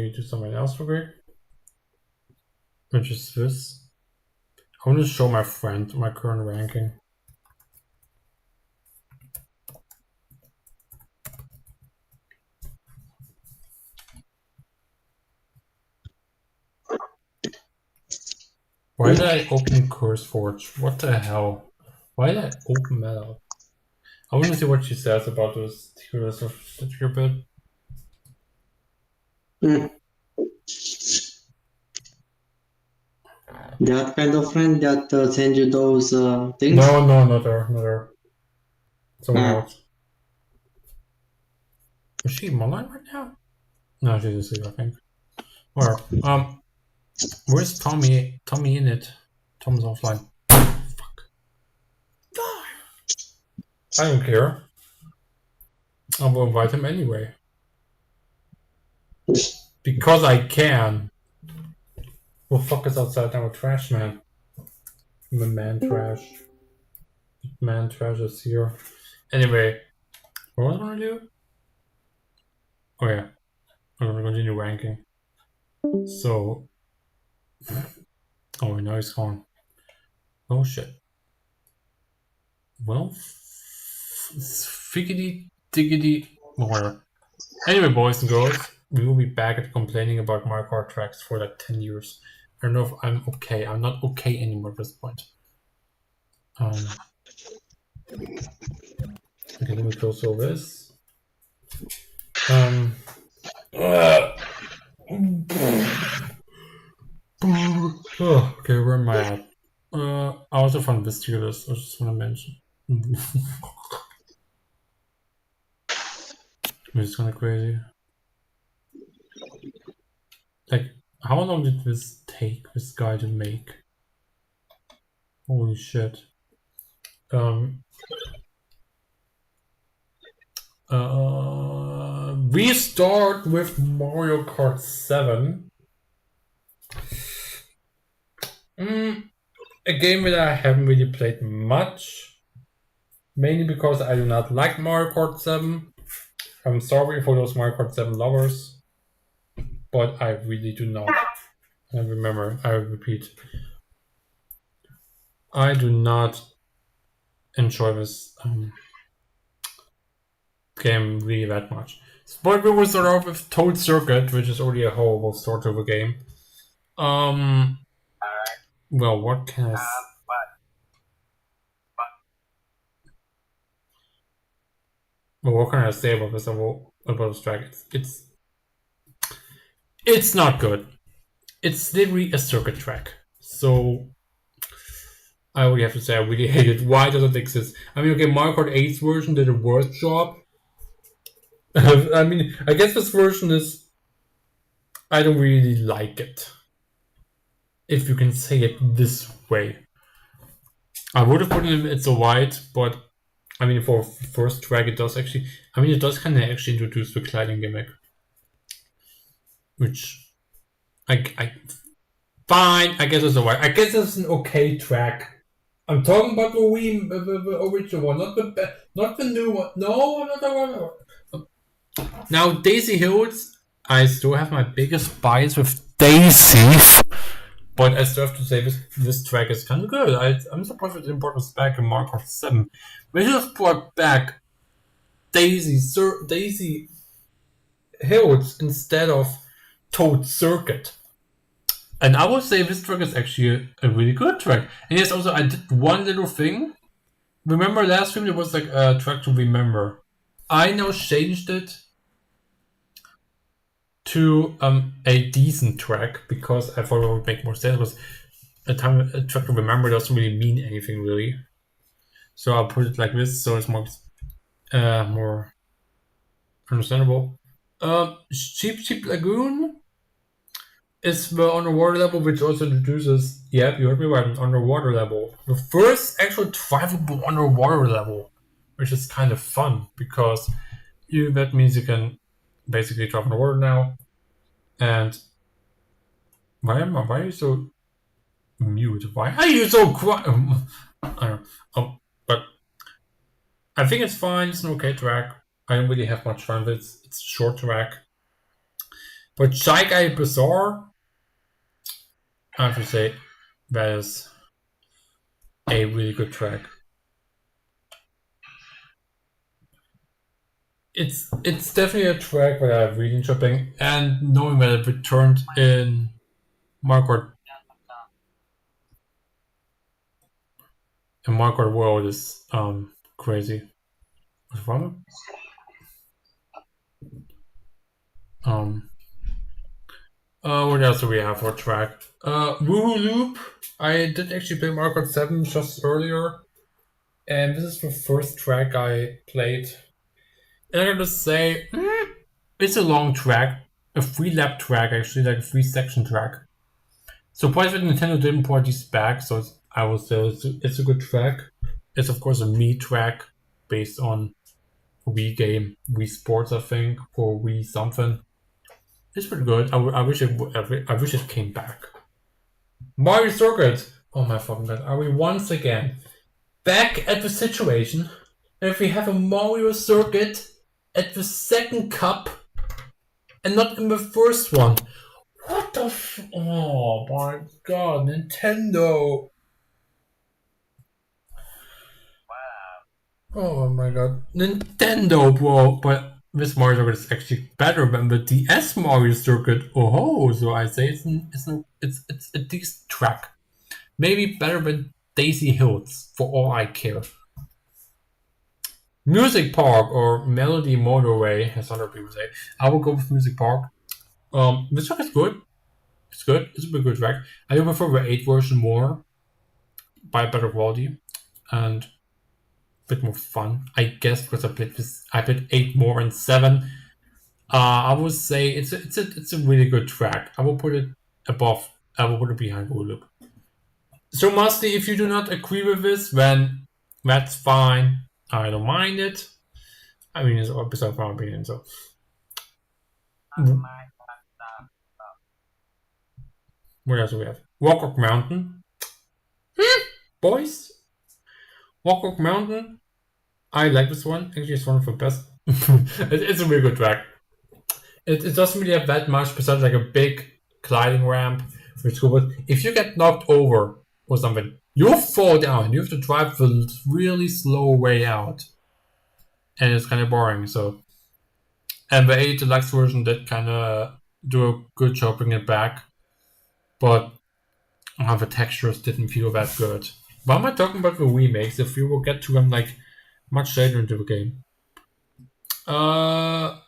me do something else real quick. Which is this. I want to show my friend my current ranking. Why did I open CurseForge? What the hell? Why did I open that up? I want to see what she says about those tiers of stupid. That kind of friend that send you those things? No, not her. Someone else. Is she online right now? No, she's asleep, I think. Or where's Tommy? Tommy in it. Tom's offline. Fuck. I don't care. I will invite him anyway. Because I can. Who the fuck is outside now? Trash man. I'm a man trash. Man trash is here. Anyway, what was I gonna do? Oh yeah, I'm gonna continue ranking. So, oh now he's gone. Oh shit. Well, figgity diggity more. Anyway, boys and girls, we will be back at complaining about Mario Kart tracks for like 10 years. I don't know if I'm okay. I'm not okay anymore at this point. Okay, let me close all this. Okay, where am I at? I also found this tier list. I just want to mention. It's kind of crazy. Like, how long did this take this guy to make? Holy shit. We start with Mario Kart 7. A game that I haven't really played much. Mainly because I do not like Mario Kart 7. I'm sorry for those Mario Kart 7 lovers. But I really do not. And remember, I repeat. I do not enjoy this game really that much. But we will start off with Toad Circuit, which is already a horrible start of a game. Well, what can I well, what can I say about this track? It's not good. It's literally a circuit track. So I really have to say I really hate it. Why does it exist? I mean, okay, Mario Kart 8's version did a worse job. I mean, I guess this version is... I don't really like it. If you can say it this way. I would have put it in It's a White, but I mean, for first track, it does actually... I mean, it does kind of actually introduce the gliding gimmick. Which... Fine, I guess it's a white. I guess it's an okay track. I'm talking about the original one, not the new one. No, not the one. Now, Daisy Hills, I still have my biggest bias with Daisy, but I still have to say this track is kind of good. I'm surprised it didn't brought us back in Mario Kart 7. We should have brought back Daisy Hills instead of Toad Circuit. And I would say this track is actually a really good track. And yes, also I did one little thing. Remember last stream there was like a track to remember. I now changed it to a decent track because I thought it would make more sense. Because a track to remember doesn't really mean anything really. So I'll put it like this so it's more understandable. Cheap Lagoon is the underwater level, which also introduces, yeah, you heard me right, an underwater level. The first actual drivable underwater level, which is kind of fun, because that means you can basically drive underwater now. And why are you so mute? Why are you so quiet? I don't know. But I think it's fine, it's an okay track. I don't really have much fun with it. It's a short track. But Shy Guy Bazaar, I have to say, that is a really good track. It's definitely a track that I really enjoy playing, and knowing that it returned in Marquardt World is crazy. What's wrong? What else do we have for track? Woohoo Loop. I did actually play Marquardt 7 just earlier, and this is the first track I played. And I gotta say, it's a long track, a 3-lap track actually, like a 3-section track. Surprised that Nintendo didn't port these back, so I would say it's a good track. It's of course a Mii track based on a Wii game, Wii Sports, I think, or Wii something. It's pretty good. I wish it came back. Mario Circuit. Oh my fucking god! Are we once again back at the situation if we have a Mario Circuit at the second cup and not in the first one? What the oh my god, Nintendo! Oh my god, Nintendo, bro! But this Mario Circuit is actually better than the DS Mario Circuit. Oh, so I say it's a decent track. Maybe better than Daisy Hills, for all I care. Music Park or Melody Motorway, as other people say. I will go with Music Park. This track is good. It's good. It's a pretty good track. I do prefer the 8 version more, by better quality and a bit more fun. I guess because I played 8 more and 7. I would say it's a really good track. I will put it above. I will put it behind Loop. So Musty, if you do not agree with this, then that's fine. I don't mind it. I mean, it's opposite of my opinion. So what else do we have? Walk Mountain. Boys, Walk Mountain. I like this one. Actually, it's one of the best. It's a really good track. It doesn't really have that much besides like a big gliding ramp, which is cool. But if you get knocked over or something, you'll fall down. You have to drive the really slow way out, and it's kind of boring. So, and the 8 Deluxe version did kind of do a good job bringing it back, but the textures didn't feel that good. Why am I talking about the remakes if we will get to them like much later into the game? I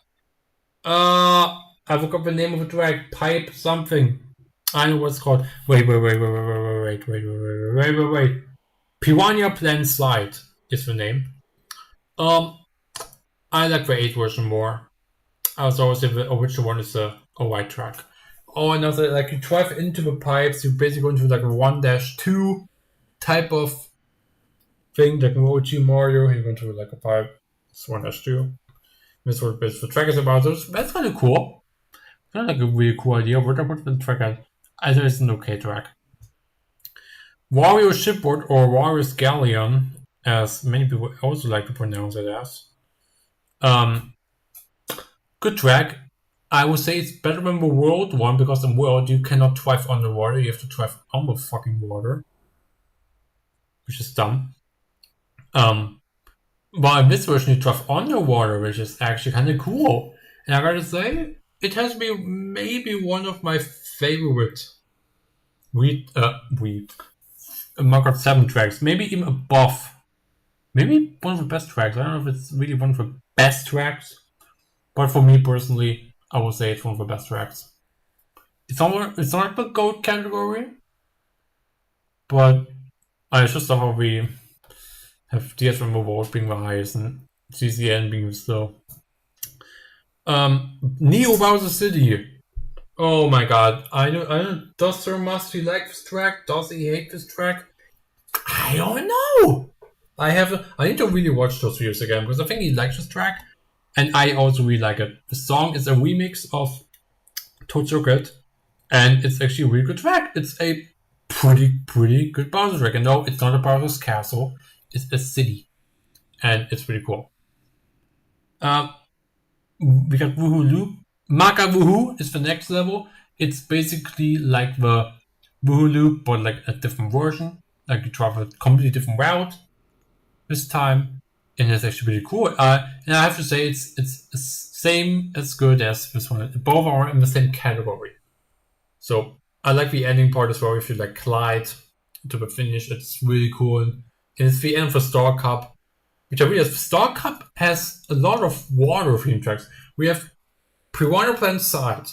forgot the name of the track. Pipe something. I know what it's called. Wait. Piranha Plant Slide is the name. I like the 8 version more. I was always say the original one is a white track. Oh, another like you drive into the pipes, you basically go into like a 1-2 type of thing, like an OG Mario. You go into like a pipe. It's 1-2. That's what the track is about. So that's kind of cool. Kind of like a really cool idea. What about the track at? I think it's an okay track. Wario Shipboard or Wario's Galleon, as many people also like to pronounce it as. Good track. I would say it's better than the World one because in World you cannot drive underwater. You have to drive on the fucking water, which is dumb. While in this version you drive underwater, which is actually kind of cool. And I gotta say, it has been maybe one of my favorite Marquardt 7 tracks. Maybe even above. Maybe one of the best tracks. I don't know if it's really one of the best tracks. But for me personally, I would say it's one of the best tracks. It's not the GOAT category. But I just love how we have DS Removal being the highest and CCN being slow. Neo Bowser City. Oh my god. I don't does Sir Musty like this track? Does he hate this track? I don't know. I need to really watch those videos again because I think he likes this track. And I also really like it. The song is a remix of Toad Circuit. And it's actually a really good track. It's a pretty good Bowser track. And no, it's not a Bowser's castle. It's a city. And it's pretty cool. We got Woohoo Loop. Maka Woohoo is the next level. It's basically like the Woohoo loop, but like a different version. Like you travel a completely different route this time, and it's actually pretty cool. And I have to say, it's same as good as this one. Both are in the same category. So I like the ending part as well. If you like glide to the finish, it's really cool. And it's the end of the Star Cup, which I realized Star Cup has a lot of water theme tracks. We have Piranha Plant Side,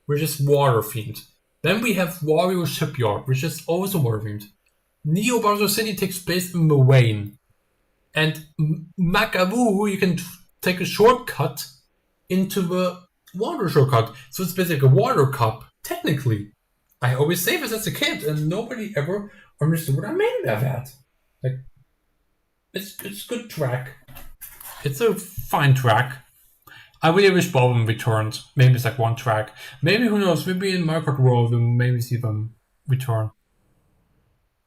which is water themed. Then we have Wario Shipyard, which is also water themed. Neo Bowser City takes place in Moraine. And Makaboo, you can take a shortcut into the water shortcut. So it's basically a water cup, technically. I always say this as a kid, and nobody ever understood what I meant by that. Like, it's good track. It's a fine track. I really wish Bobbin returned. Maybe it's like one track. Maybe, who knows, maybe in Mario Kart World we'll maybe see them return.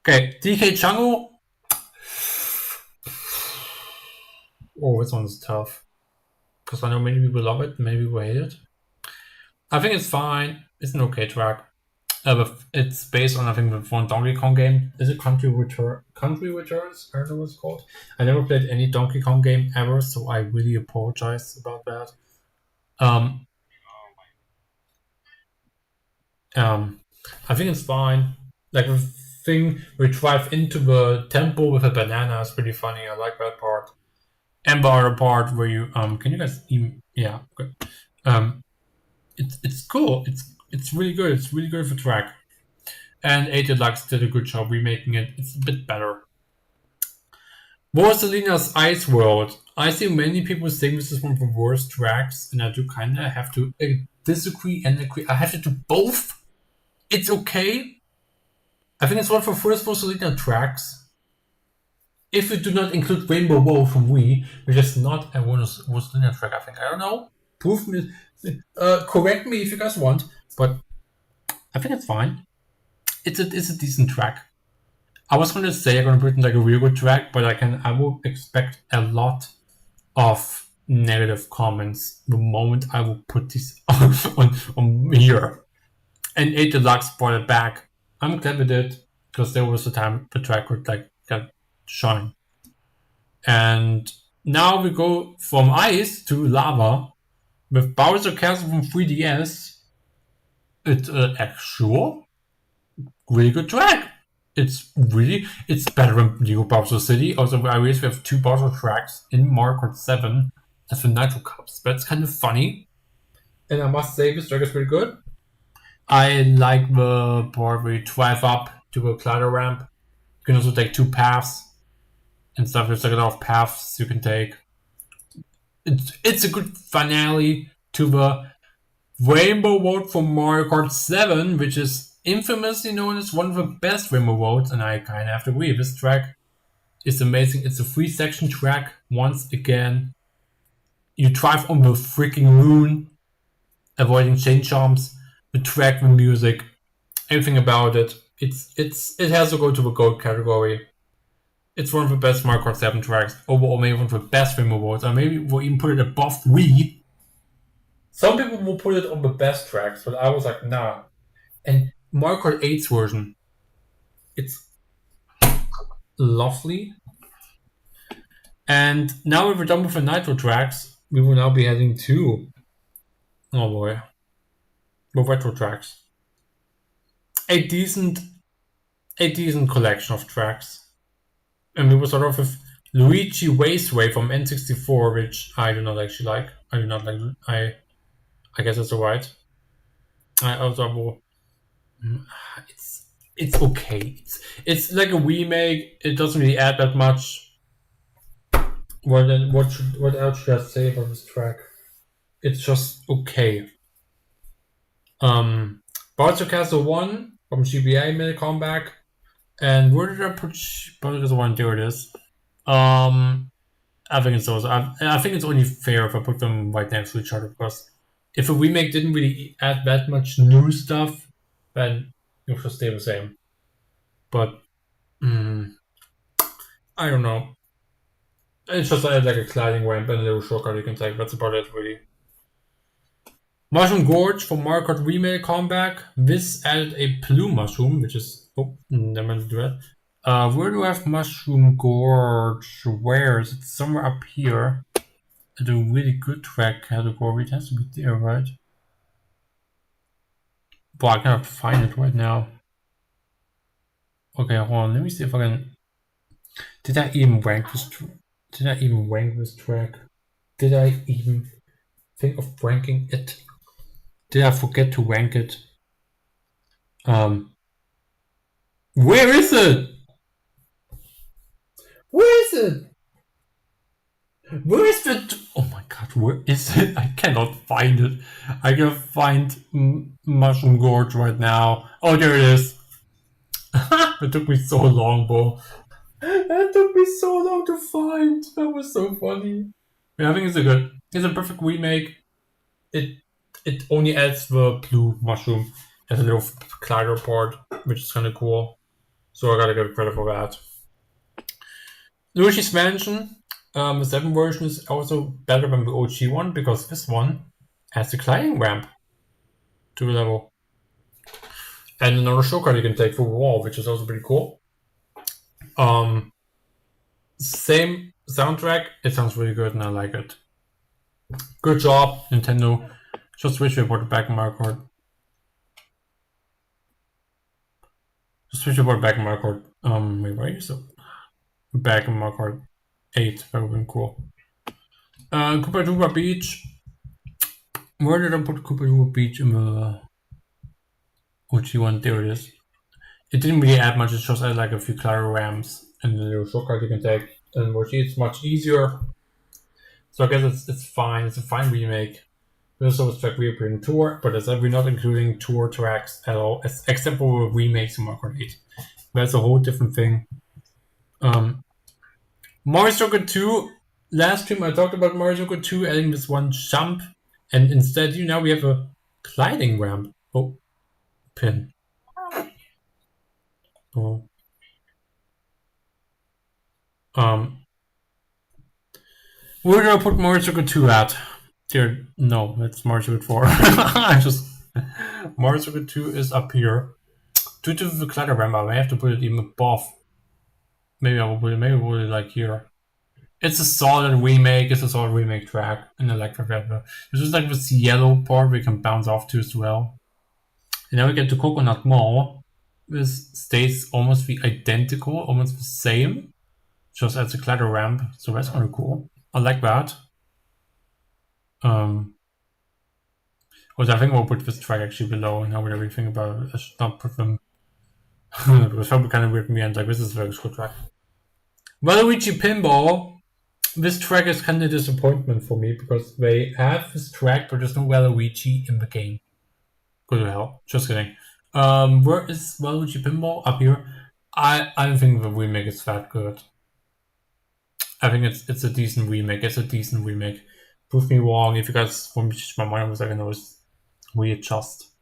Okay, DK Chango. Oh, this one's tough. Because I know many people love it, many people hate it. I think it's fine. It's an okay track. But it's based on, I think, the one Donkey Kong game. Is it Country Returns? I don't know what it's called. I never played any Donkey Kong game ever, so I really apologize about that. I think it's fine. Like the thing we drive into the temple with a banana is pretty funny. I like that part. And the other part where you can you guys even yeah okay. It's cool. It's really good. It's really good for track. And 8 Deluxe did a good job remaking it. It's a bit better. Borsalina's Ice World. I see many people saying this is one of the worst tracks, and I do kind of have to disagree and agree. I have to do both. It's okay. I think it's one of the first Borsalina tracks. If you do not include Rainbow Road from Wii, which is not a Borsalina track, I think. I don't know. Prove me. Correct me if you guys want, but I think it's fine. It's a decent track. I was gonna say I'm gonna put in like a real good track, but I will expect a lot of negative comments the moment I will put this on here. And 8 Deluxe brought it back. I'm glad we did, because there was a time the track would like get shine. And now we go from ice to lava with Bowser Castle from 3DS. It's an actual really good track. It's better than Lego Bowser City. Also, I realized we have 2 Bowser tracks in Mario Kart 7 as the Nitro Cups. That's kind of funny. And I must say, this track is pretty good. I like the part where you drive up to a glider ramp. You can also take 2 paths and stuff. There's like a lot of paths you can take. It's a good finale to the Rainbow Road from Mario Kart 7, which is infamously known as one of the best Rainbow Roads, and I kind of have to agree. This track is amazing. It's a 3-section track. Once again, you drive on the freaking moon, avoiding chain jumps. The track, the music, everything about it. It has to go to the gold category. It's one of the best Mario Kart 7 tracks. Overall, maybe one of the best Rainbow Roads. Or maybe we'll even put it above Wii. Some people will put it on the best tracks, but I was like, nah. And Mario Kart 8's version, it's lovely. And now we're done with the Nitro tracks, we will now be heading to, oh boy, the retro tracks. A decent collection of tracks. And we will start off with Luigi Raceway from N64, which I do not actually like. I do not like. I guess that's alright. I also will. It's okay. It's like a remake. It doesn't really add that much. What else should I say about this track? It's just okay. Bowser Castle 1 from GBA made a comeback. And where did I put Bowser Castle 1? There it is. I think it's also. I think it's only fair if I put them right next to each other, because if a remake didn't really add that much new stuff, then it should stay the same. But I don't know. It's just like a gliding ramp and a little shortcut you can take. That's about it, really. Mushroom Gorge for Mario Kart Remake comeback. This added a plume mushroom, which is never mind to do that. Where do I have Mushroom Gorge? Where is it? Somewhere up here. At a really good track category. It has to be there, right? Boy, I cannot find it right now. Okay, hold on. Let me see if I can. Did I even rank this? Did I even rank this track? Did I even think of ranking it? Did I forget to rank it? Where is it? Where is it? Where is it? Oh my god, where is it? I cannot find it. I cannot find Mushroom Gorge right now. Oh, there it is. It took me so long, bro. That took me so long to find. That was so funny. Yeah, I think it's a perfect remake. It only adds the blue mushroom as a little glider part, which is kind of cool. So I gotta give credit for that. Luigi's Mansion, the 7 version is also better than the OG one because this one has the climbing ramp to the level. And another shortcut you can take through the wall, which is also pretty cool. Same soundtrack, it sounds really good and I like it. Good job, Nintendo. Just wish they brought back Mario Kart. Just wish they brought back Mario Kart. Wait, where is it? Back in Mario Kart 8, that would have been cool. Koopa Doopa Beach. Where did I put Koopa Doopa Beach in the OG one? There it is. It didn't really add much, it just added like a few clever ramps and a little shortcut you can take. And OG it's much easier. So I guess it's fine. It's a fine remake. This was track reappeared in Tour, but as we're not including Tour tracks at all, except for remakes in Mario Kart 8. That's a whole different thing. Mario Kart 2. Last stream I talked about Mario Kart 2 adding this one jump, and instead now we have a gliding ramp. Oh, pin. Oh. Where do I put Mario Kart 2 at? There, no, it's Mario Kart 4. I just Mario Kart 2 is up here. Due to the glider ramp, I may have to put it even above. Maybe I will put it like here. It's a solid remake. It's a solid remake track in Electric Rapper. There's just like this yellow part we can bounce off to as well. And then we get to Coconut Mall. This stays almost identical, almost the same. Just adds a glider ramp, so that's kind of cool. I like that. Well, I think we'll put this track actually below. Now with everything about it, I should not put them. Because that would kind of weird me and like this is a very cool track. Waluigi Pinball. This track is kind of a disappointment for me because they have this track, but there's no Waluigi in the game. Go to hell. Just kidding. Where is Waluigi Pinball? Up here. I don't think the remake is that good. I think it's a decent remake. It's a decent remake. Prove me wrong. If you guys want me to change my mind, I can always readjust.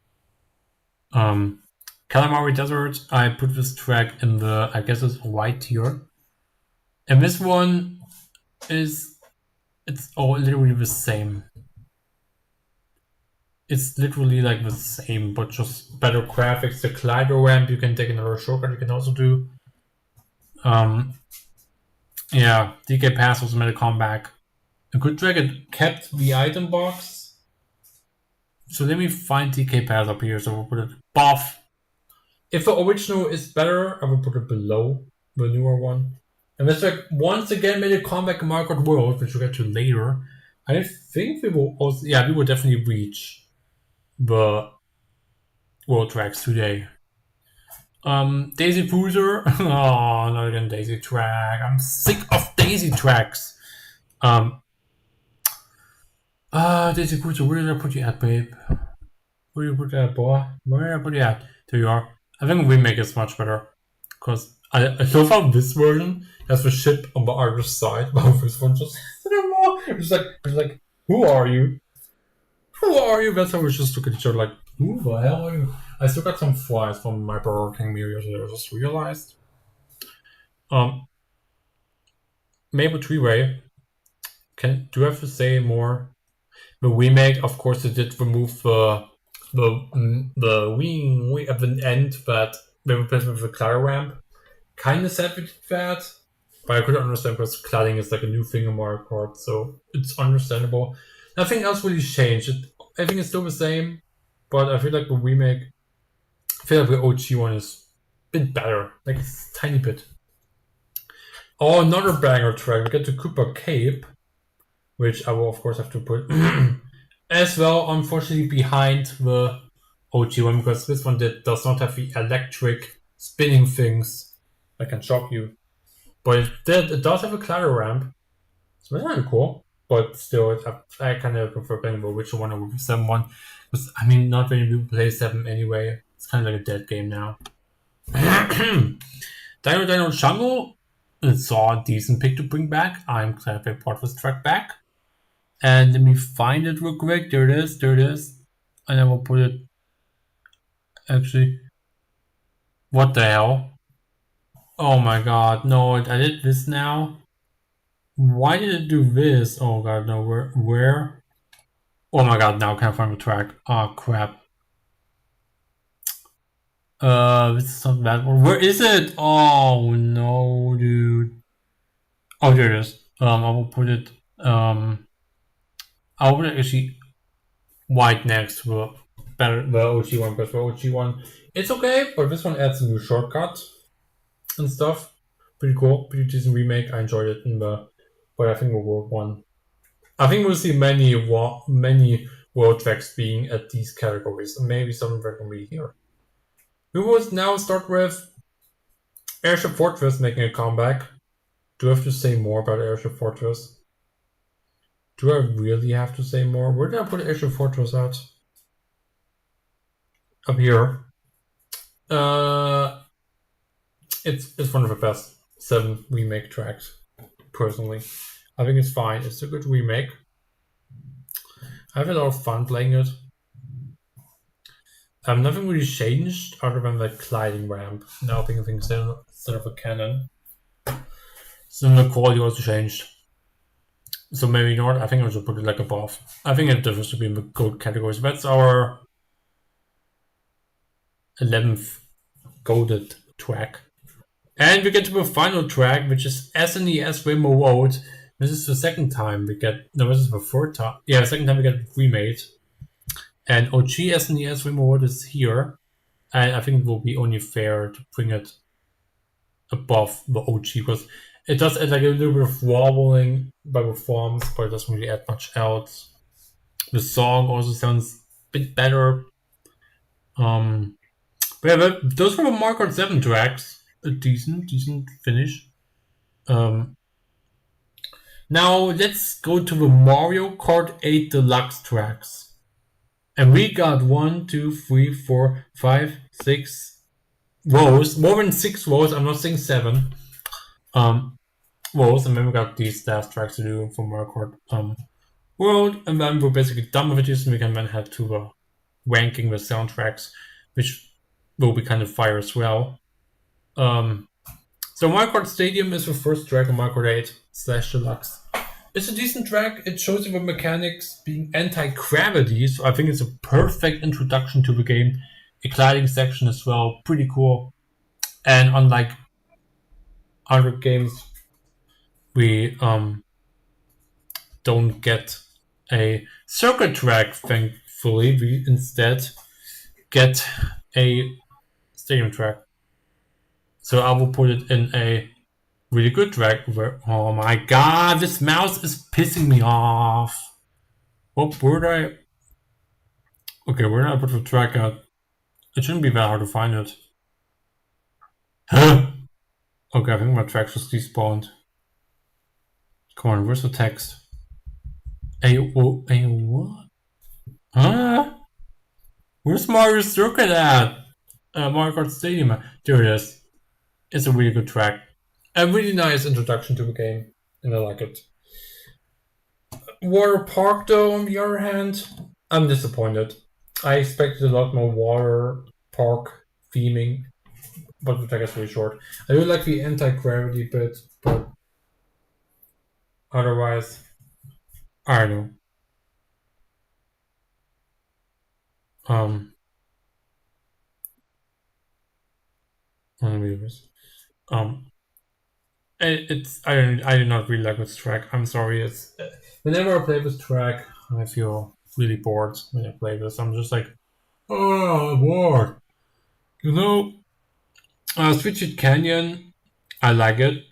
Calamari Desert. I put this track in the, I guess it's white tier. And this one it's all literally the same. It's literally like the same, but just better graphics. The glider ramp you can take another shortcut you can also do. Yeah, DK Pass was made a comeback. A good track, it kept the item box. So let me find DK Pass up here, so we'll put it above. If the original is better, I will put it below the newer one. And this track once again made a comeback in Mario Kart World, which we'll get to later. I think we will also, we will definitely reach the world tracks today. Daisy Cruiser. Oh, not again Daisy track. I'm sick of Daisy tracks. Daisy Cruiser, where did I put you at, babe? Where did you put that, boy? Where did I put you at? There you are. I think remake is much better. Because I love how this version has the ship on the other side, while this one just it's like, who are you? Who are you? That's how we just look at each other like, who the hell are you? I still got some flies from my Burger King meal yesterday, I just realized. Maple Treeway. Do I have to say more? the remake, of course, they did remove the wing at the end, but they replaced it with a clatter ramp. Kind of sad we did that, but I couldn't understand because cladding is like a new thing in Mario Kart, so it's understandable. Nothing else really changed. Everything is still the same, but I feel like the remake, I feel like the OG one is a bit better, like it's a tiny bit. Oh, another banger track. We get to Cooper Cape, which I will of course have to put as well, unfortunately, behind the OG one, because this one does not have the electric spinning things that can shock you. But it does have a clatter ramp, so that's kind of cool. But still, I kind of prefer playing the original one over the 7 one. Because, I mean, not many people play 7 anyway. It's kind of like a dead game now. Dino Jungle, it's a decent pick to bring back. I'm glad they brought this track back. And let me find it real quick. There it is. And I will put it. Actually, what the hell? Oh my god, no, I did this now. Why did it do this? Oh god, no, where? Oh my god, now I can't find the track. Oh crap. This is not that one. Where is it? Oh no, dude. Oh, there it is. I will put it, I'll put it actually white next to the OG one, because the OG one, it's okay, but this one adds a new shortcut and stuff. Pretty cool, pretty decent remake. I enjoyed it but I think the world one. I think we'll see many world tracks being at these categories, and maybe some of them will be here. We will now start with Airship Fortress making a comeback. Do I have to say more about Airship Fortress? Do I really have to say more? Where did I put Airship Fortress at? Up here. It's one of the best 7 remake tracks, personally. I think it's fine. It's a good remake. I have a lot of fun playing it. Nothing really changed other than the gliding ramp now being a thing instead of a cannon. So the quality also changed. So maybe not. I think I should put it like above. I think it deserves to be in the gold category. So that's our 11th golded track. And we get to the final track, which is SNES Rainbow Road. This is the second time we get. No, this is the third time. Yeah, the second time we get it remade. And OG SNES Rainbow Road is here. And I think it will be only fair to bring it above the OG, because it does add like a little bit of wobbling by the forms, but it doesn't really add much else. The song also sounds a bit better. But yeah, those were the Mario Kart 7 tracks. A decent finish. Now let's go to the Mario Kart 8 Deluxe tracks. And we got 1, 2, 3, 4, 5, 6 rows. More than 6 rows, I'm not saying 7. Rows, and then we got these last tracks to do for Mario Kart World, and then we're basically done with it, and we can then head to the ranking the soundtracks, which will be kind of fire as well. So Mario Kart Stadium is the first track on Mario Kart 8 / Deluxe. It's a decent track. It shows you the mechanics being anti-gravity, so I think it's a perfect introduction to the game. A gliding section as well, pretty cool. And unlike other games, we don't get a circuit track, thankfully. We instead get a stadium track. So I will put it in a really good track where, oh my god, this mouse is pissing me off. Oh, where did I put the track at? It shouldn't be that hard to find it. Huh? Okay, I think my track just despawned. Come on, where's the text? What? Huh? Where's Mario Circuit at? Mario Kart Stadium. There it is. It's a really good track. A really nice introduction to the game, and I like it. Water Park, though, on the other hand, I'm disappointed. I expected a lot more water park theming, but the track is really short. I do like the anti-gravity bit, but otherwise, I don't know. Let me do this. I do not really like this track. I'm sorry. It's whenever I play this track, I feel really bored when I play this. I'm just like, oh, bored. You know, Switched Canyon. I like it.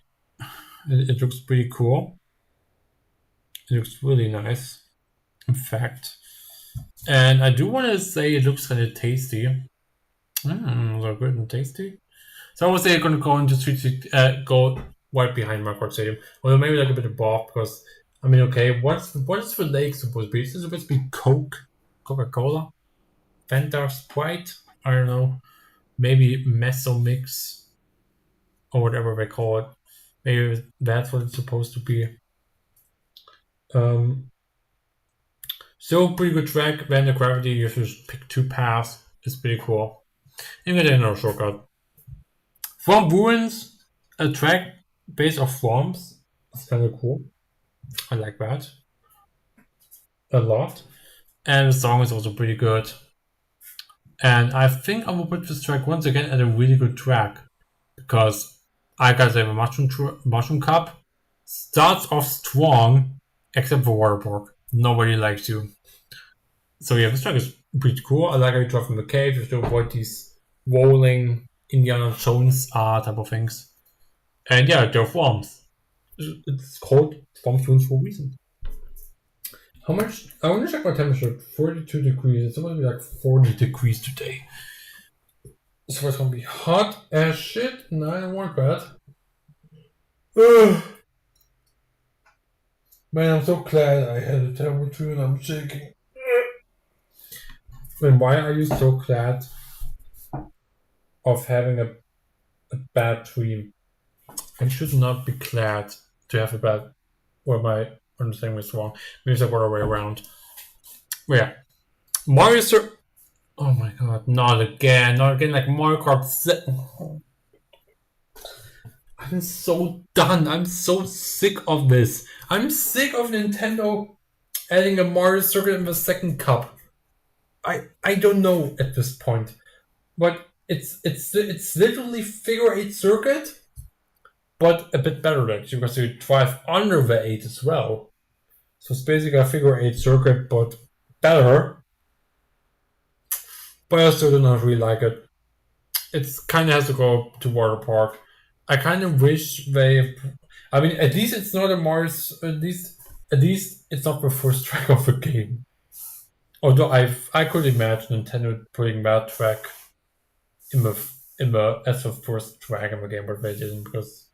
It looks pretty cool. It looks really nice, in fact. And I do want to say it looks kind of tasty. So good and tasty. So I would say I'm gonna go into go right behind my KART Stadium, or maybe like a bit above because I mean, okay, what is the lake supposed to be? Is it supposed to be Coca-Cola, Fanta, Sprite? I don't know. Maybe Meso Mix or whatever they call it. Maybe that's what it's supposed to be. Still pretty good track. Then the gravity, you just pick 2 paths. It's pretty cool. You get another shortcut. From Ruins, a track based off Worms. It's kind of cool. I like that a lot. And the song is also pretty good. And I think I will put this track once again at a really good track because I gotta say the Mushroom Cup starts off strong, except for Waterpark. Nobody likes you. So yeah, this track is pretty cool. I like how you drop from the cave. You have to avoid these rolling Indiana Jones type of things. And yeah, they're forms. It's called form tunes for a reason. How much? I want to check my temperature. 42 degrees. It's supposed to be like 40 degrees today. So it's gonna be hot as shit, and I don't want that. Ugh. Man, I'm so glad I had a temperature and I'm shaking. And why are you so glad of having a bad dream? I should not be glad to have a bad. Or my understanding was wrong. Maybe it's the other way around. But yeah, Mario Oh my god, not again, like Mario Kart 7. I'm so done. I'm so sick of this. I'm sick of Nintendo adding a Mario circuit in the second cup. I don't know at this point. But it's literally figure 8 circuit, but a bit better actually because you drive under the 8 as well. So it's basically a figure 8 circuit, but better. But I still do not really like it. It kind of has to go to Waterpark. I kind of wish they. I mean, at least it's not a Mars. At least it's not the first track of the game. Although I could imagine Nintendo putting that track in the as the first track in the game, but they didn't because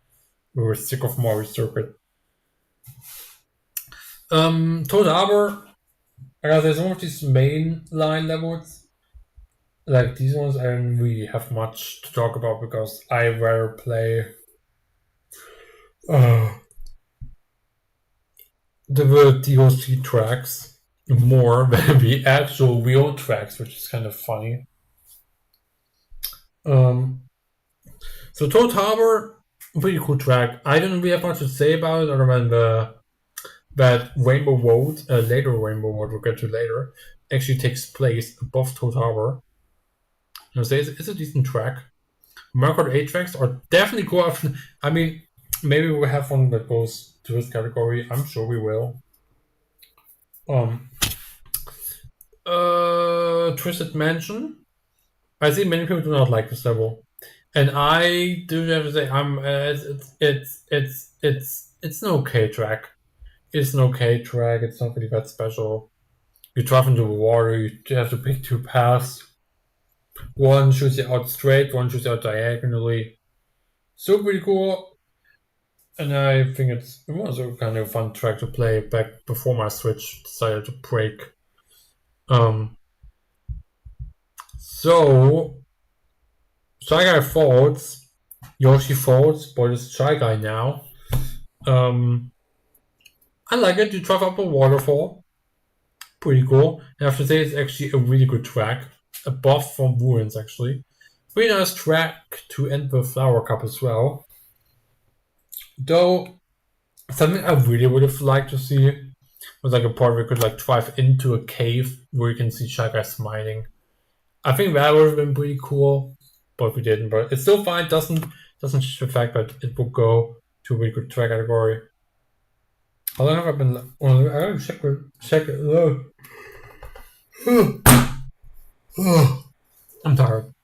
we were sick of Mario Circuit. Toad Harbor. I gotta say, some of these main line levels, like these ones, I don't really have much to talk about because I rather play the DLC tracks more than the actual real tracks, which is kind of funny. So Toad Harbor, pretty cool track. I don't really have much to say about it other than that Rainbow Road, later Rainbow Road we'll get to later, actually takes place above Toad Harbor. I say it's a decent track. Mario Kart 8 tracks are definitely cool. I mean, maybe we'll have one that goes to this category. I'm sure we will. Twisted Mansion. I see many people do not like this level, and I do have to say it's an okay track. It's an okay track. It's not really that special. You drive into the water. You have to pick 2 paths. One shoots you out straight. One shoots you out diagonally. So pretty cool. And I think it was a kind of fun track to play back before my Switch decided to break. So Shy Guy Falls, Yoshi Falls, but it's Shy Guy now. I like it. You drive up a waterfall. Pretty cool. And I have to say it's actually a really good track. Above from Ruins, actually. Pretty nice track to end the Flower Cup as well. Though, something I really would have liked to see was like a part where you could like drive into a cave where you can see Shy Guy smiling. I think that would have been pretty cool, but we didn't. But it's still fine. Doesn't change the fact that it will go to a really good track category. How long have I been? Well, I gotta check it. I'm tired.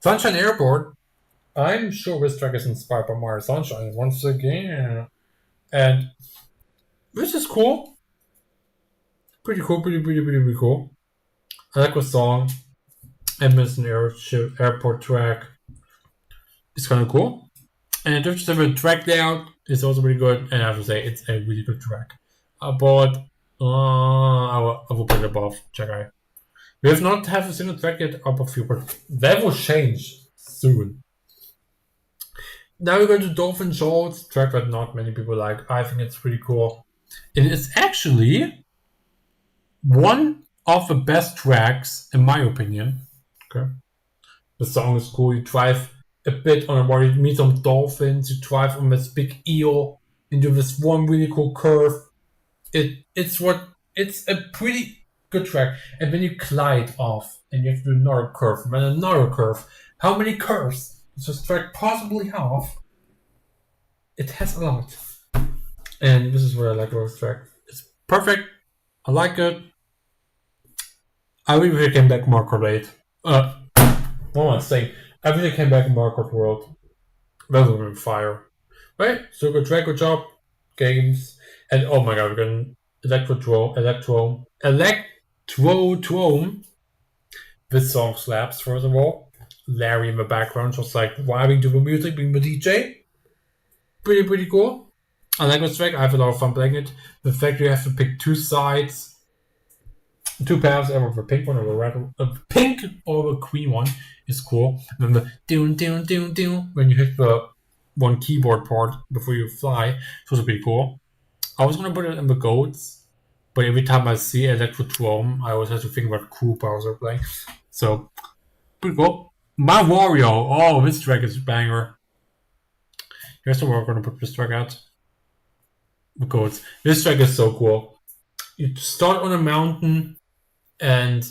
Sunshine Airport. I'm sure this track is inspired by Mario Sunshine once again, and this is cool. Pretty cool. Pretty cool. I like the song. Edmonton Airport track. It's kind of cool. And just the track layout is also pretty good. And I have to say, it's a really good track. But I will put it above Jagai. We have not have a single track yet above you, but that will change soon. Now we're going to Dolphin Shorts, track that not many people like. I think it's pretty cool. It is actually one of the best tracks, in my opinion. Okay. The song is cool. You drive a bit on a water, you meet some dolphins, you drive on this big eel into this one really cool curve. It's a pretty good track. And then you glide off and you have to do another curve, and then another curve. How many curves does this track possibly have? It has a lot. And this is what I like about this track. It's perfect. I like it. I wish we came back more late. What am I saying? I wish they came back in Mario Kart World. That would have been fire. Right? So good track, good job. Games. And oh my god, we're going Electrodrome. This song slaps, first of all. Larry in the background, just like vibing to the music, being the DJ. Pretty cool. I like this track. I have a lot of fun playing it. The fact you have to pick two sides, two paths, either the pink one or the red one. The pink or the green one is cool. And then the doon when you hit the one keyboard part before you fly, it's also pretty cool. I was gonna put it in the goats, but every time I see Electrodrome, I always have to think about cool Bowser playing. So pretty cool. My Wario. Oh, this track is a banger. Here's where we're gonna put this track out. The goats. This track is so cool. You start on a mountain and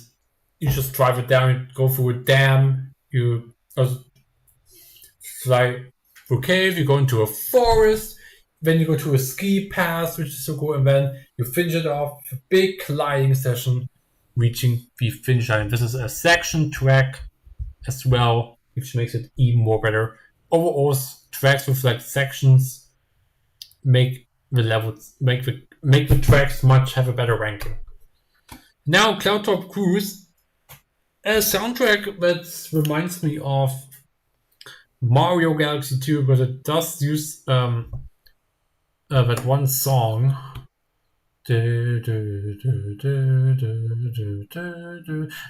you just drive it down, you go through a dam, you fly through a cave, you go into a forest, then you go to a ski pass, which is so cool, and then you finish it off with a big gliding session, reaching the finish line. This is a section track as well, which makes it even more better. Overall, tracks with like sections make the levels, make the tracks have a better ranking. Now, Cloud Top Cruise, a soundtrack that reminds me of Mario Galaxy 2, because it does use that one song. It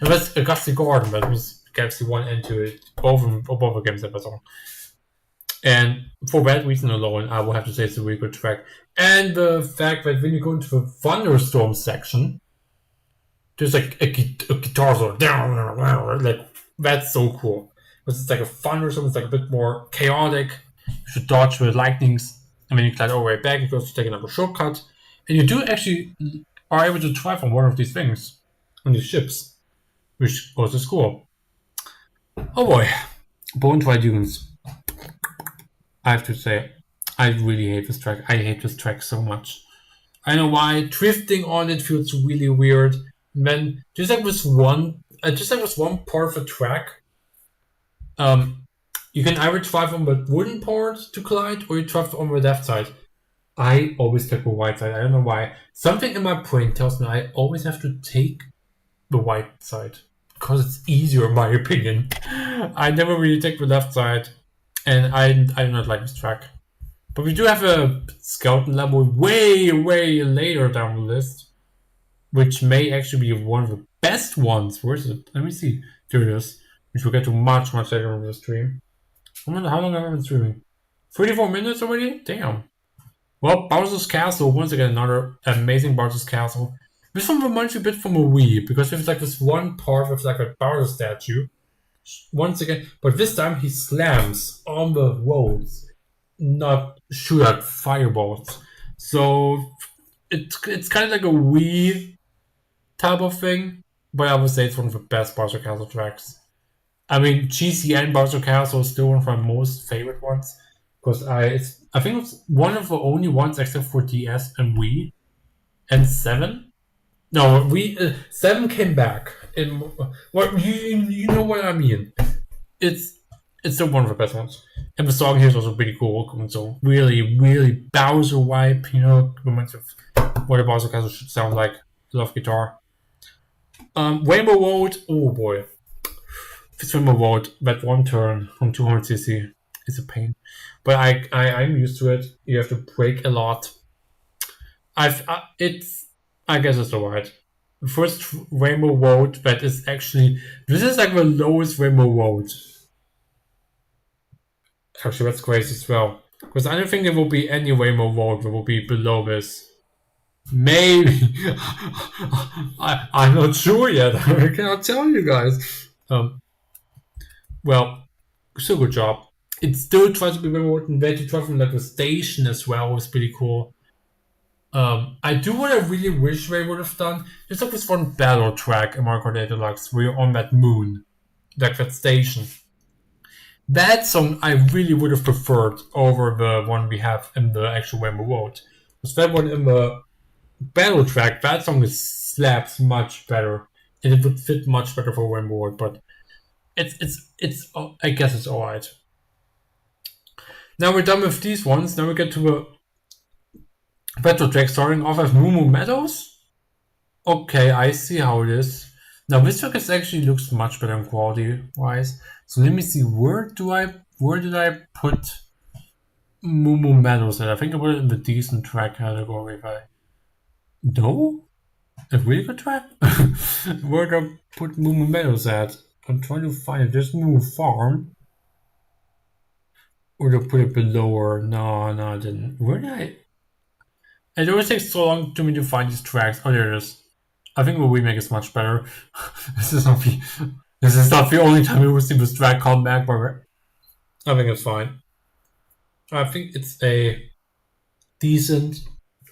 was a Gusty Gordon, but it was Galaxy 1 and 2. Both the games have a song. And for that reason alone, I will have to say it's a really good track. And the fact that when you go into the Thunderstorm section, there's like a guitar solo. Like, that's so cool. Because it's like a thunderstorm, it's like a bit more chaotic. You should dodge the lightnings, and then you glide all the way back, you go to take another shortcut. And you do actually are able to drive on one of these things, on these ships, which also is cool. Oh boy. Bone Dry Dunes. I have to say, I really hate this track. I hate this track so much. I know why. Drifting on it feels really weird. And then just like this one part of the track, you can either drive on the wooden part to glide, or you drive on the left side. I always take the right side. I don't know why. Something in my brain tells me I always have to take the right side because it's easier, in my opinion. I never really take the left side, and I do not like this track. But we do have a skeleton level way later down the list, which may actually be one of the best ones. Where is it? Let me see. There it is. Which we'll get to much later in the stream. I wonder how long have I been streaming? 34 minutes already? Damn. Well, Bowser's Castle, once again, another amazing Bowser's Castle. This one reminds me a bit from a Wii, because there's like this one part with like a Bowser statue. Once again, but this time he slams on the roads, not shoot out fireballs. So it's kind of like a Wii type of thing, but I would say it's one of the best Bowser Castle tracks. I mean, GCN Bowser Castle is still one of my most favorite ones because I think it's one of the only ones except for DS and Wii and 7. No, we 7 came back. In what you know what I mean? It's it's still one of the best ones. And the song here is also pretty cool. So really Bowser wipe. Reminds of what a Bowser Castle should sound like. Love guitar. Rainbow Road. Oh boy, this Rainbow Road. That one turn from 200cc is a pain, but I'm used to it. You have to brake a lot. I guess it's alright. The first Rainbow Road that is actually this is like the lowest Rainbow Road. Actually, that's crazy as well. Because I don't think there will be any Rainbow Road that will be below this. Maybe. I'm not sure yet. I cannot tell you guys. Well, still good job. It still tries to be Rainbow Road, and then to try from like the station as well was pretty cool. I do what I really wish they would have done. There's like this one battle track in Mario Kart 8 Deluxe where you're on that moon, like that station. That song I really would have preferred over the one we have in the actual Rainbow Road. Because that one in the battle track, that song slaps much better, and it would fit much better for Rainbow Road. But it's I guess it's alright. Now we're done with these ones. Now we get to the battle track starting off as Moo Moo Meadows. Okay, I see how it is. Now this track actually looks much better in quality wise. So let me see, where did I put Moo Moo Meadows at? I think I put it in the decent track category. No? A really good track? Where did I put Moo Moo Meadows at? I'm trying to find it. There's Moo Moo Farm. Or did I put it below her? No, I didn't. Where did I? It always takes so long to me to find these tracks. Oh, there it is. I think the remake is much better. This is not the only time we will see this track come back, but I think it's fine. I think it's a decent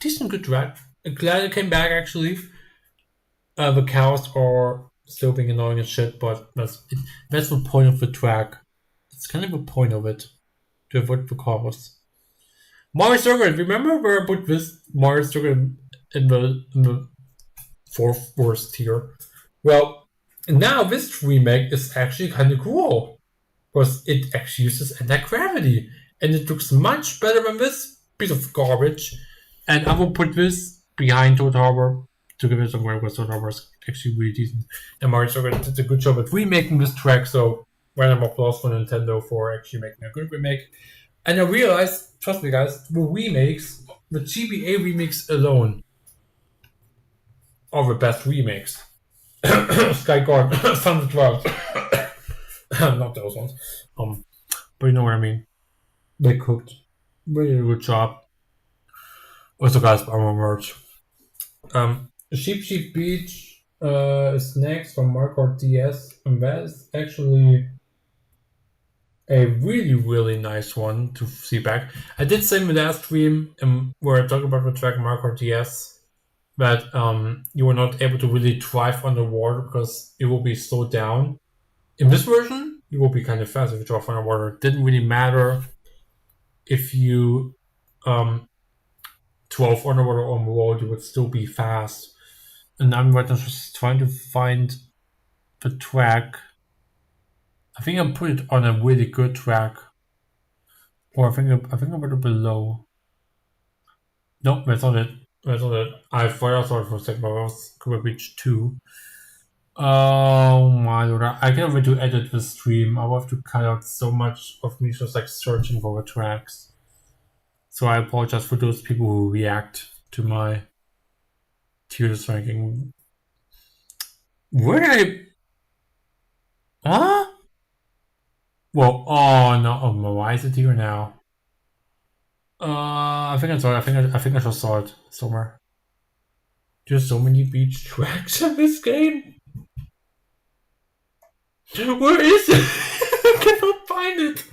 good track. I'm glad it came back actually. The cows are still being annoying as shit, but that's the point of the track. It's kind of the point of it to avoid the cows. Mario Circuit, remember where I put this Mario Circuit in the fourth worst tier? Well, now this remake is actually kind of cool because it actually uses anti-gravity and it looks much better than this piece of garbage. And I will put this behind Toad Harbor to give it some credit because Toad Harbor is actually really decent. And Mario Circuit did a good job at remaking this track, so round of applause for Nintendo for actually making a good remake. And I realized, trust me guys, the remakes, the GBA remakes alone are the best remakes. Sky Guard, Thunder 12. Not those ones. But you know what I mean. They cooked. Really good job. Also guys, our merch. Sheep Beach is next from Mario Kart DS, and that is actually a really nice one to see back. I did say in the last stream where I talked about the track Mario Kart DS that you were not able to really drive underwater because it will be slowed down. In this version, you will be kind of fast if you drive underwater. It didn't really matter if you drove underwater on the road, you would still be fast. And I'm right now just trying to find the track. I think I put it on a really good track. Or I think I put it below. Nope, that's not it. I thought for a second, but I was Cooper Beach 2. Oh my lord, I can't wait to edit the stream. I will have to cut out so much of me just like searching for the tracks. So I apologize for those people who react to my tier list ranking. Where did I... Huh? Well, oh no, why is it here now? I think I saw it. I think I just saw it somewhere. There's so many beach tracks in this game. Where is it? I cannot find it.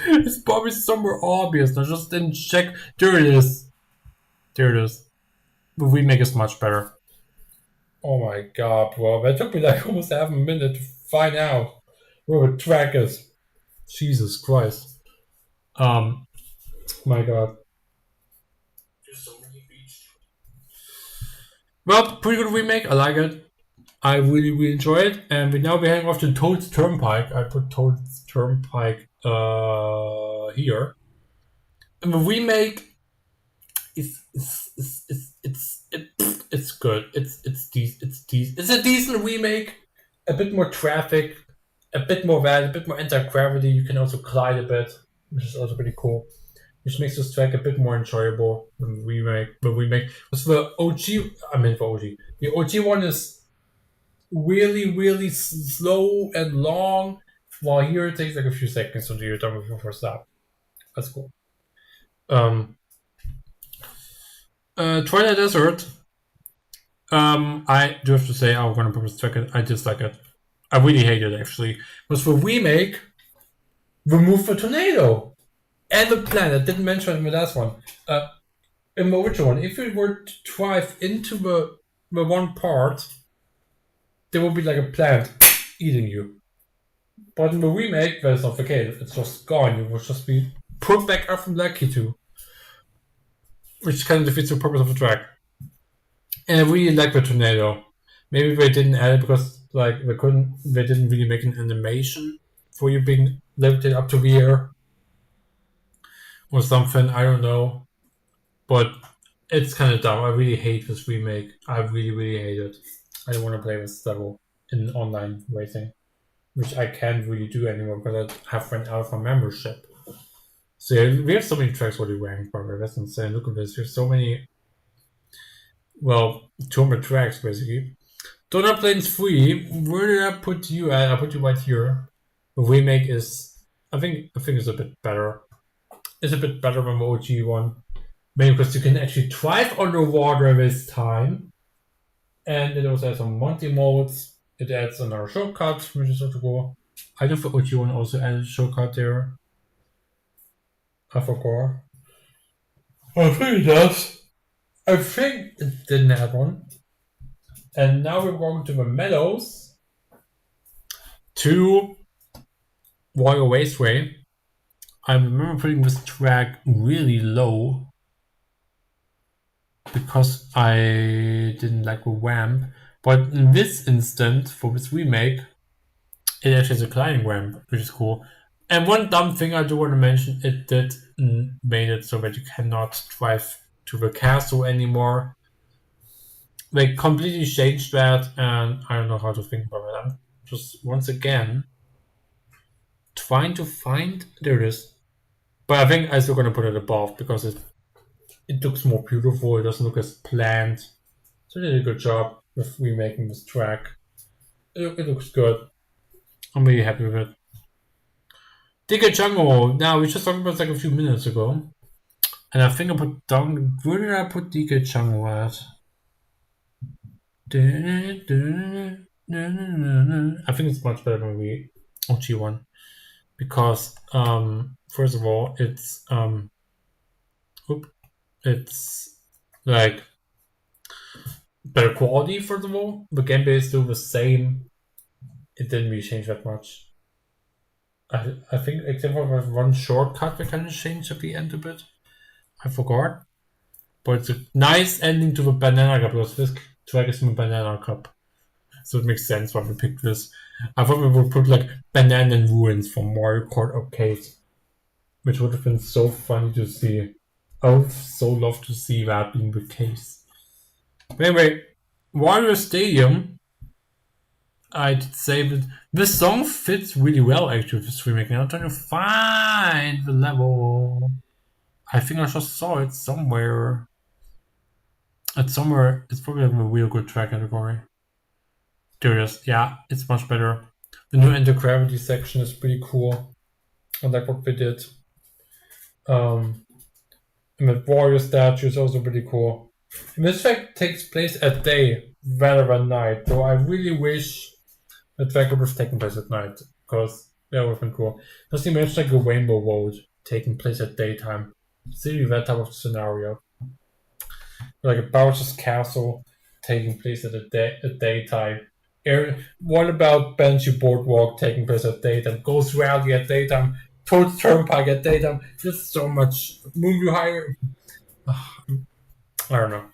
It's probably somewhere obvious. I just didn't check. There it is. The remake is much better. Oh my god, bro. That took me like almost half a minute to find out where the track is. Jesus Christ. Um, my god. Well, pretty good remake. I like it. I really enjoy it. And now we're heading off to Toad's Turnpike. I put Toad's Turnpike here. And the remake it's good. It's a decent remake. A bit more traffic, a bit more that, a bit more anti-gravity. You can also glide a bit, which is also pretty cool. Which makes this track a bit more enjoyable than the remake. Because the OG, I mean for OG, the OG one is really slow and long, while here it takes like a few seconds until you're done with your first lap. That's cool. Twilight Desert. I do have to say, I'm gonna purpose track it. I dislike it. I really hate it actually. Because for remake, remove the tornado and the planet. Didn't mention it in the last one. In the original one, if you were to drive into the one part, there would be like a plant eating you. But in the remake, that's not the case. It's just gone. You will just be put back up from Lucky 2. Which kind of defeats the purpose of the track. And I really like the tornado. Maybe they didn't add it because like they didn't really make an animation for you being lifted up to the air or something. I don't know, but it's kind of dumb. I really hate this remake. I really hate it. I don't want to play this level in online racing, which I can't really do anymore because I have run out of my membership. So yeah, we have so many tracks already ranked, but that's insane. Look at this. There's so many. Well, 200 tracks basically. Donut Plains 3, where did I put you at? I put you right here. The remake is, I think it's a bit better. It's a bit better than the OG one. Maybe because you can actually drive underwater this time. And it also has some multi modes. It adds another shortcut, which is also cool. I know the OG one also added a shortcut there. I forgot. I think it does. I think it didn't add one. And now we're going to the meadows to Royal Raceway. I remember putting this track really low because I didn't like the ramp. But in this instant, for this remake, it actually has a climbing ramp, which is cool. And one dumb thing I do want to mention, it did made it so that you cannot drive to the castle anymore. They completely changed that, and I don't know how to think about it. I'm just once again trying to find. There it is. But I think I'm still gonna put it above because it looks more beautiful. It doesn't look as planned. So they did a good job with remaking this track. It looks good. I'm really happy with it. Digger Jungle. Now we just talked about this like a few minutes ago, and I think I put down. Where did I put Digger Jungle at? I think it's much better than the OG one because first of all it's like better quality. First of all, the gameplay is still the same. It didn't really change that much. I think except for one shortcut that kind of changed at the end a bit. I forgot, but it's a nice ending to the Banana Cup because this track is from a Banana Cup. So it makes sense why we picked this. I thought we would put like Banana and Ruins from Mario Kart Arcade, which would have been so funny to see. I would so love to see that being the case. But anyway, Wario Stadium, I'd say that this song fits really well actually with this remake. Now I'm trying to find the level. I think I just saw it somewhere. It's probably like a real good track category. There it is. Yeah, it's much better. The new anti-gravity section is pretty cool. I like what they did. And the warrior statue is also pretty cool. And this track takes place at day rather than night, though I really wish the track would have taken place at night, because that would have been cool. Just imagine like a rainbow road taking place at daytime. It's really that type of scenario. Like a Bowser's castle taking place at daytime? What about Banshee Boardwalk taking place at daytime? Ghost Rally at daytime? Toad's Turnpike at daytime? Just so much. Moonview Higher. I don't know.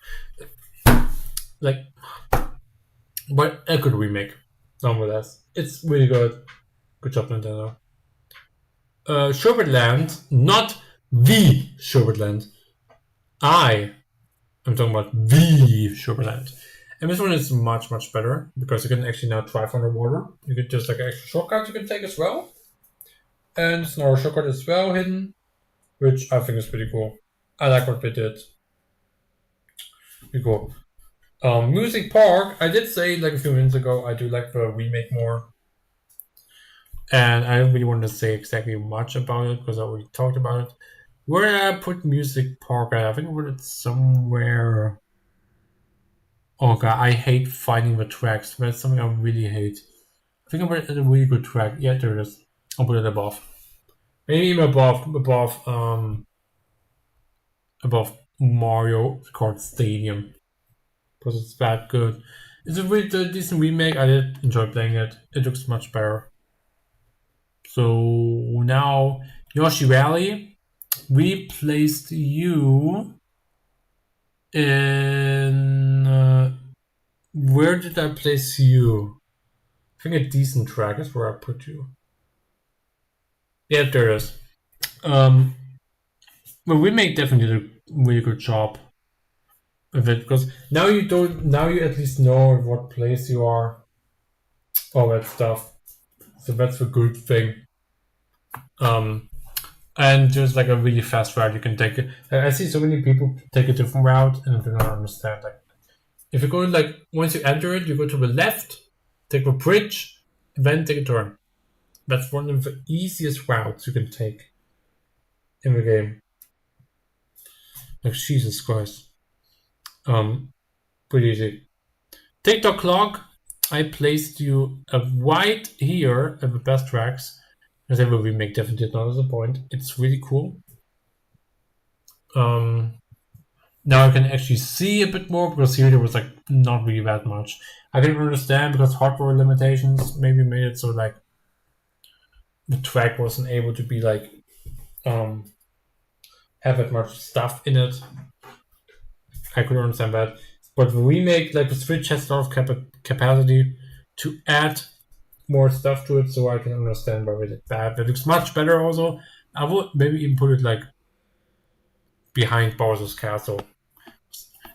Like, but a good remake, nonetheless. It's really good. Good job, Nintendo. Sherbetland, not the Sherbetland. I'm talking about the Sherbetland. And this one is much, much better because you can actually now drive underwater. You can just like extra shortcuts you can take as well. And it's another shortcut as well hidden, which I think is pretty cool. I like what they did. Pretty cool. Music Park, I did say like a few minutes ago, I do like the remake more. And I don't really want to say exactly much about it because I already talked about it. Where did I put Music Park at? I think I put it somewhere. Oh god, I hate finding the tracks. That's something I really hate. I think I put it at a really good track. Yeah, there it is. I'll put it above. Maybe even above Mario Kart Stadium. Because it's that good. It's a really decent remake. I did enjoy playing it. It looks much better. So now Yoshi Valley, we placed you in. Where did I place you? I think a decent track is where I put you. Yeah, there it is. Well, we make definitely a really good job of it because now you don't. Now you at least know what place you are. All that stuff. So that's a good thing. Um, and there's like a really fast route you can take it. I see so many people take a different route and I do not understand. Like, if you go like once you enter it, you go to the left, take the bridge, and then take a turn. That's one of the easiest routes you can take in the game. Like Jesus Christ. Pretty easy. TikTok clock. I placed you right here at the best tracks. As I will remake definitely not as a point. It's really cool. Now I can actually see a bit more because here there was like not really that much. I can understand because hardware limitations maybe made it so like the track wasn't able to be like have that much stuff in it. I could understand that. But the remake, like the Switch has a lot of capacity to add more stuff to it, so I can understand why they did that. That looks much better also. I would maybe even put it like behind Bowser's Castle.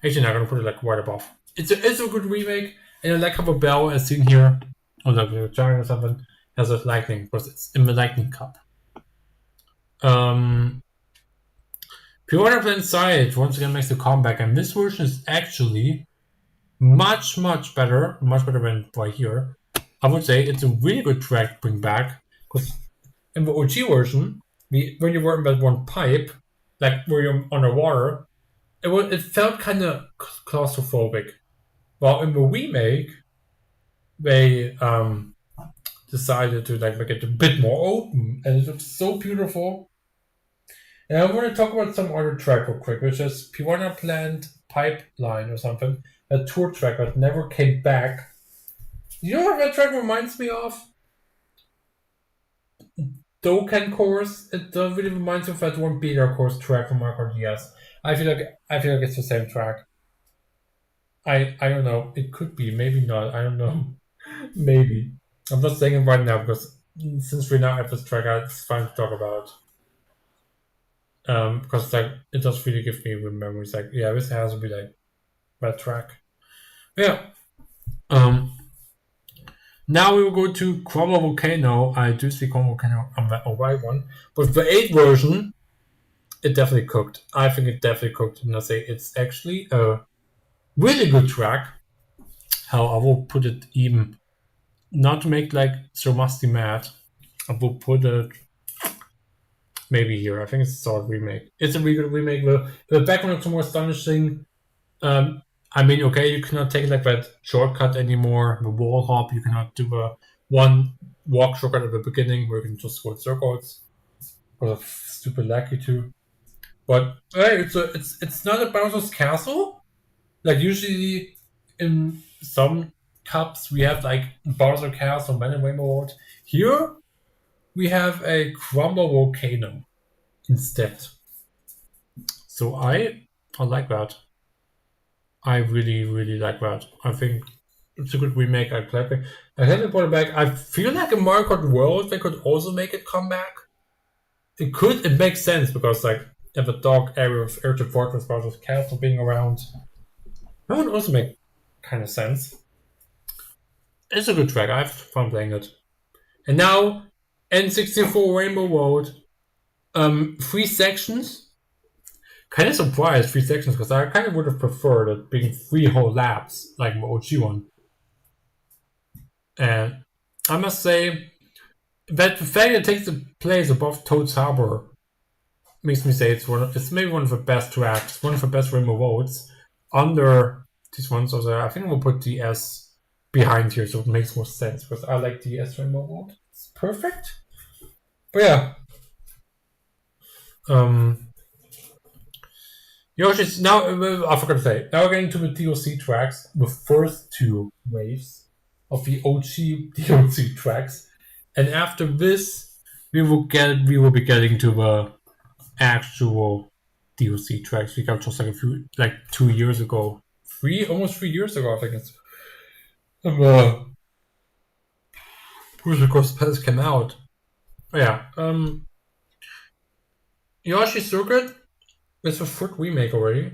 Actually, I'm gonna put it like right above. It's a good remake, and I like how the bell is seen here, or like a giant or something, has a lightning because it's in the lightning cup. Piranha Plant Side once again makes a comeback, and this version is actually much better than right here. I would say it's a really good track to bring back because in the OG version, when you were in that one pipe, like where you're underwater, it felt kind of claustrophobic. While in the remake, they decided to like make it a bit more open, and it looks so beautiful. And I want to talk about some other track real quick, which is Piranha Plant Pipeline or something, a tour track that never came back. You know what that track reminds me of? Dokkan Course. It really reminds me of that one Beta Course track from Mario Kart DS. I feel like it's the same track. I don't know. It could be, maybe not. I don't know. Maybe. I'm not saying it right now because since we're now at this track, it's fine to talk about. Because like it does really give me memories. Like yeah, this has to be like that track. Yeah. Now we will go to Chroma Volcano. I do see Chroma Volcano on the white one, but the 8 version, it definitely cooked. I think it definitely cooked, and I say it's actually a really good track. How I will put it even, not to make like so musty mad. I will put it maybe here. I think it's a solid remake. It's a really good remake. The background looks more astonishing. I mean, okay, you cannot take like that shortcut anymore. The wall hop, you cannot do a one walk shortcut at the beginning where you can just go in circles. Because of stupid lucky too. But hey, it's not a Bowser's Castle. Like usually, in some cups we have like Bowser Castle, Man and Rainbow Road. Here we have a Crumble Volcano instead. So I like that. I really like that. I think it's a good remake. I like it. I haven't brought it back. I feel like in Mario Kart World they could also make it come back. It could. It makes sense because like you have a dark area of Urchin Fortress, Bowser's Castle being around. That would also make kind of sense. It's a good track. I have fun playing it. And now N64 Rainbow Road. 3 sections. Kind of surprised 3 sections because I kind of would have preferred it being 3 whole laps like my OG one. And I must say that the fact it takes the place above Toad's Harbor makes me say it's maybe one of the best tracks, one of the best Rainbow Roads under these ones. So I think we'll put the S behind here so it makes more sense because I like the S Rainbow Road. It's perfect. But yeah. Yoshi's now I forgot to say. Now we're getting to the DLC tracks, the first 2 waves of the OG DLC tracks. And after this we will be getting to the actual DLC tracks. We got just like 2 years ago. Almost 3 years ago, I think it's Push Across Paths came out. But yeah. Yoshi Circuit is a foot remake already.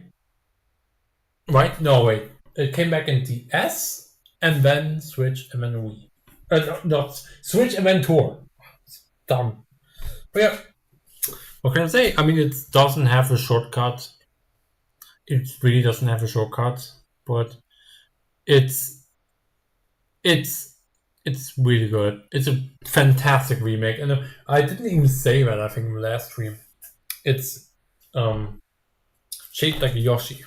Right? No, wait. It came back in DS and then Switch and then Wii. No, Switch and then Tour. It's dumb. But yeah. What can I say? I mean, it doesn't have a shortcut. It really doesn't have a shortcut, but it's really good. It's a fantastic remake, and I didn't even say that. I think in the last stream, it's shaped like a Yoshi.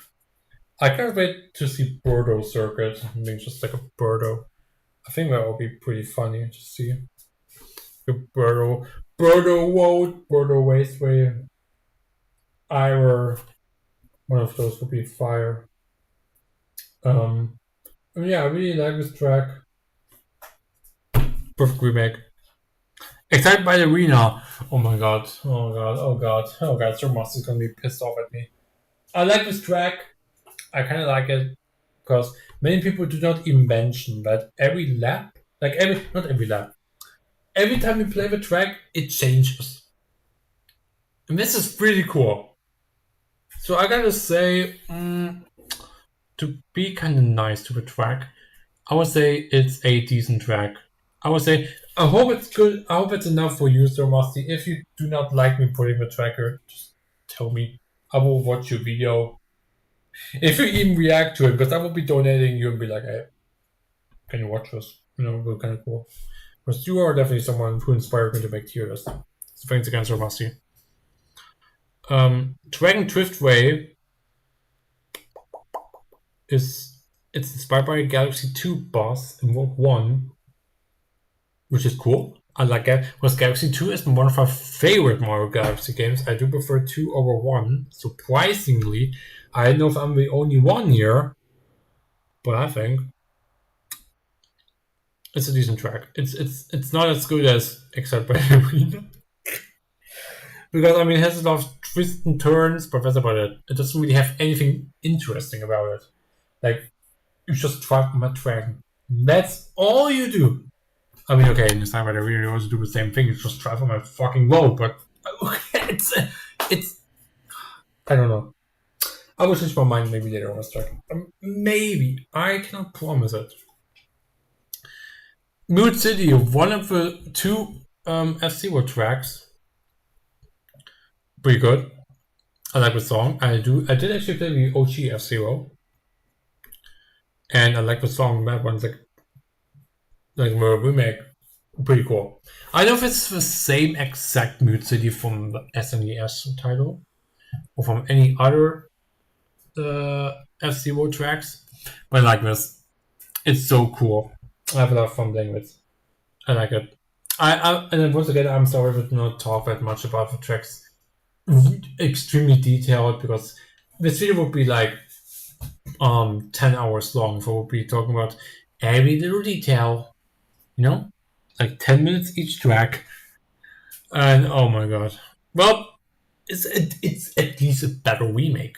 I can't wait to see Birdo Circuit. I mean, just like a Birdo. I think that would be pretty funny to see. The Birdo Road, Birdo Raceway. Either one of those would be fire. Yeah, I really like this track. Perfect remake. Excited by the arena. Oh my god. Sir Moss is gonna be pissed off at me. I like this track. I kind of like it because many people do not even mention that every lap, not every lap, every time you play the track, it changes. And this is pretty cool. So I gotta say, to be kind of nice to the track, I would say it's a decent track. I would say, I hope it's good. I hope it's enough for you, Sir Musty. If you do not like me putting the tracker, just tell me. I will watch your video. If you even react to it, because I will be donating you and be like, hey, can you watch this? You know, it'll be kind of cool. Because you are definitely someone who inspired me to make tier lists. So thanks again, Sir Musty. Dragon Driftway it's inspired by a Galaxy 2 boss in World 1, which is cool. I like it because Galaxy 2 is one of our favorite Mario Galaxy games. I do prefer 2 over 1. Surprisingly, I don't know if I'm the only one here, but I think it's a decent track. It's not as good as Except by the Arena. Because I mean, it has a lot of twists and turns, but that's about it. It doesn't really have anything interesting about it. Like, you just drive on a track. That's all you do. I mean, okay, in this time, I really also do the same thing. You just drive on my fucking road, but okay, it's. I don't know. I will change my mind maybe later on this track. Maybe. I cannot promise it. Mood City, one of the 2 F-Zero tracks. Pretty good. I like the song. I did actually play the OG F-Zero. And I like the song. That one's like the remake. Pretty cool. I don't know if it's the same exact Mood City from the SNES title or from any other F-Zero tracks, but I like this. It's so cool. I have a lot of fun playing with. I like it. And then once again, I'm sorry to not talk that much about the tracks. Extremely detailed because this video would be like 10 hours long. So we'll be talking about every little detail, you know, like 10 minutes each track. And oh my god. Well, it's at least a better remake.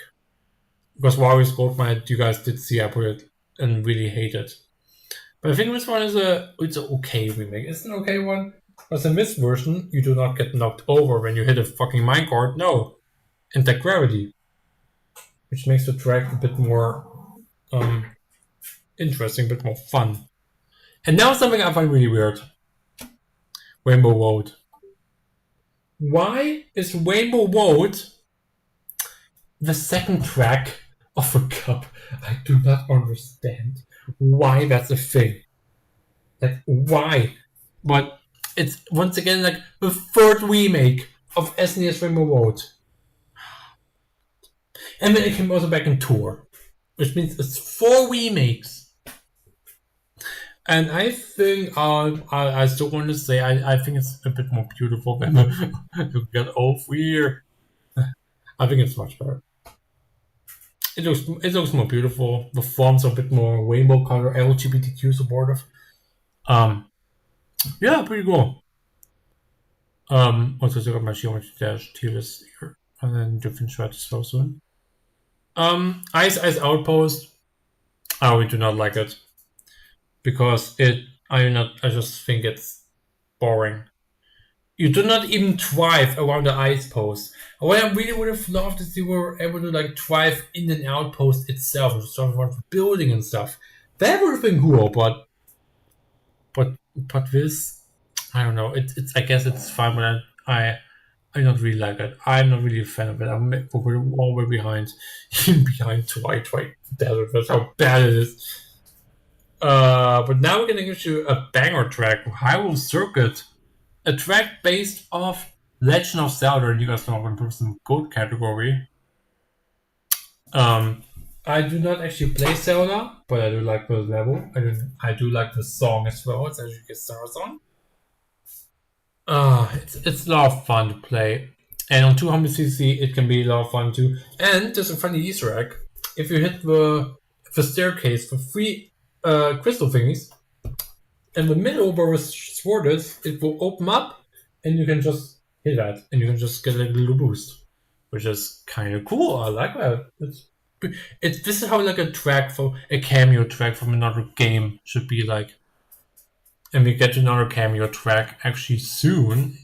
Because Warriors Goldmine, you guys did see I put it and really hate it. But I think this one is it's an okay remake. It's an okay one. Because in this version, you do not get knocked over when you hit a fucking minecart. No. Anti-gravity. Which makes the track a bit more um, interesting, a bit more fun. And now something I find really weird. Rainbow Road. Why is Rainbow Road the second track of a cup? I do not understand why that's a thing. Like, why? But it's once again like the third remake of SNES Rainbow Road. And then it came also back in tour, which means it's 4 remakes. And I think I still want to say I think it's a bit more beautiful than you get all 3. I think it's much better. It looks more beautiful. The fonts are a bit more rainbow color, LGBTQ supportive. Yeah, pretty cool. Also sogar mal schauen, was der Stil ist here. And then different shots so soon. Ice Outpost. We do not like it because I just think it's boring. You do not even drive around the ice post. What I really would have loved is you were able to like drive in an outpost itself, and start around the building and stuff. That would have been cool, but this, I don't know. It's I guess it's fine, but I don't really like it. I'm not really a fan of it. I'm all the way behind Twilight Desert. That's how bad it is. But now we're gonna give you a banger track, Hyrule Circuit, a track based off Legend of Zelda, and you guys know I'm in some goat category. I do not actually play Zelda, but I do like the level. I do like the song as well. It's actually a Star song. It's a lot of fun to play, and on 200cc it can be a lot of fun too. And there's a funny Easter egg: if you hit the staircase for 3 crystal thingies, in the middle where the sword is, it will open up, and you can just hit that, and you can just get a little boost, which is kind of cool. I like that. This is how like a track for a cameo track from another game should be like. And we get another cameo track actually soon.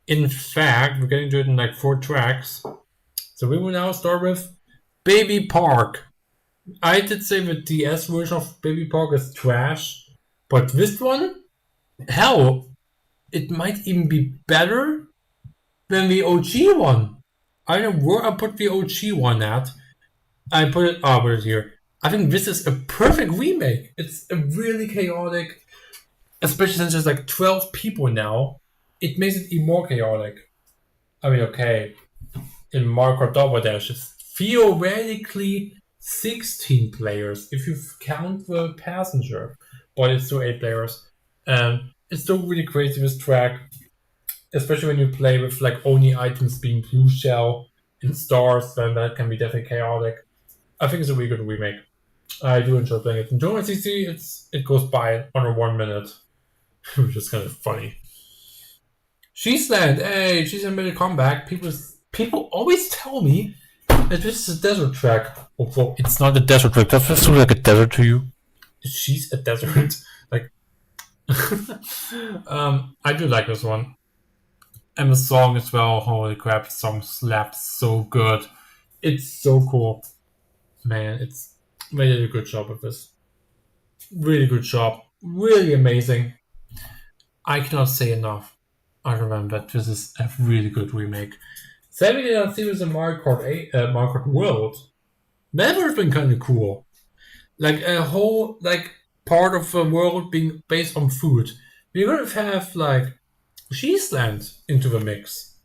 In fact, we're getting to it in like 4 tracks. So we will now start with Baby Park. I did say the DS version of Baby Park is trash, but this one, hell, it might even be better than the OG one. I don't know where I put the OG one at. I put it here. I think this is a perfect remake. It's a really chaotic, especially since there's like 12 people now. It makes it even more chaotic. I mean, okay, in Mario Kart Double Dash, it's theoretically 16 players if you count the passenger, but it's still 8 players. It's still really crazy, this track, especially when you play with like only items being blue shell and stars, then that can be definitely chaotic. I think it's a really good remake. I do enjoy playing it. In 200cc, it goes by under 1 minute, which is kind of funny. Sheesland, hey, Sheesland made a comeback. People always tell me that this is a desert track. Although it's not a desert track. Does this look like a desert to you? She's a desert. Like, I do like this one. And the song as well. Holy crap, the song slaps so good. It's so cool. Man, they did a good job with this. Really good job. Really amazing. I cannot say enough. I remember that this is a really good remake. Sadly, I did not see this in Mario Kart World. That would have been kind of cool. Like a whole part of the world being based on food. We could have like Cheeseland into the mix.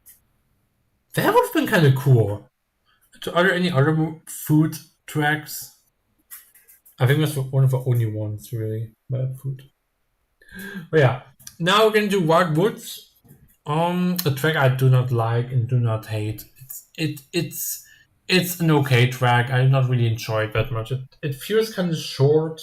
That would have been kind of cool. Are there any other food tracks? I think that's one of the only ones really about food. But yeah, now we're gonna do Wild Woods. A track I do not like and do not hate. It's It's an okay track. I did not really enjoy it that much. It feels kind of short.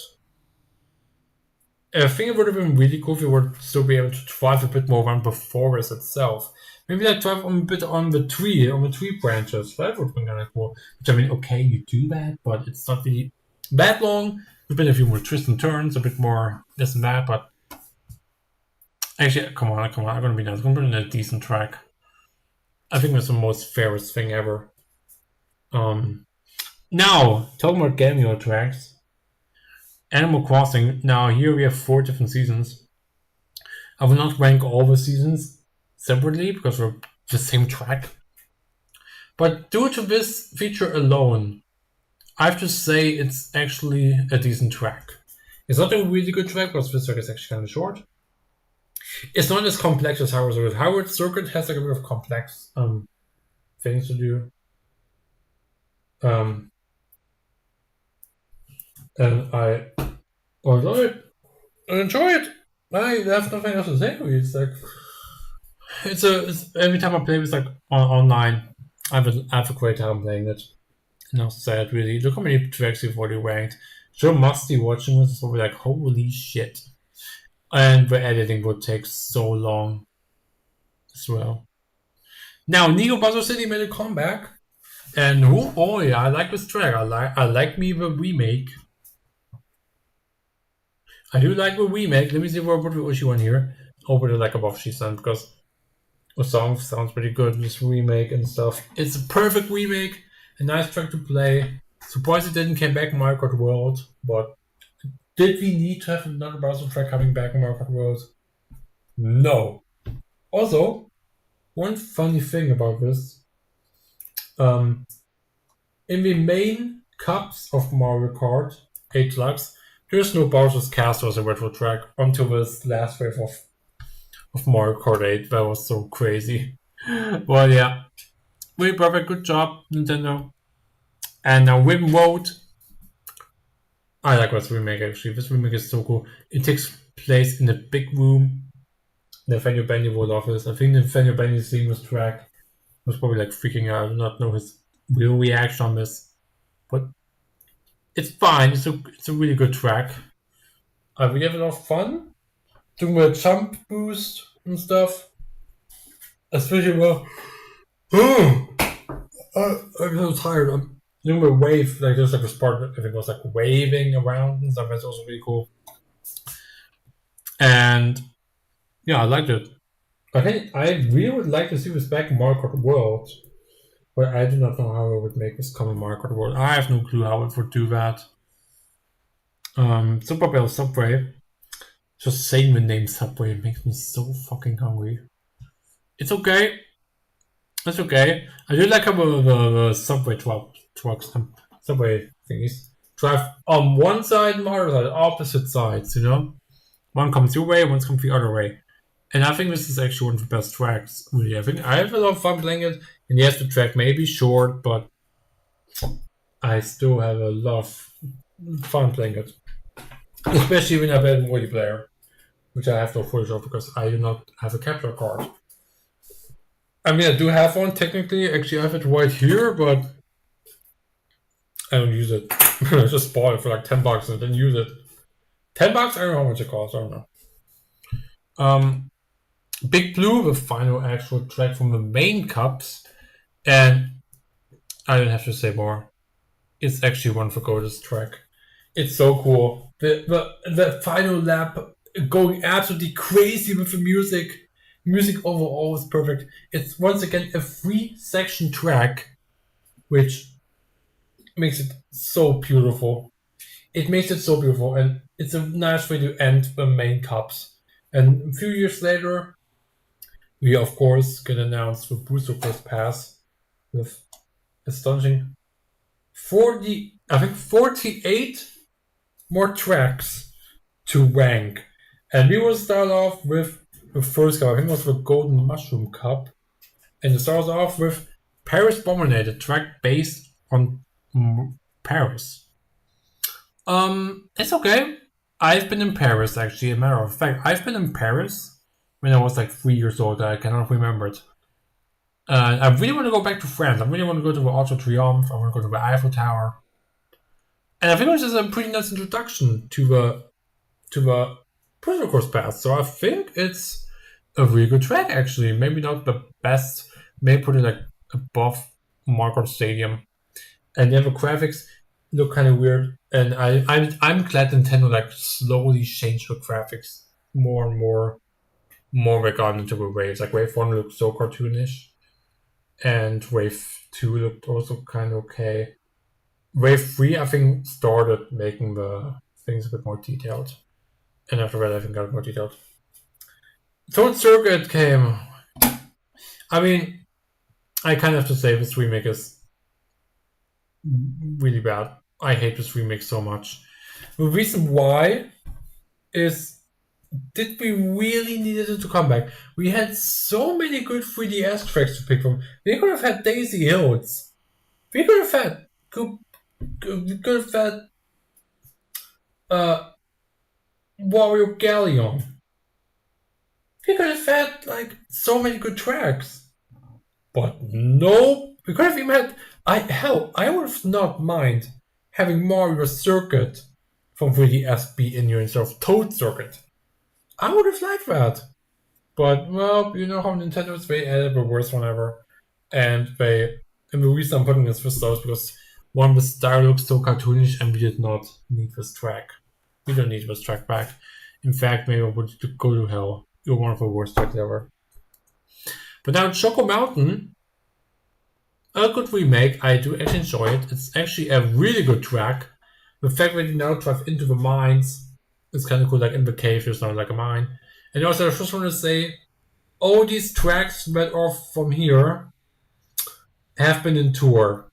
I think it would have been really cool if we were still be able to drive a bit more around the forest itself. Maybe like drive a bit on the tree branches. That would have been kind of cool. Which I mean, okay, you do that, but it's not really that long. There's been a few more twists and turns, a bit more this and that, but actually, come on, I'm gonna be nice. I'm gonna be in a decent track. I think that's the most fairest thing ever. Now talking about cameo tracks. Animal Crossing. Now here we have 4 different seasons. I will not rank all the seasons separately because we're the same track. But due to this feature alone, I have to say it's actually a decent track. It's not a really good track because this track is actually kind of short. It's not as complex as Howard Circuit. Howard Circuit has like a bit of complex things to do. And I enjoy it. I have nothing else to say. It's like it's every time I play this like online, I have a great time playing it. No sad really. Look how many tracks you've already ranked. Joe Musty watching this is probably like holy shit. And the editing would take so long as well. Now KART made a comeback. And oh yeah, I like this track. I like me the remake. I do like the remake. Let me see what we issue on here. Over the like above she sent because the song sounds pretty good. This remake and stuff. It's a perfect remake. A nice track to play. Surprised it didn't come back in Mario Kart World, but did we need to have another Bowser track coming back in Mario Kart World? No. Also, one funny thing about this. In the main cups of Mario Kart 8 Deluxe, there's no Bowser's Castle as a retro track until this last wave of Mario Kart 8. That was so crazy. Well, yeah. Really perfect. Good job, Nintendo. And now Wim Road. I like this remake actually. This remake is so cool. It takes place in a big room. Nathaniel Benny will love this. I think Nathaniel Benny seeing this track was probably like freaking out. I do not know his real reaction on this. But it's fine. It's a really good track. We have a lot of fun doing the jump boost and stuff. Especially well. I'm so tired. I'm doing the wave. Like there's like a part I think it was like waving around and stuff. That's also really cool. And yeah, I liked it. I think I really would like to see this back in Mario Kart World. But I do not know how I would make this come in Mario Kart World. I have no clue how it would do that. Super Bell Subway. Just saying the name Subway makes me so fucking hungry. It's okay. It's okay. I do like how the subway trucks, subway thingies drive on one side and the other side, opposite sides, you know? One comes your way, one comes the other way. And I think this is actually one of the best tracks, really. I think I have a lot of fun playing it. And yes, the track may be short, but I still have a lot of fun playing it. Especially when I play multiplayer, which I have no footage of because I do not have a capture card. I mean, I do have one technically. Actually, I have it right here, but I don't use it. I just bought it for like $10 and didn't use it. $10? I don't know how much it costs. I don't know. Big Blue, the final actual track from the main cups, and I don't have to say more. It's actually one for Gold's track. It's so cool. The final lap going absolutely crazy with the music. Music overall is perfect. It's once again a 3-section track, which makes it so beautiful. It makes it so beautiful, and it's a nice way to end the main cups. And a few years later, we of course get announced the Booster Quest Pass with astonishing 48 more tracks to rank. And we will start off with the first cup. I think it was the Golden Mushroom Cup. And it starts off with Paris Promenade, a track based on Paris. It's okay. I've been in Paris actually. As a matter of fact, I've been in Paris when I was like 3 years old. I cannot remember it. I really want to go back to France. I really want to go to the Arc de Triomphe. I want to go to the Eiffel Tower. And I think it was just a pretty nice introduction to the Prison Course Pass. So I think it's a really good track actually. Maybe not the best. Maybe put it like above Marquardt Stadium. And then the graphics look kind of weird. And I'm glad Nintendo like slowly changed the graphics more and more they got into the waves. Like Wave 1 looked so cartoonish. And Wave 2 looked also kind of okay. Wave 3, I think, started making the things a bit more detailed. And after that, I think got more detailed. Third Circuit came. I mean, I kind of have to say this remake is really bad. I hate this remake so much. The reason why is, did we really needed it to come back? We had so many good 3DS tracks to pick from. We could have had Daisy Hills. We could have had Wario Galleon. We could have had like so many good tracks. But no, we could have even had I would have not mind having Mario Circuit from 3DS be in here instead of Toad Circuit. I would have liked that. But well, you know how Nintendo is, they added the worst one ever. And the reason I'm putting this first though is because one, the style looks so cartoonish and we did not need this track. We don't need this track back. In fact, maybe I would go to hell. You're one of the worst tracks ever. But now Choco Mountain, a good remake. I do actually enjoy it. It's actually a really good track. The fact that you now drive into the mines is kind of cool. Like in the cave, there's not like a mine. And also, I just want to say, all these tracks that are from here have been in tour,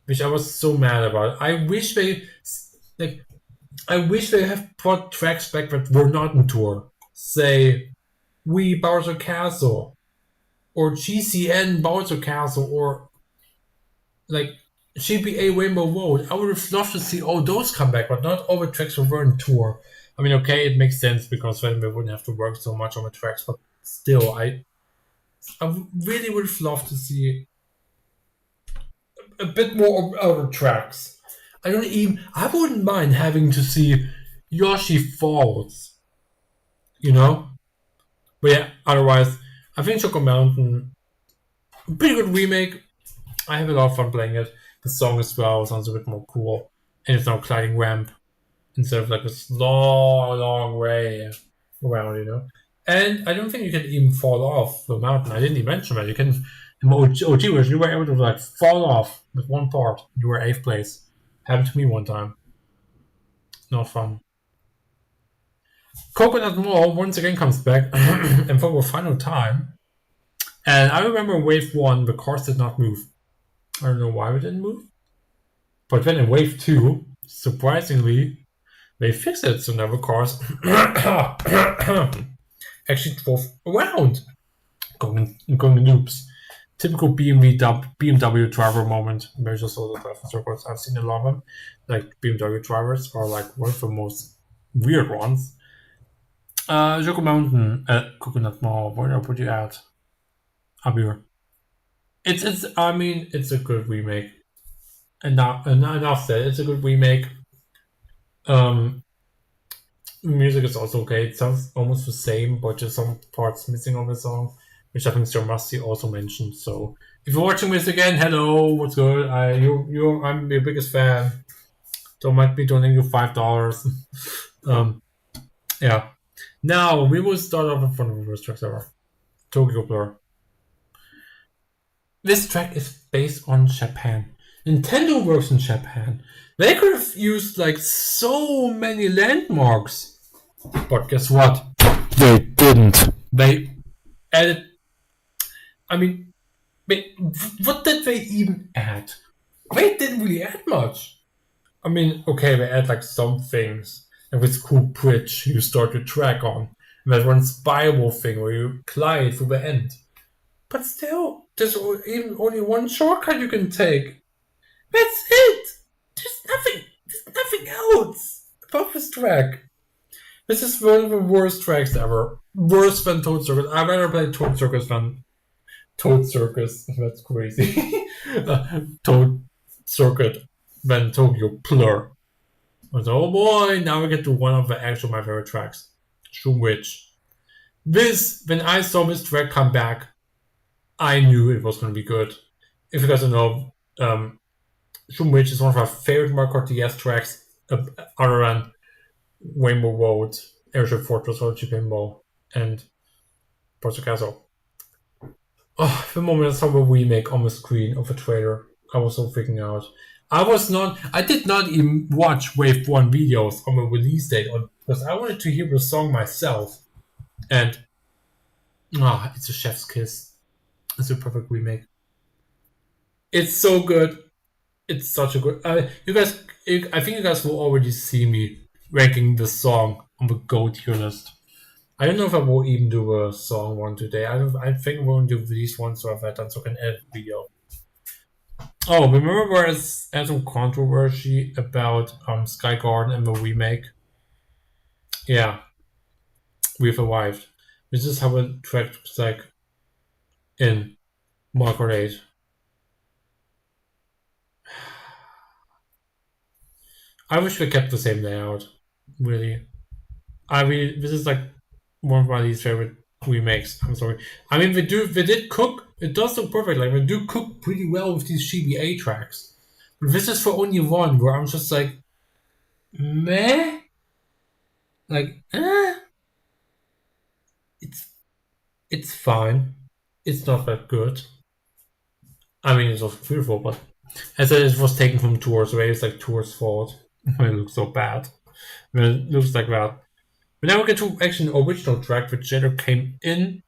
which I was so mad about. I wish they have brought tracks back that were not in tour. Say, Wii Bowser Castle, or GCN Bowser Castle, or like GBA Rainbow Road. I would have loved to see all those come back, but not all the tracks that were on tour. I mean, okay, it makes sense because then we wouldn't have to work so much on the tracks, but still, I really would have loved to see a bit more other tracks. I wouldn't mind having to see Yoshi Falls, you know? But yeah, otherwise, I think Choco Mountain, pretty good remake. I have a lot of fun playing it. The song as well sounds a bit more cool. And it's now a gliding ramp instead of like this long way around, you know? And I don't think you can even fall off the mountain. I didn't even mention that. You can, in the OG version, you were able to like fall off with one part. You were 8th place. Happened to me one time. Not fun. Coconut Mall once again comes back, and for the final time. And I remember in Wave 1, the cars did not move. I don't know why we didn't move. But then in Wave 2, surprisingly, they fixed it. So now the cars actually drove around, going in loops. Typical BMW driver moment. There's just all the traffic circles. I've seen a lot of them. Like BMW drivers are like one of the most weird ones. Choco Mountain, Coconut Mall. Where did I put you at? Up here. It's a good remake. And now enough said. It's a good remake. Music is also okay. It sounds almost the same, but just some parts missing on the song, which I think Sir Musty also mentioned. So if you're watching this again, hello, what's good? I'm your biggest fan. Don't mind me donating you $5. Yeah. Now we will start off with one of the first tracks ever. Tokyo Blur. This track is based on Japan. Nintendo works in Japan. They could have used like so many landmarks. But guess what? They didn't. They added. What did they even add? They didn't really add much. Okay, they add like some things. Like this cool bridge you start your track on. And that one spiral thing where you glide through the end. But still, there's even only one shortcut you can take. That's it! There's nothing else about this track. This is one of the worst tracks ever. Worse than Toad Circuit. I'd rather play Toad Circuit Toad Circus. That's crazy. Toad Circuit. Then Tokyo Plur. I was, oh boy, now we get to one of the actual my favorite tracks. Shoom Witch. This, when I saw this track come back, I knew it was going to be good. If you guys don't know, Shoom Witch is one of our favorite Mario Kart DS tracks, other than Rainbow Road, Airship Fortress, Road Pinball, and Porto Castle. Oh, the moment I saw the remake on the screen of the trailer, I was so freaking out. I did not even watch Wave 1 videos on the release date because I wanted to hear the song myself. And, it's a chef's kiss. It's a perfect remake. It's so good. It's such a good. You guys, I think you guys will already see me ranking the song on the Go tier list. I don't know if I will even do a song one today. I think I won't do these ones so I've done so I can edit video. Oh, remember there's some controversy about Sky Garden and the remake? Yeah, we've arrived. This is how a track looks like in Mario Kart 8. I wish we kept the same layout. Really. This is like one of my least favorite remakes. I'm sorry. I mean, they did cook. It does look perfect. Like, they do cook pretty well with these GBA tracks. But this is for only one, where I'm just like, meh? Like, It's fine. It's not that good. I mean, it was beautiful, but as I said, it was taken from Tours, where it's like Tours' fault. It looks so bad. It looks like that. But now we get to actually an original track which later came in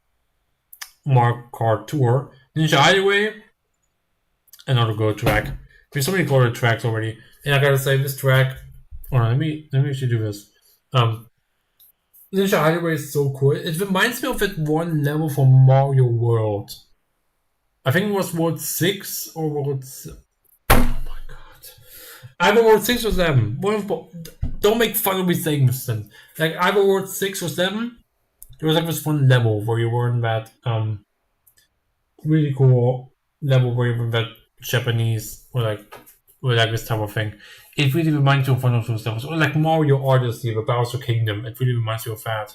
Mario Kart Tour. Ninja Highway, another good track. There's so many good tracks already. And I gotta say, this track. Let me actually do this. Ninja Highway is so cool. It reminds me of that one level from Mario World. I think it was World 6 or World. Oh my god. Either World 6 or 7. Don't make fun of me saying this then. Like, either World 6 or 7, there was like this one level where you were in that really cool level where you were in that Japanese or like this type of thing. It really reminds you of one of those levels. Or like Mario Odyssey, the Bowser Kingdom. It really reminds you of that.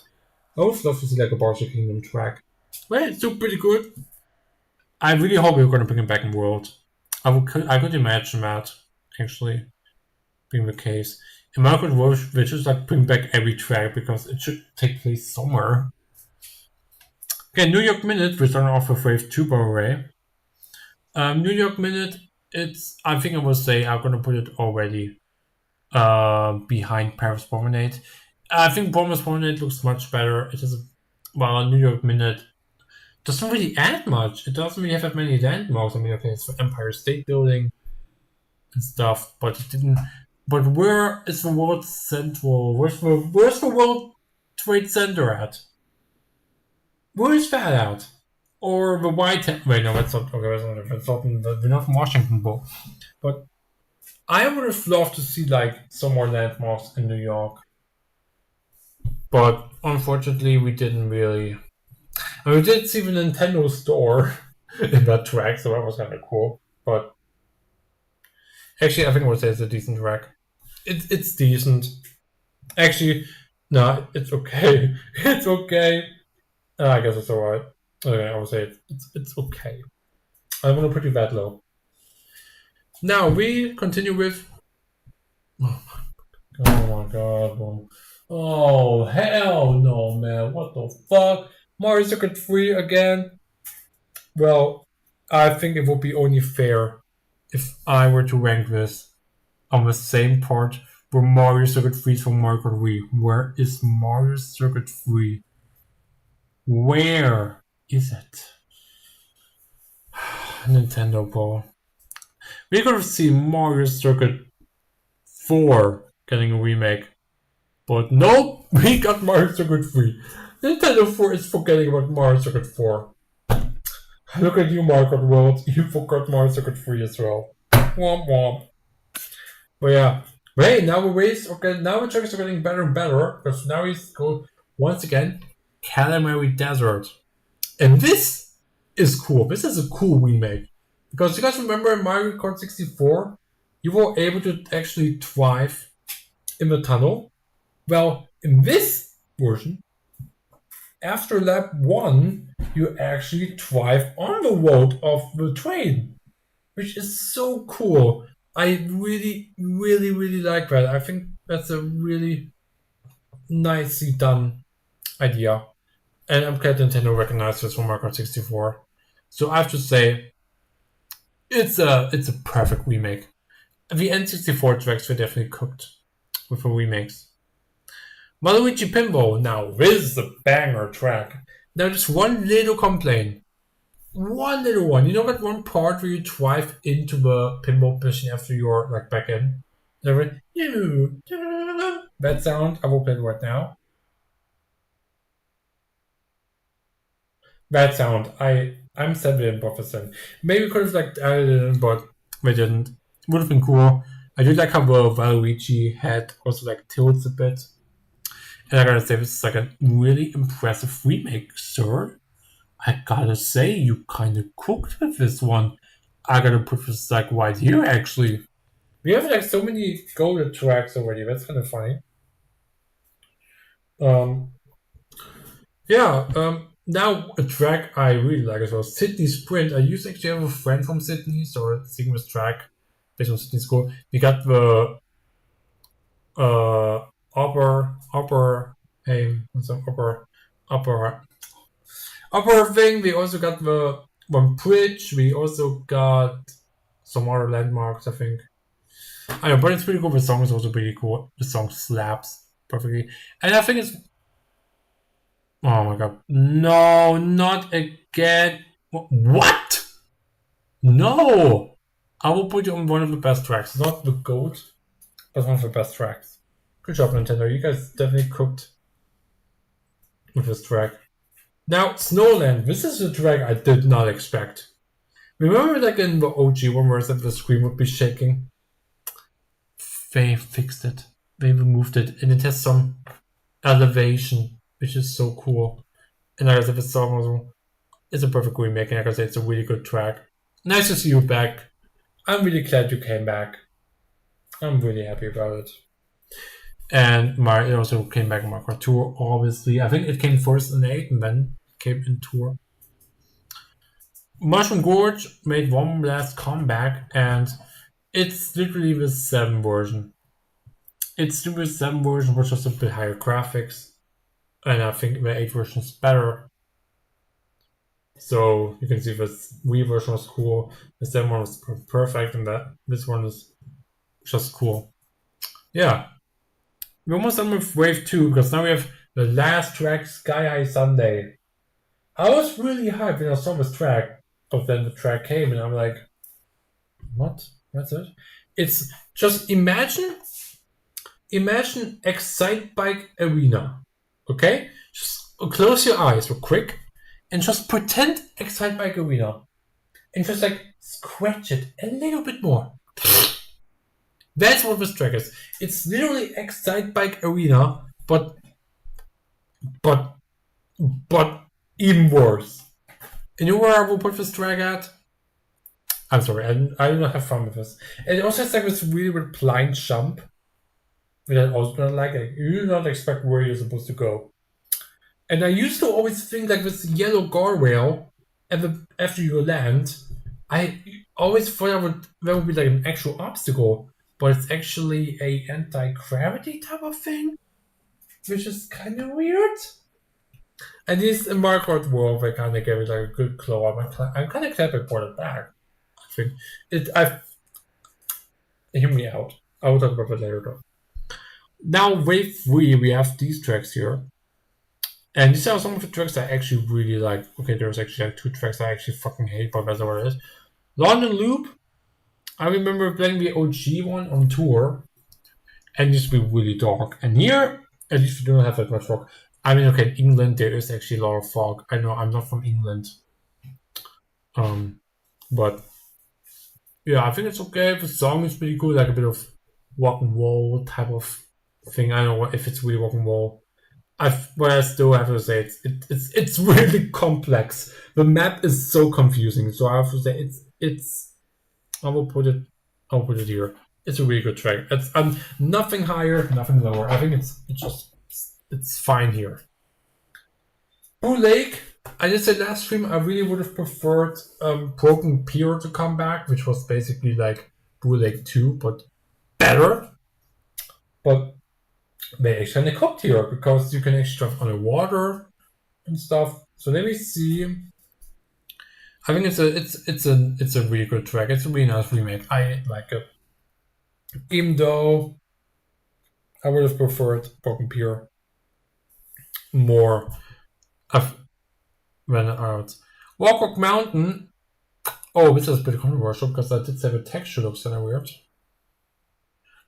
I would love to see like a Bowser Kingdom track. Well, it's still pretty good. I really hope we're going to bring it back in World. I could imagine that, actually, being the case. In Mario Kart World, they just like bring back every track because it should take place somewhere. Okay, New York Minute, return off of Wave 2, by the way. New York Minute, I think I will say I'm going to put it already behind Paris Promenade. I think Paris Promenade looks much better. It is, New York Minute doesn't really add much. It doesn't really have that many landmarks. I mean, okay, it's the Empire State Building and stuff, but it didn't. But where is the World Central? Where's the World Trade Center at? Where is that at? Or the White House? Wait, no, that's not. Okay, that's not. We're not from Washington, but I would have loved to see like some more landmarks in New York, but unfortunately, we didn't really. I mean, we did see the Nintendo store in that track, so that was kind of cool. But actually, I think I would say it's a decent track. It's decent. Actually, no, it's okay. It's okay. I guess it's alright. Okay, I would say it's okay. I'm gonna put you that low. Now we continue with. Oh my god. Oh hell no, man! What the fuck? Mario Circuit 3 again? Well, I think it would be only fair if I were to rank this on the same part where Mario Circuit 3 is from Mario Kart Wii. Where is Mario Circuit 3? Where is it? Nintendo Ball. We're gonna see Mario Circuit 4 getting a remake. But nope, we got Mario Circuit 3. Nintendo 4 is forgetting about Mario Circuit 4. Look at you, Mario Kart World. You forgot Mario Circuit 3 as well. Womp womp. But yeah. Wait, now now the tracks are getting better and better. Because now we go once again Calamari Desert. And this is cool. This is a cool remake. Because you guys remember in Mario Kart 64, you were able to actually drive in the tunnel. Well, in this version, after lap 1, you actually drive on the road of the train, which is so cool. I really, really, really like that. I think that's a really nicely done idea. And I'm glad Nintendo recognized this from Mario Kart 64. So I have to say, it's a perfect remake. The N64 tracks were definitely cooked with the remakes. Waluigi Pinball, now this is a banger track. Now just one little complaint. One little one. You know that one part where you drive into the pinball machine after you're like back in? That sound, I will play it right now. That sound, I'm sad we didn't bother them. Maybe we could have like added it in, but we didn't. Would have been cool. I do like how the Waluigi head also like tilts a bit. And I gotta say, this is like a really impressive remake, sir. I gotta say, you kind of cooked with this one. I gotta put this like right here, actually. We have like so many golden tracks already. That's kind of funny. Um, yeah. Now a track I really like as well, Sydney Sprint. I used to actually have a friend from Sydney, so singing this track based on Sydney school. We got the hey, what's that? Upper thing. We also got the one bridge. We also got some other landmarks, I think. I know, but it's pretty cool. The song is also pretty cool. The song slaps perfectly. And I think it's. Oh my god. No, not again. What? No! I will put you on one of the best tracks. Not the GOAT, but one of the best tracks. Good job, Nintendo. You guys definitely cooked with this track. Now, Snowland. This is a track I did not expect. Remember, like in the OG one where I said the screen would be shaking? They fixed it. They removed it, and it has some elevation, which is so cool. And like I said, the song also is a perfect remake, and like I said, it's a really good track. Nice to see you back. I'm really glad you came back. I'm really happy about it. And it also came back in Mario Kart Tour, obviously. I think it came first in 8 and then came in Tour. Mushroom Gorge made one last comeback, and it's literally the 7 version. It's the 7 version, which has a bit higher graphics, and I think the 8 version is better. So you can see the Wii version was cool, the 7 one was perfect, and this one is just cool. Yeah. We're almost done with Wave 2, because now we have the last track, Sky High Sunday. I was really hyped when I saw this track, but then the track came, and I'm like, what? That's it? It's just imagine Excite Bike Arena. Okay? Just close your eyes real quick and just pretend Excite Bike Arena. And just like scratch it a little bit more. That's what this track is. It's literally Excite Bike Arena, but even worse. And you know where I will put this track at? I'm sorry, I do not have fun with this. And it also has like this really weird blind jump. Which I also don't like. You do not expect where you're supposed to go. And I used to always think like this yellow guardrail after you land, I always thought that would be like an actual obstacle, but it's actually a anti-gravity type of thing, which is kind of weird. And this in Mario Kart World, they kind of gave it like a good glow up. I'm kind of glad they brought it back. I think hear me out. I will talk about it later though. Now, Wave 3, we have these tracks here. And these are some of the tracks I actually really like. Okay, there's actually like 2 tracks I actually fucking hate, but that's what it is. London Loop, I remember playing the OG one on tour, and it used to be really dark. And here, at least we don't have that much fog. I mean, okay, in England there is actually a lot of fog. I know I'm not from England. But yeah, I think it's okay. The song is pretty cool, like a bit of rock and roll type of thing. I don't know if it's really rock and roll. But I still have to say it's really complex. The map is so confusing. So I have to say it's I will put it here. It's a really good track. It's nothing higher, nothing lower. I think it's fine here. Blue Lake. I did say last stream I really would have preferred Broken Pier to come back, which was basically like Blue Lake 2, but better. But they actually cooked here because you can actually drive on the water and stuff. So let me see. I think it's a really good track. It's a really nice remake. I like it. Even though I would have preferred Broken Pier more than out. Walk Mountain. Oh, this is a bit controversial because I did say the texture looks kind of weird.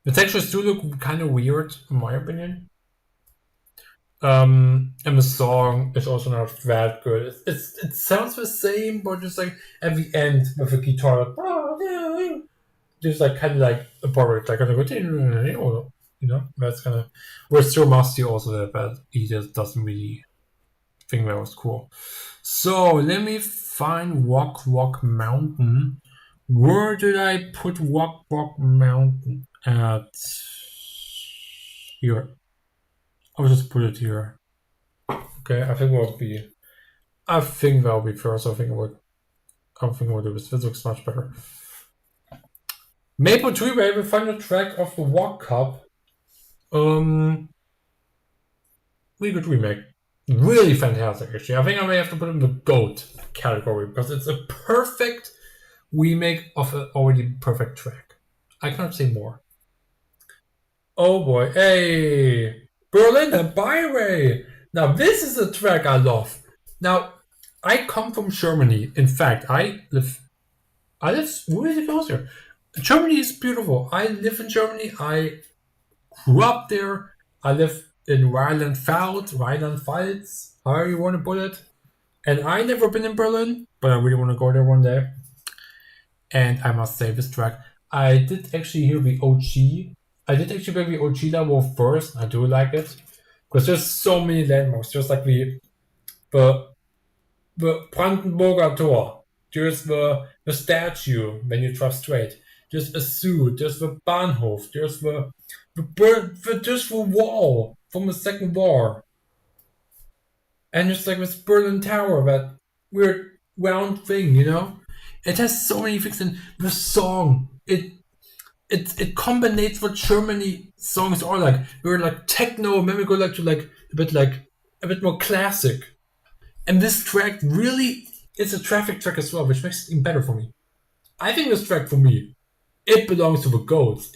The textures do look kind of weird, in my opinion. And the song is also not that good. It sounds the same, but just like at the end with the guitar, like, just like kind of like a part like kind of go, that's kind of. We're still musty also that, but he just doesn't really think that was cool. So let me find Walk Mountain. Where did I put Walk Mountain at? Here. I'll just put it here. Okay, I think that'll be first. I think we'll do this. This looks much better. Maple Tree Way, the final track of the Walk Cup. Really good remake. Really fantastic, actually. I think I may have to put it in the GOAT category because it's a perfect remake of an already perfect track. I cannot say more. Oh boy, hey! Berliner Byway! Now this is a track I love. Now, I come from Germany. In fact, I live really close here. Germany is beautiful. I live in Germany. I grew up there. I live in Rheinland-Pfalz, however you want to put it. And I never been in Berlin, but I really want to go there one day. And I must say, this track, I did actually hear the OG. I did actually play the OG level first. I do like it because there's so many landmarks. There's like the Brandenburger Tor. There's the statue when you drive straight. There's a zoo. There's the Bahnhof. There's the wall from the Second War. And there's like this Berlin Tower, that weird round thing, It has so many things in the song. It combines what Germany songs are like. We're like techno, and then we go like to like a bit more classic. And this track really is a traffic track as well, which makes it even better for me. I think this track for me, it belongs to the GOATs.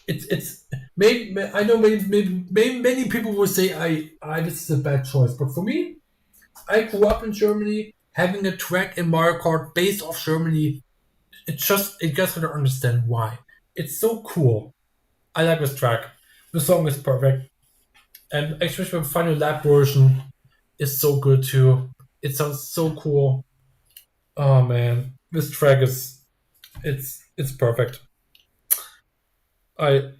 It's maybe I know maybe many people will say I this is a bad choice, but for me, I grew up in Germany. Having a track in Mario Kart based off Germany, you just gotta understand why. It's so cool. I like this track. The song is perfect, and especially the final lap version is so good too. It sounds so cool. Oh man, this track it's perfect. I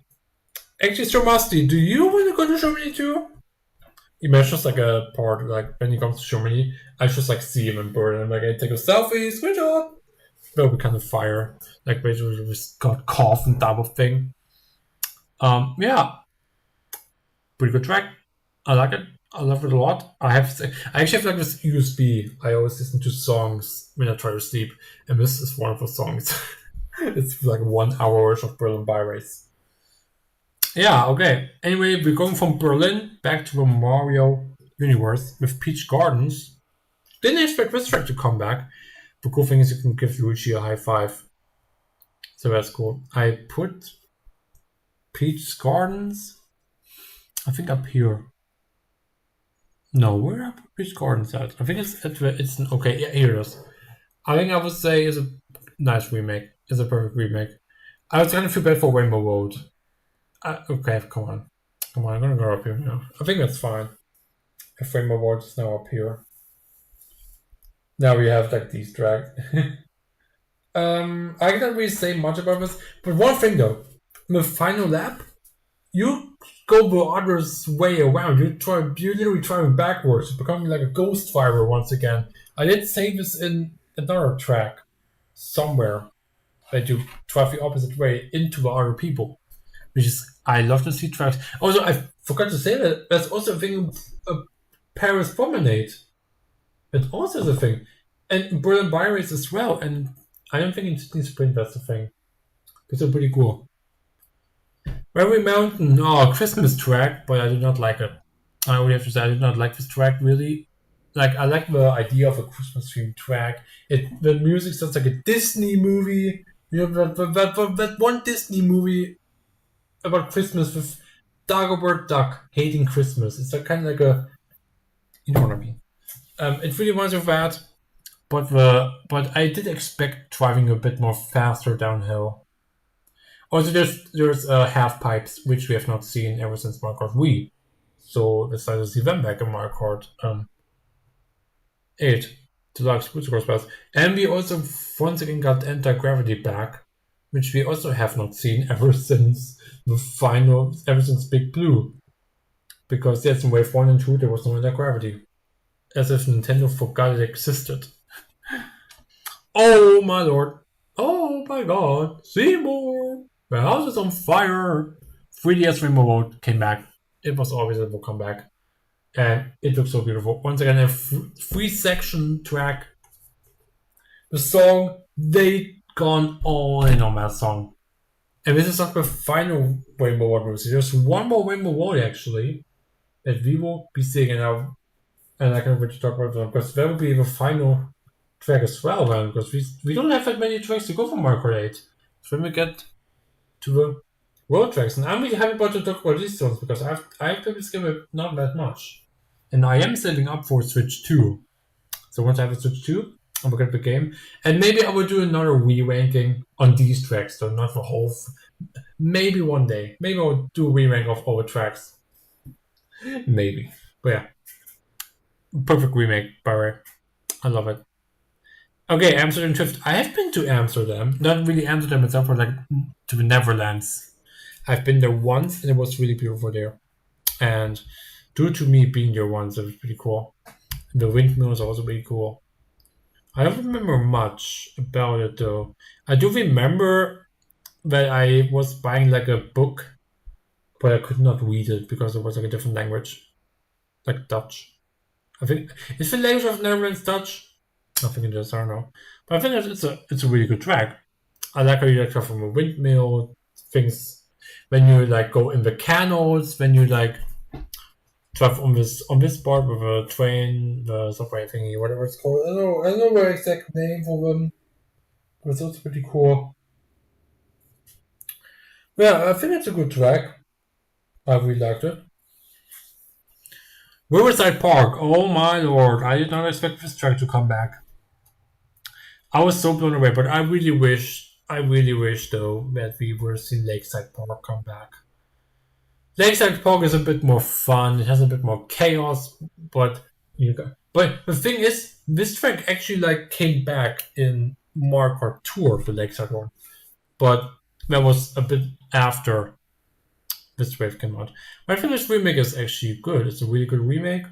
actually, Sir Musty, do you want to go to Germany too? He mentions like a part like when he comes to Germany, I just like see him in Berlin, like I take a selfie, screenshot. That'll be kind of fire, like basically just got cough and type of thing. Yeah, pretty good track. I like it. I love it a lot. I actually have like this USB. I always listen to songs when I try to sleep, and this is one of the songs. It's like 1 hour of Berlin Byways. Yeah, okay. Anyway, we're going from Berlin back to the Mario universe with Peach Gardens. Didn't expect this track to come back. The cool thing is you can give Luigi a high five. So that's cool. I put Peach Gardens, I think up here. No, where are Peach Gardens at? I think it's okay, yeah, here it is. I think I would say it's a nice remake. It's a perfect remake. I was kind of feel bad for Rainbow Road. Okay, come on, I'm gonna go up here now. I think that's fine. If Rainbow Road is now up here. Now we have like these tracks. I can't really say much about this, but one thing though, in the final lap, you go the other way around. You're literally driving backwards, becoming like a ghost driver once again. I did say this in another track somewhere that you drive the opposite way into the other people, which is I love to see tracks. Also, I forgot to say that that's also a thing in Paris Promenade. It also is a thing, and Berlin Byrace as well. And I don't think in Sydney Sprint that's the thing. It's a pretty cool. Railway Mountain, oh, Christmas track, but I do not like it. I would have to say I did not like this track really. Like I like the idea of a Christmas themed track. The music sounds like a Disney movie. You know that one Disney movie about Christmas with Dagobert Duck hating Christmas. It's like kind of like a, you know what I mean. It really reminds me of that, but I did expect driving a bit more faster downhill. Also, there's half pipes which we have not seen ever since Mario Kart Wii, so decided to see them back in Mario Kart 8 Deluxe Booster Cross Pass, and we also once again got anti-gravity back, which we also have not seen ever since ever since Big Blue, because yes, in Wave 1 and 2 there was no anti-gravity, as if Nintendo forgot it existed. Oh my lord! Oh my god! Seymour! The house is on fire! 3DS Rainbow Road came back. It was always it will come back. And it looks so beautiful. Once again, a free section track. The song, they gone all in on that song. And this is not the final Rainbow Road music. There's one more Rainbow Road actually that we will be singing now. And I can't wait to talk about that because that will be the final track as well, man. Because we don't have that many tracks to go for Mario Kart 8. So when we get to the road tracks, and I'm really happy about to talk about these songs because I've played this game not that much, and I am setting up for Switch 2. So once I have a Switch 2, I'll get the game, and maybe I will do another Wii ranking on these tracks, though not the whole. Maybe one day, maybe I'll do a Wii rank of all the tracks. Maybe, but yeah, perfect remake, by the way. I love it. Okay, Amsterdam Drift. I have been to Amsterdam. Not really Amsterdam itself, but like to the Netherlands. I've been there once, and it was really beautiful there. And due to me being there once, it was pretty cool. The windmills are also pretty cool. I don't remember much about it though. I do remember that I was buying like a book, but I could not read it because it was like a different language, like Dutch. I think is the language of Netherlands Dutch. I think it is. I don't know, but I think it's a really good track. I like how you like from a windmill things when you like go in the canals, when you like drive on this part with a train, the subway thingy, whatever it's called. I don't know the exact name for them, but it's also pretty cool. Yeah, I think it's a good track. I really liked it. Riverside Park. Oh my lord! I did not expect this track to come back. I was so blown away, but I really wish though that we were seeing Lakeside Park come back. Lakeside Park is a bit more fun. It has a bit more chaos, but but the thing is, this track actually like came back in Mario Kart Tour, the Lakeside one, but that was a bit after this wave came out. But I think this remake is actually good. It's a really good remake.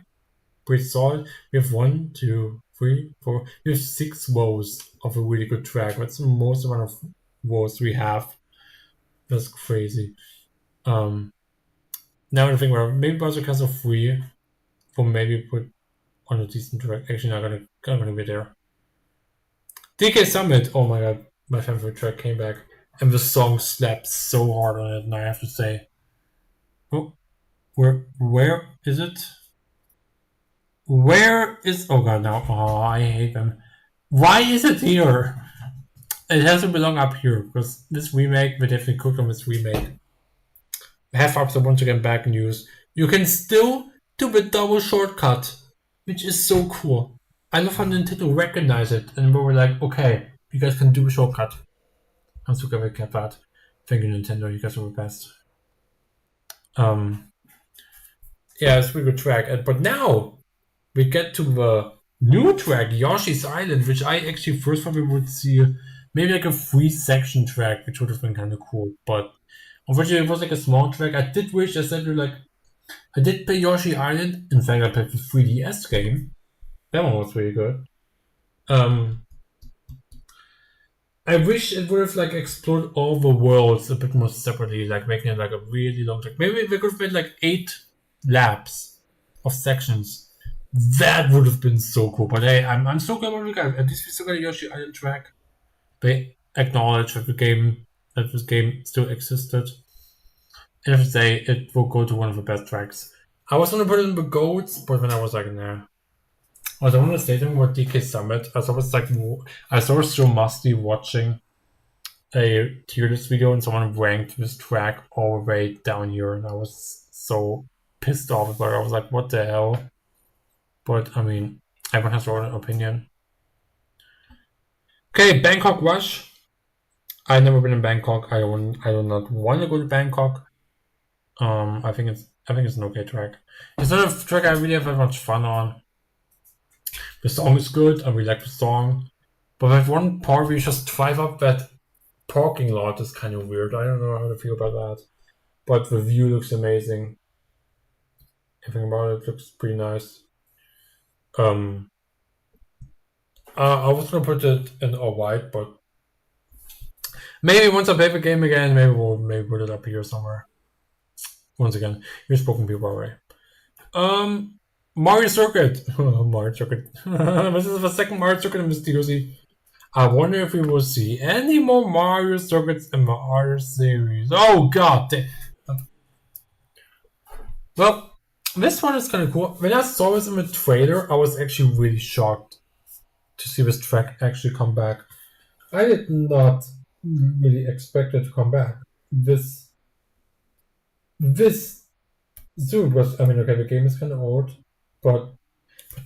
Pretty solid. We have 1, 2, 3, 4. We have 6 woes of a really good track. That's the most amount of woes we have. That's crazy. Now I think where maybe Bowser Castle 3 or maybe put on a decent track. Actually, not gonna be there. DK Summit. Oh my god, my favorite track came back, and the song slaps so hard on it. And I have to say, oh, where is it? Where is? Oh god, now. Oh, I hate them. Why is it here? It has to belong up here because this remake, we definitely cooked on this remake. Half-ups are once again back in use. You can still do the double shortcut, which is so cool. I love how Nintendo recognized it and we were like, okay, you guys can do a shortcut. I'm so glad we kept that. Thank you, Nintendo. You guys are the best. Yeah, it's a really good track. But now we get to the new track, Yoshi's Island, which I actually first thought we would see maybe like a 3-section track, which would have been kind of cool. But Unfortunately, it was like a small track. I did wish I said like I did play Yoshi Island. In fact, I played the 3DS game. That one was really good. Um, I wish it would have like explored all the worlds a bit more separately, like making it like a really long track. Maybe we could have made like 8 laps of sections. That would have been so cool. But hey, I'm so glad about it, guys. At least we still got a Yoshi Island track. They acknowledge that this game still existed. And if I say it will go to one of the best tracks. I was gonna put it in the goats, but then I was like, nah. I don't want to say something about DK Summit. I saw so musty watching a tier list video and someone ranked this track all the way down here, and I was so pissed off about it. I was like, what the hell? But I mean, everyone has their own opinion. Okay, Bangkok Rush. I've never been in Bangkok. I do not want to go to Bangkok. I think it's an okay track. It's not a track I really have that much fun on. The song is good. I really like the song, but that one part where you just drive up that parking lot is kind of weird. I don't know how to feel about that. But the view looks amazing. Everything about it looks pretty nice. I was gonna put it in a white, but maybe once I play the game again, maybe we'll put it up here somewhere. Once again, you're spoken people already. Mario Circuit. Mario Circuit. This is the second Mario Circuit in Mysteriously. I wonder if we will see any more Mario Circuits in the other series. Oh god. Well, this one is kind of cool. When I saw this in the trailer, I was actually really shocked to see this track actually come back. I did not really expect it to come back. This Zoom was, I mean, okay, the game is kind of old, but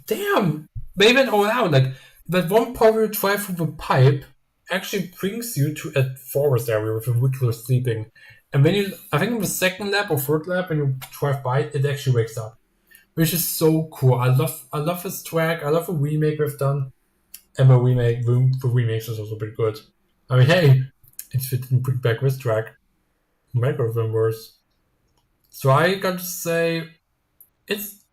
damn, they went all out. Like, that one part where you drive through the pipe actually brings you to a forest area with a wiggle sleeping. And when you, I think in the second lap or third lap, when you drive by, it actually wakes up, which is so cool. I love this track. I love the remake we've done, and the remake is also pretty good. I mean, hey, if it didn't bring back this track, it might have been worse. So I got to say, it's,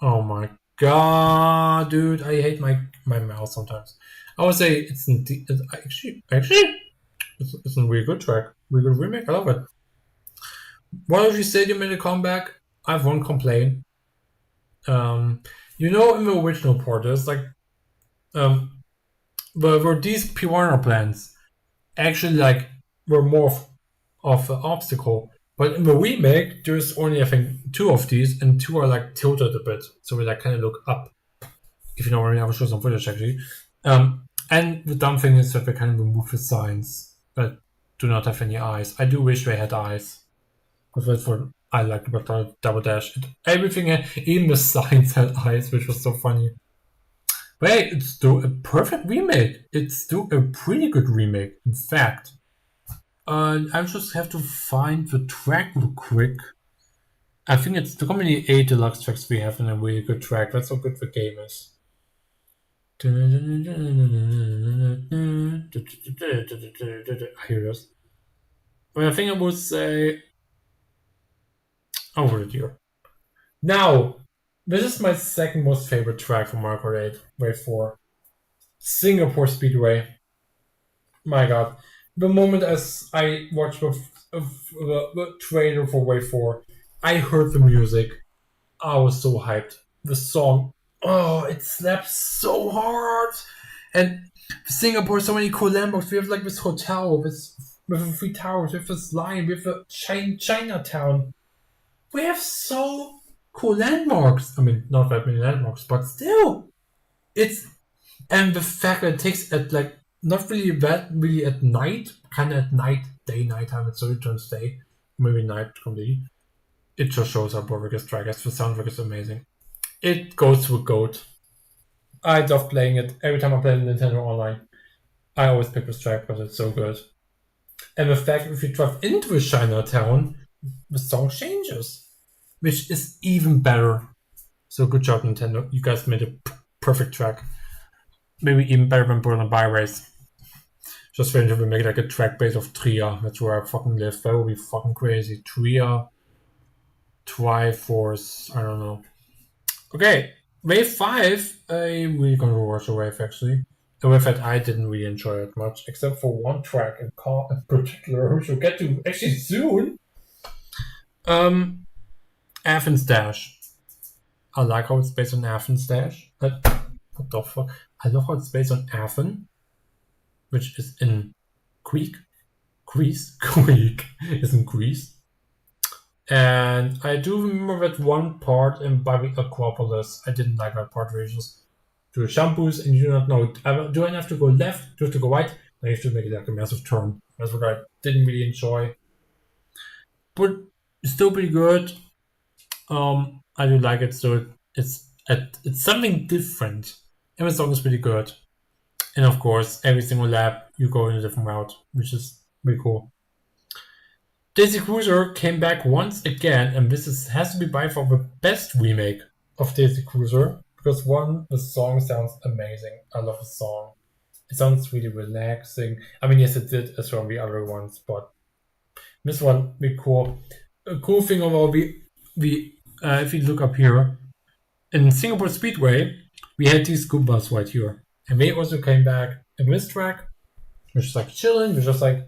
oh my god, dude, I hate my mouth sometimes. I would say it's it's a really good track, really good remake. I love it. Why you say you made a comeback? I have one complaint. You know, in the original port, there's like, were these piranha plants actually like were more of an obstacle. But in the remake, there's only I think 2 of these, and 2 are like tilted a bit, so we like kind of look up. If you know what I mean, I will show some footage actually. And the dumb thing is that they kind of remove the signs that do not have any eyes. I do wish they had eyes, because that's what I liked about Double Dash. Everything, even the signs had eyes, which was so funny. But hey, it's still a perfect remake. It's still a pretty good remake, in fact. I just have to find the track real quick. I think it's the many 8 deluxe tracks we have in a really good track. That's how good the game is. Here it is. Well, I think I would say over it here. Now, this is my second most favorite track from Mario Kart 8, Wave 4. Singapore Speedway. My god. The moment as I watched the trailer for Wave 4, I heard the music. I was so hyped. The song, oh, it slaps so hard. And Singapore, so many cool landmarks. We have like this hotel with the 3 towers, with this line, with the Chinatown. We have so cool landmarks. I mean, not that many landmarks, but still. It's, and the fact that it takes at like not really that really at night, kind of at night, nighttime. It's so it turns day, maybe night completely. It just shows how perfect this track is. The soundtrack is amazing. It goes to a goat. I love playing it every time I play Nintendo Online. I always pick this track because it's so good. And the fact if you drive into a Chinatown, the song changes, which is even better. So good job, Nintendo. You guys made a perfect track. Maybe even better than Berlin By Race. Just waiting to make like a track base of Trier. That's where I fucking live. That would be fucking crazy. Trier, Triforce, I don't know. Okay, wave 5, a really controversial wave actually. A wave that I didn't really enjoy it much, except for one track in particular, which we'll get to actually soon. Athens Dash. I like how it's based on Athens Dash. What the fuck? I love how it's based on Athens, which is in Greek. Greece is in Greece. And I do remember that one part in Bobby Acropolis. I didn't like that part where you just do shampoos and you do not know, do I have to go left, do I have to go right? I have to make it like a massive turn. That's what I didn't really enjoy. But it's still pretty good. I do like it, so it's something different. Every song is pretty good. And of course, every single lap you go in a different route, which is pretty cool. Daisy Cruiser came back once again, and this has to be by far the best remake of Daisy Cruiser, because the song sounds amazing. I love the song. It sounds really relaxing. I mean, yes, it did as well the other ones, but this one be cool. A cool thing about if you look up here, in Singapore Speedway, we had these Goombas right here, and they also came back in this track, which is like chilling, which is like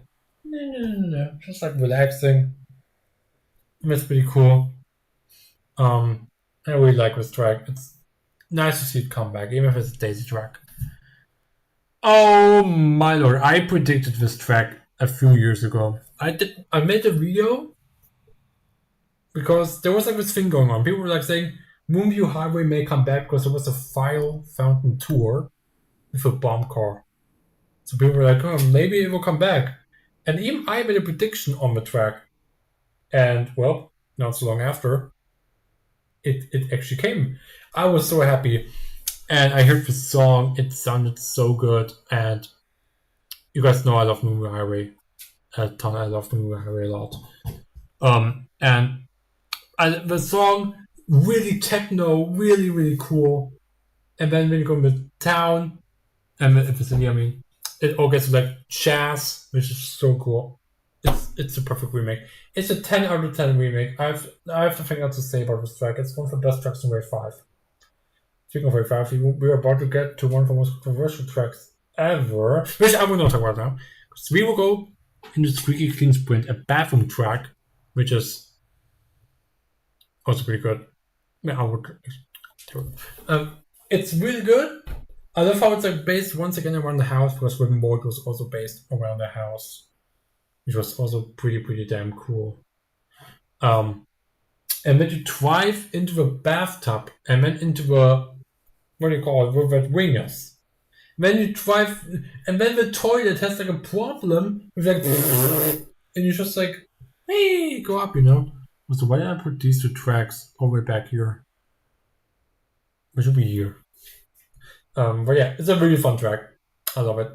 just like relaxing. It's pretty cool. I really like this track. It's nice to see it come back, even if it's a Daisy track. Oh my lord! I predicted this track a few years ago. I made a video because there was like this thing going on. People were like saying Moonview Highway may come back because there was a File Fountain tour with a bomb car. So people were like, oh, maybe it will come back. And even I made a prediction on the track. And, well, not so long after, it actually came. I was so happy. And I heard the song. It sounded so good. And you guys know I love Moonview Highway a ton. I love Moonview Highway a lot. And the song, really techno, really, really cool. And then when you go in the town, and the city, I mean, it all gets like jazz, which is so cool. It's a perfect remake. It's a 10 out of 10 remake. I have nothing else to say about this track. It's one of the best tracks in Wave 5. Speaking of Wave 5, we're about to get to one of the most controversial tracks ever, which I will not talk about now. So we will go into Squeaky Clean Sprint, a bathroom track, which is also pretty good. It's really good. I love how it's like based once again around the house, because Rhythm Board was also based around the house, which was also pretty damn cool. And then you drive into the bathtub and then into the, what do you call it, with that ringers. Then you drive, and then the toilet has like a problem with like, and you just like, hey, go up, you know. So why did I put these two tracks all the way back here? It should be here. But yeah, it's a really fun track. I love it.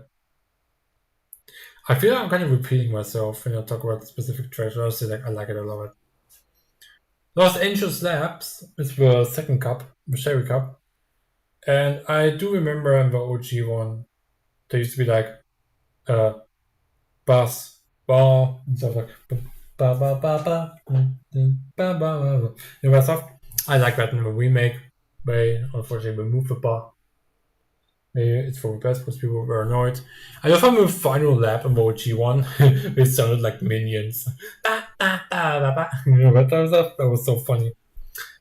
I feel like I'm kind of repeating myself when I talk about specific tracks. I say like I like it, I love it. Los Angeles Labs is the second cup, the Sherry Cup. And I do remember in the OG one, there used to be like bass, ball, and stuff like ba ba ba ba ba ba. You know that stuff? I like that in the remake. They unfortunately removed the bar. Maybe it's for the best because people were annoyed. I love how the final lap in the OG one, it sounded like minions. Ba, ba, ba, ba, ba. You know what that stuff? That was so funny.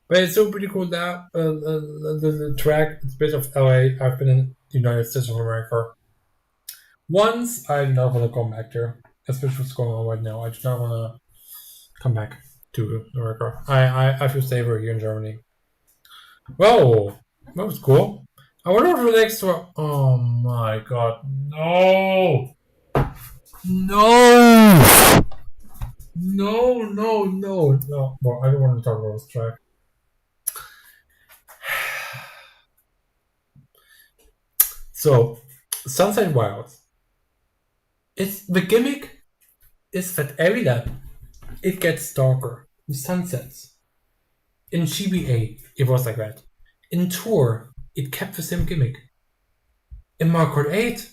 But it's so pretty cool that the track, it's based off LA. I've been in the United States of America once. I do not want to come back there, especially what's going on right now. I do not want to come back to America. I feel safer here in Germany. Whoa, that was cool. I wonder if the next one. Oh my god, no! No! No. Well, I don't want to talk about this track. So, Sunset Wilds. It's the gimmick is that every lap it gets darker. The sunsets. In GBA, it was like that. In Tour, it kept the same gimmick. In Mario Kart 8,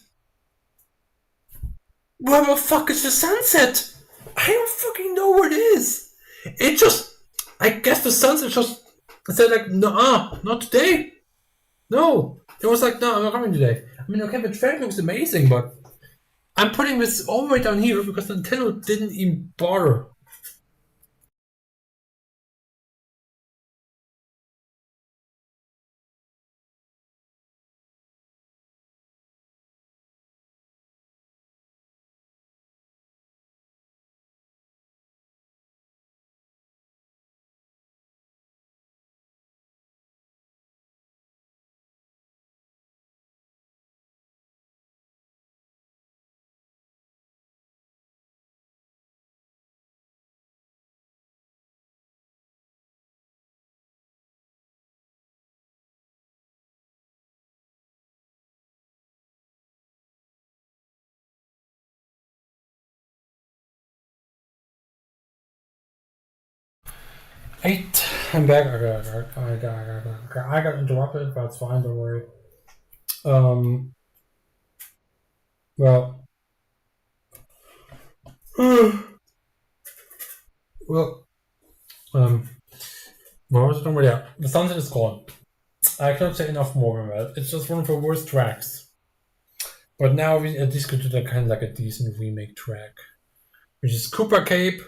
Where the fuck is the sunset? I don't fucking know where it is. It just, I guess the sunset just said like, nah, not today. No, it was like, no, I'm not coming today. I mean, okay, the track looks amazing, but I'm putting this all the way down here because Nintendo didn't even bother. Eight. I'm back. I got interrupted, but it's fine. Don't worry. Um. Well. well. Um. What was it? Don't worry. Yeah. The sunset is gone. I cannot say enough more than that. It's just one of the worst tracks. But now we at least could do that kind of like a decent remake track, which is Cooper Cape.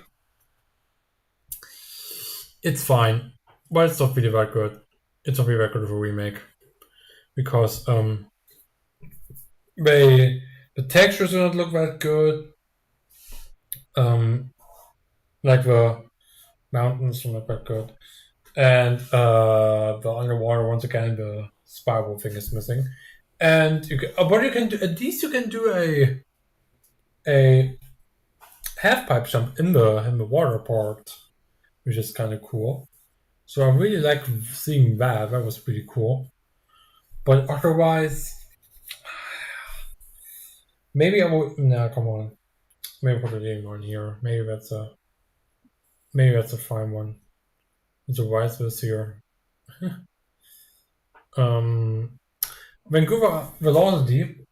It's fine, but it's not really that good. It's not really that good of a remake because the textures do not look that good. Like the mountains don't look that good, and the underwater once again the spiral thing is missing. And you can, but you can do, at least you can do a half pipe jump in the water part, which is kind of cool. So I really like seeing that. That was pretty cool. But otherwise, maybe I will. Nah, come on. Maybe put a name on here. Maybe that's a fine one. It's a wise this here. Vancouver velocity.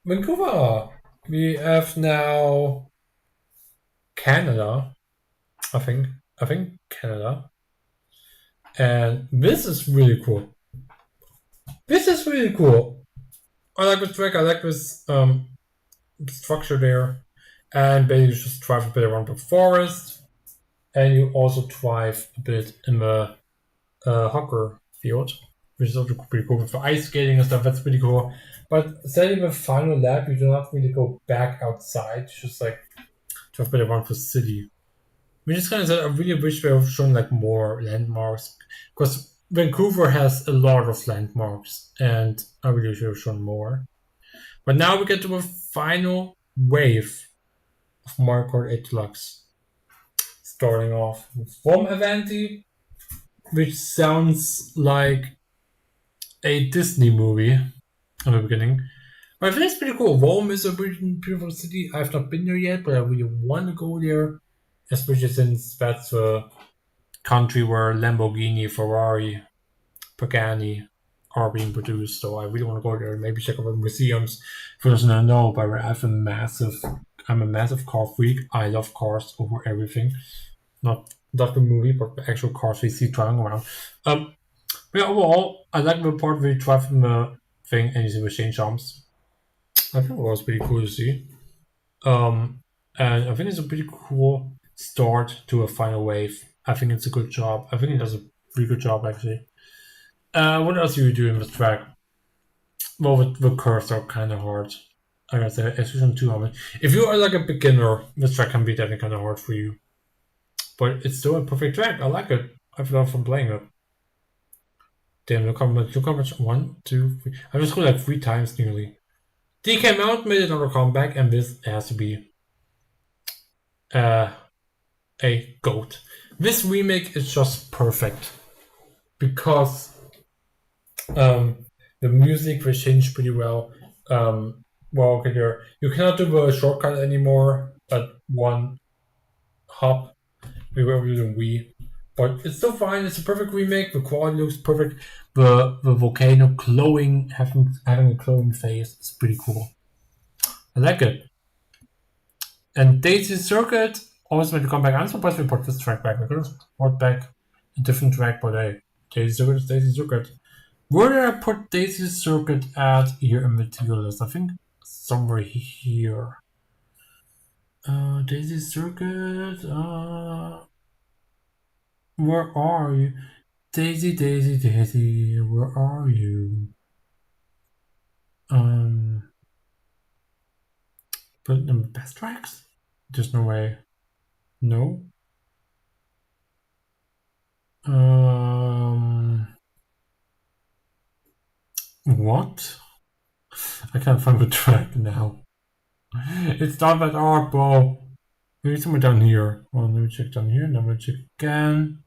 Vancouver. We have now Canada. I think Canada. And this is really cool. This is really cool. I like the track. I like this structure there. And basically you just drive a bit around the forest. And you also drive a bit in the Hocker field, which is also pretty cool. For ice skating and stuff, that's pretty cool. But setting the final lap, you do not really go back outside. Just like drive a bit around the city. Which is kind of sad. I really wish they have shown like more landmarks. Because Vancouver has a lot of landmarks. And I really should have shown more. But now we get to a final wave of Mario Kart 8 Deluxe. Starting off from Avanti, which sounds like a Disney movie in the beginning. But I think it's pretty cool. Rome is a beautiful city. I've not been there yet, but I really want to go there, especially since that's a country where Lamborghini, Ferrari, Pagani are being produced. So I really want to go there and maybe check out the museums. For those who don't know, but I'm a massive car freak. I love cars over everything. Not the movie, but the actual cars we see driving around. Yeah, overall, I like the part where you drive in the thing and you see the chain jumps. I think it was pretty cool to see. And I think it's a pretty cool start to a final wave. I think it's a good job. I think it does a pretty good job, actually. What else do you do in this track? Well, the curves are kind of hard. I gotta say, especially too hard. If you are like a beginner, this track can be definitely kind of hard for you. But it's still a perfect track. I like it. I've loved from playing it. Damn, look how much. 1, 2, 3. I just scored like 3 times nearly. DK Mount made another comeback, and this has to be a GOAT. This remake is just perfect because the music was changed pretty well. Well, okay, there you cannot do the shortcut anymore at one hop. We were using Wii, but it's still fine. It's a perfect remake. The quality looks perfect. The volcano glowing, having a glowing face. It's pretty cool. I like it. And Daisy Circuit also made a comeback. I'm surprised we brought this track back. We could have brought back a different track, but hey, Daisy Circuit is Daisy Circuit. Where did I put Daisy Circuit at here in the tier list? I think somewhere here. Daisy Circuit. Where are you? Daisy, Daisy, Daisy, where are you? Put it in the best tracks? There's no way. No. What? I can't find the track now. It's not that hard, bro. Maybe somewhere down here. Well, let me check down here. Then we'll check again.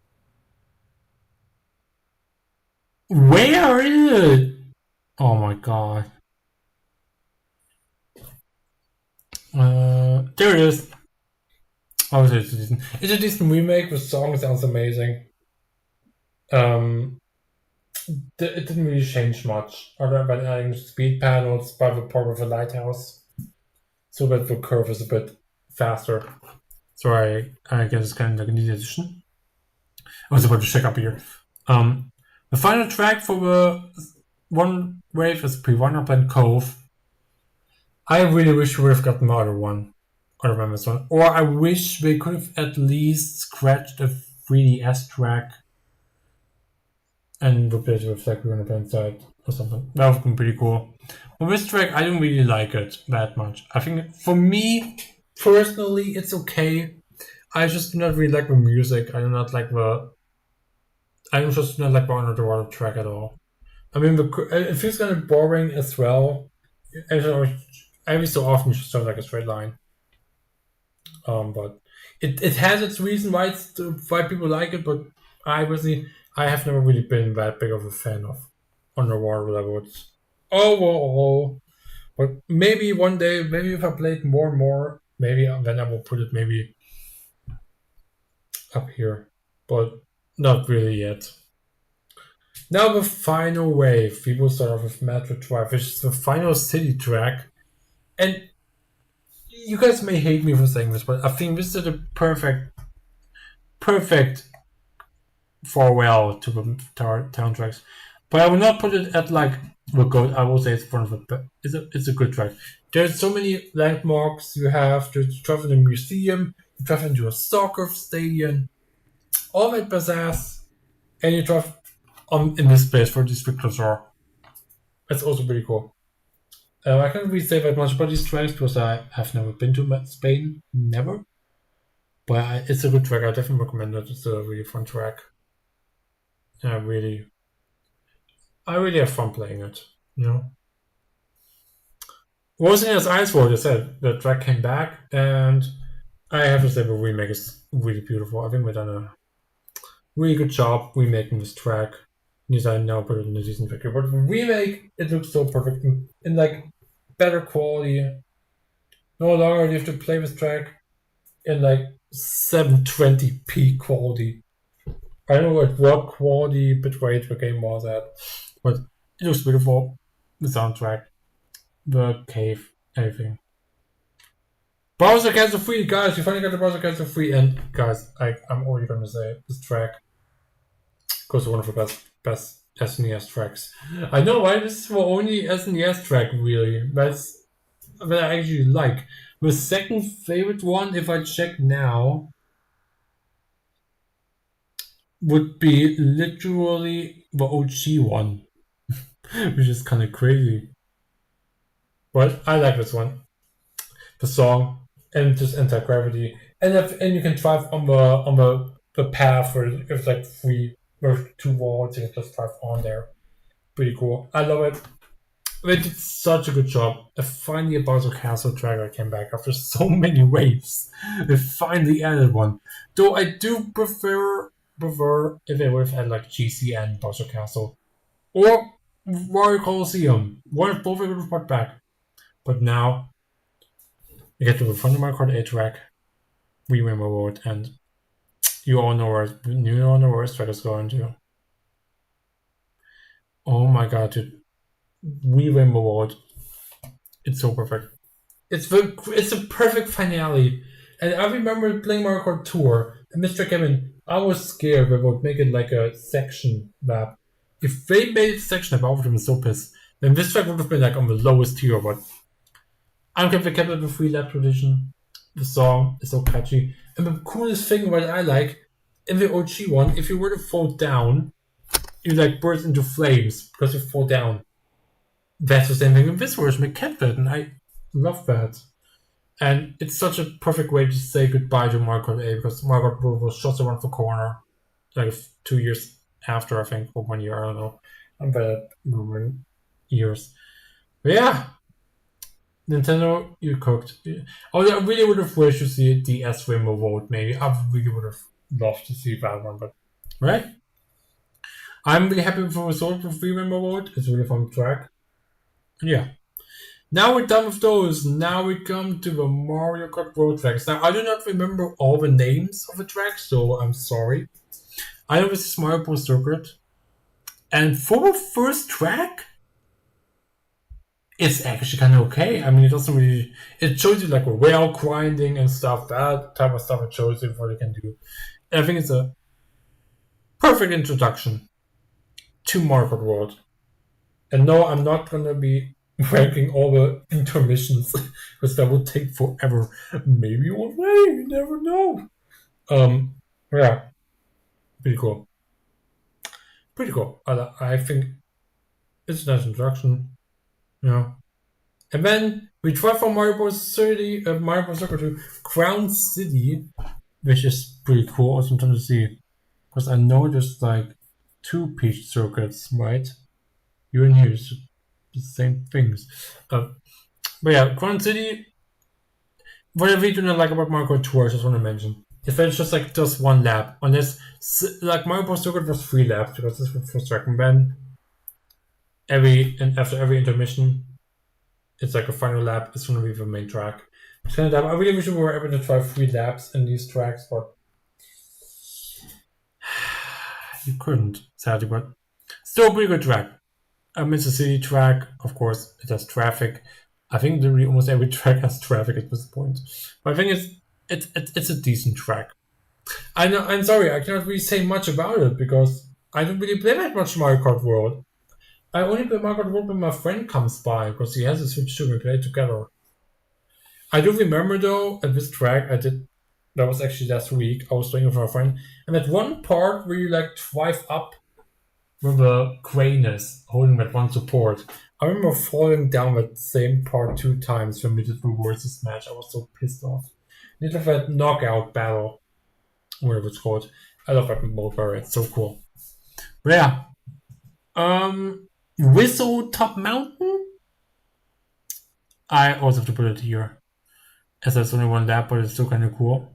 Where is it? Oh my god. There it is. Oh, it's a decent remake. The song sounds amazing. It didn't really change much, other than adding speed panels by the part of the lighthouse, so that the curve is a bit faster. So I guess it's kind of like a neat addition. I was about to check up here. The final track for the one wave is Pre-One Up and Cove. I really wish we would have gotten the other one, other than this one, or I wish they could have at least scratched a 3DS track and replaced it with like Pre-One Up Inside or something. That would have been pretty cool. But this track, I don't really like it that much. I think for me personally, it's okay. I just do not really like the music. I do not like the. I just do not like the underwater track at all. I mean, it feels kind of boring as well. Every so often, it just sounds like a straight line. But it has its reason why people like it. But I have never really been that big of a fan of underwater levels. Oh, but maybe one day, maybe if I play it more and more, maybe then I will put it maybe up here, but not really yet. Now the final wave, people start off with Metro Drive, which is the final city track, and you guys may hate me for saying this, but I think this is the perfect farewell to the town tracks. But I will not put it at like the goat. I will say it's one of the. It's a good track. There's so many landmarks you have. You drive in a museum. You drive into a soccer stadium. All that pizzazz, and you drive in this place for these pictures are. It's also pretty cool. I can't really say that much about these tracks because I have never been to Spain, never. But it's a good track. I definitely recommend it. It's a really fun track. I really have fun playing it. You know. Wasn't as Ice World, I said the track came back, and I have to say the remake is really beautiful. I think we've done a really good job remaking this track. Yes, I now put it in a decent picture, but the remake, it looks so perfect in like better quality. No longer do you have to play this track in like 720p quality. I don't know what quality bitrate the game was at, but it looks beautiful. The soundtrack, the cave, everything. Bowser Castle Free, guys! We finally got the Bowser Castle Free, and guys, I'm already gonna say this track goes to one of the best SNES tracks. I know, right? This is the only SNES track really that I actually like. The second favorite one, if I check now, would be literally the OG one, which is kind of crazy. But I like this one, the song, and just anti-gravity, and you can drive on the path where it's like free. There's two walls, you can just drive on there. Pretty cool. I love it. They did such a good job. Finally, a Bowser Castle track came back after so many waves. They finally added one. Though I do prefer if they would have had like GC and Bowser Castle. Or Wario Coliseum. One of both they would have brought back. But now, you get to the front of my Kart 8 track, we Rainbow Road, and you all know where this track is going to. Oh my god, dude. We Rainbow Road. It's so perfect. It's a perfect finale. And I remember playing Mario Kart Tour and Mr. Kevin. I was scared they would make it like a section map. If they made it a section map, I would have been so pissed. Then this track would have been like on the lowest tier, but I don't care if they kept it the free lap tradition. The song is so catchy. And the coolest thing what I like in the OG one, if you were to fall down, you like burst into flames because you fall down. That's the same thing in this version. They kept that, and I love that. And it's such a perfect way to say goodbye to Mario Kart 8 because Mario Kart World was just around the corner, like 2 years after, I think, or 1 year, I don't know. I'm bad at remembering years. But yeah, Nintendo, you cooked. Oh, I really would have wished to see the S Rainbow Vote, maybe. I really would have loved to see that one, but right? I'm really happy with the result of the Rainbow Vote. It's a really fun track. And yeah. Now we're done with those. Now we come to the Mario Kart World tracks. Now I do not remember all the names of the tracks, so I'm sorry. I know this is Mario Bros. Circuit, and for the first track, it's actually kind of okay. I mean, it doesn't really. It shows you like a rail grinding and stuff. That type of stuff it shows you what you can do. And I think it's a perfect introduction to Mario Kart World. And no, I'm not gonna be ranking all the intermissions because that would take forever. Maybe one day, you never know. Um, yeah, pretty cool. Pretty cool. I think it's a nice introduction. You know. And then we try from Mario Bros. 30, Mario Bros. Soccer to Crown City, which is pretty cool. Also, I'm trying to see because I know there's like two Peach circuits, right? You and here is the same things. But yeah, Crown City. Whatever you do not like about Mario Kart Tour, I just want to mention. If it's just one lap, unless like Mario Bros. Circuit was 3 laps because this was for second then after every intermission, it's like a final lap. It's gonna be the main track. It's kind of dumb. I really wish we were able to try 3 laps in these tracks, but you couldn't, sadly. But still a pretty good track. A Mr. City track, of course, it has traffic. I think literally almost every track has traffic at this point. But I think it's a decent track. I know. I'm sorry, I cannot really say much about it because I don't really play that much Mario Kart World. I only play Mario Kart World when my friend comes by because he has a Switch too. We play together. I do remember though at this track I did. That was actually last week. I was playing with my friend, and at one part where you like drive up with a cranus holding that one support. I remember falling down that same part 2 times when we did the versus match. I was so pissed off. Did that knockout battle, whatever it's called. I love that mode very. It's so cool. But yeah. Whistle Top Mountain? I also have to put it here. As there's only one lap, but it's still kind of cool.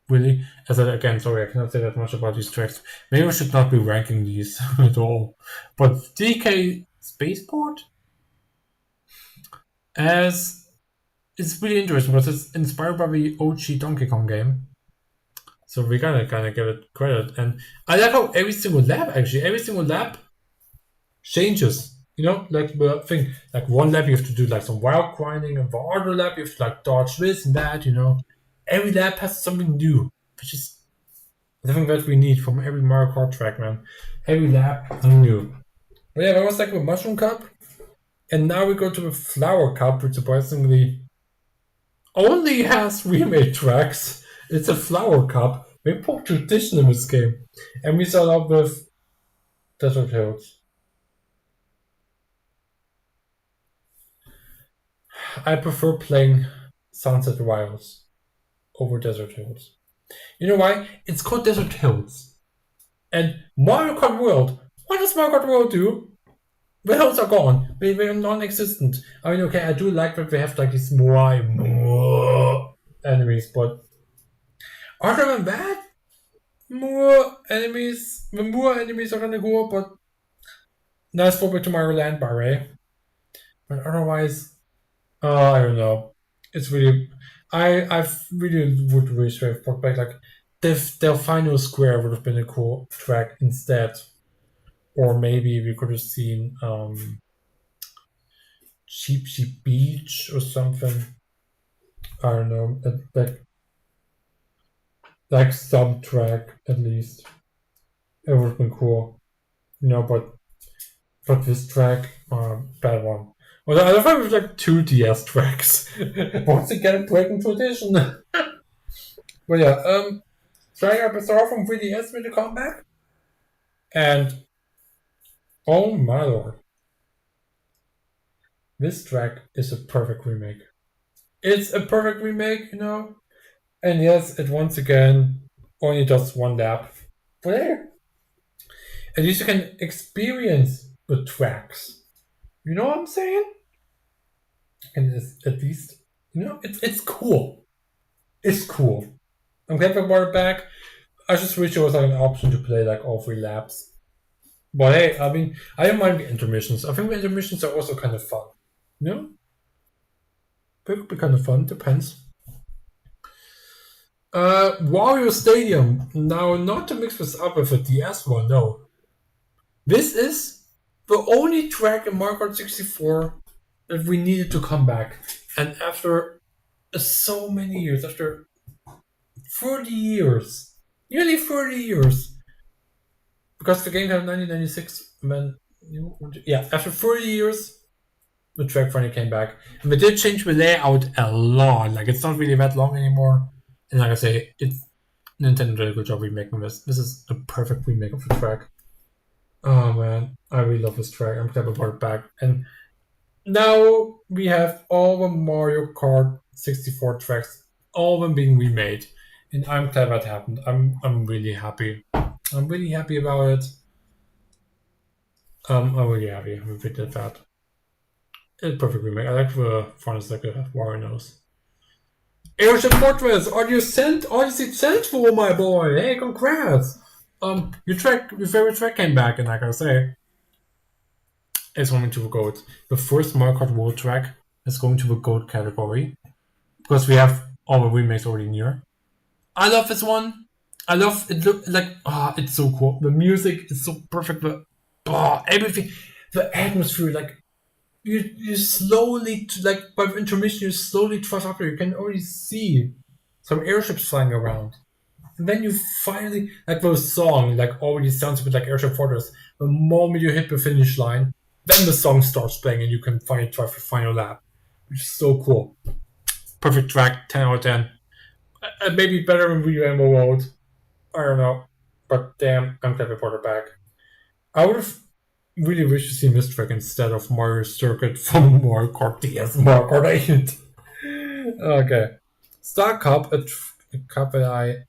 Really. As I, again, sorry, I cannot say that much about these tracks. Maybe I should not be ranking these at all. But DK Spaceport? As it's really interesting because it's inspired by the OG Donkey Kong game. So we gotta kind of give it credit. And I like how every single lap changes. You know, like the thing, like one lap you have to do like some wild grinding, and the other lap you have to like dodge this and that. You know, every lap has something new, which is the thing that we need from every Mario Kart track, man. Every lap something new. But yeah, that was like the Mushroom Cup, and now we go to the Flower Cup, which surprisingly only has remake tracks. It's a Flower Cup. We put tradition in this game, and we start off with Desert Hills. I prefer playing Sunset Wilds over Desert Hills. You know why? It's called Desert Hills. And Mario Kart World, what does Mario Kart World do? The hills are gone. They're non-existent. I mean, okay, I do like that they have like these more enemies, but other than that, the more enemies are gonna go, but nice throwback to Mario Land Bar, eh? But otherwise, I don't know. It's really, I really would wish they brought back like their final square would have been a cool track instead, or maybe we could have seen Cheap Cheap Beach or something. I don't know, like some track at least. It would have been cool, but this track, bad one. Well, I love how it was like two DS tracks. Once again, breaking tradition. But yeah, Striker Bizarre from 3DS made a comeback, and oh my lord, this track is a perfect remake. It's a perfect remake. And yes, it once again only does one lap. But hey, at least you can experience the tracks. You know what I'm saying? And it's at least, it's cool. It's cool. I'm glad they brought it back. I just wish there was like an option to play like all three laps. But hey, I mean, I don't mind the intermissions. I think the intermissions are also kind of fun. You know? They could be kind of fun, depends. Wario Stadium. Now, not to mix this up with a DS one, no. This is the only track in Mario Kart 64 that we needed to come back. And after so many years, after 30 years, nearly 30 years, because the game came in 1996, yeah, after 30 years, the track finally came back. And they did change the layout a lot. Like, it's not really that long anymore. And like I say, Nintendo did a good job remaking this. This is a perfect remake of the track. Oh man, I really love this track. I'm glad I brought it back. And now we have all the Mario Kart 64 tracks, all of them being remade. And I'm glad that happened. I'm really happy. I'm really happy about it. I'm really happy we did that. It's a perfect remake. I like the front like a Wario nose. Airship Fortress, Odyssey Central, my boy. Hey, congrats. Your favorite track came back, and I gotta say, it's going to the GOAT. The first Mario Kart World track is going to the GOAT category because we have all the remakes already near. I love this one. I love it. Look like it's so cool. The music is so perfect. Everything, the atmosphere, like you slowly like by the intermission, you slowly trust up. You can already see some airships flying around. And then you finally, like the song, like already sounds a bit like Airship Fortress. The moment you hit the finish line, then the song starts playing and you can finally drive the final lap, which is so cool. Perfect track, 10 out of 10. Maybe better than Rainbow Road. I don't know. But damn, I'm glad we brought it back. I would have really wished to see this track instead of Mario Circuit from Mario Kart DS, Mario Kart 8. Okay. Star Cup, a cup that I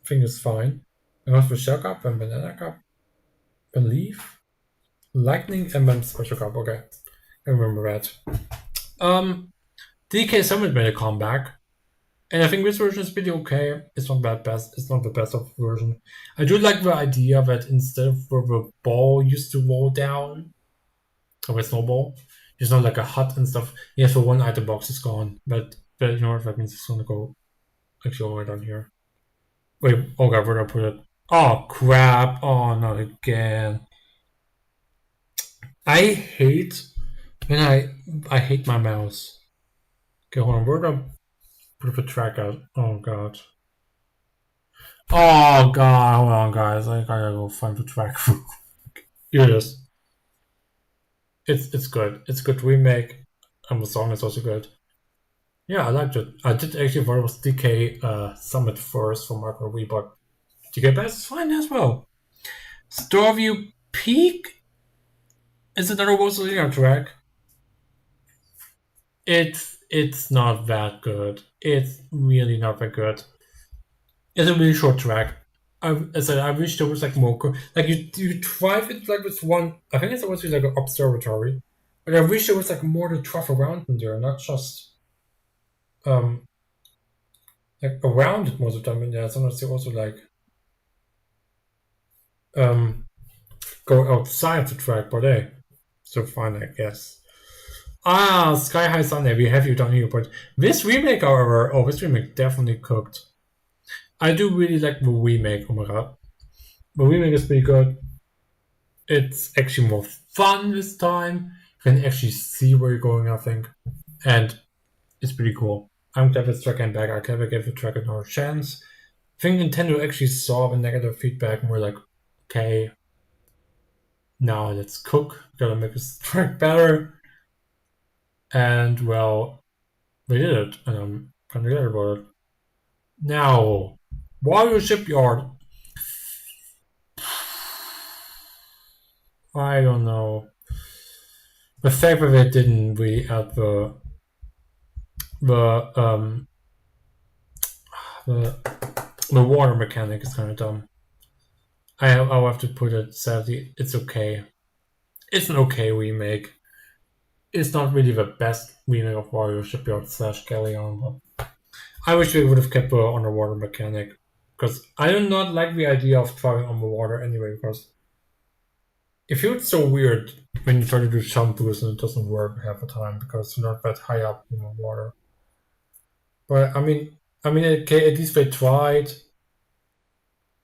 think is fine. And also Shell Cup and Banana Cup. And Leaf. Lightning and then Special Cup. Okay. I remember that. DK Summit made a comeback. And I think this version is pretty okay. It's not the best of the version. I do like the idea that instead of where the ball used to roll down, or a snowball, there's not like a hut and stuff. Yes, the one item box is gone. But you know what that means? It's gonna go actually all the way down here. Wait, oh god, where did I put it? Oh crap! Oh, not again. I hate when I hate my mouse. Okay, hold on. Where did I put the track out? Oh god. Oh god, hold on, guys. I gotta go find the track. Here it is. It's good. It's a good remake, and the song is also good. Yeah, I liked it. I did actually thought it was DK Summit first for Marco Wii, but DK Bass is fine as well. Starview Peak is another Rosalina track. It's not that good. It's really not that good. It's a really short track. I said I wish there was like more. Like you drive it like with one. I think it's supposed to be like an observatory, but I wish there was like more to drive around in there, not just um like around it most of the time. And yeah, sometimes they also like go outside the track, but hey, so fine, I guess. Sky High Sunday, we have you down here, but this remake, however, this remake definitely cooked. I do really like the remake, oh my god. The remake is pretty good. It's actually more fun this time. You can actually see where you're going, I think. And it's pretty cool. I'm glad this track came back. I never gave the track another chance. I think Nintendo actually saw the negative feedback and were like, okay, now let's cook. Gotta make this track better. And well, they did it, and I'm kind of glad about it. Now, Wario Shipyard. I don't know. The fact that they didn't really add the um the the water mechanic is kind of dumb. I'll have to put it sadly. It's okay. It's an okay remake. It's not really the best remake of Wario Shipyard / Galleon, but I wish they would have kept the underwater mechanic, because I do not like the idea of traveling on the water anyway, because it feels so weird when you try to do jump boost and it doesn't work half the time because you're not that high up in the water. But okay, at least they tried.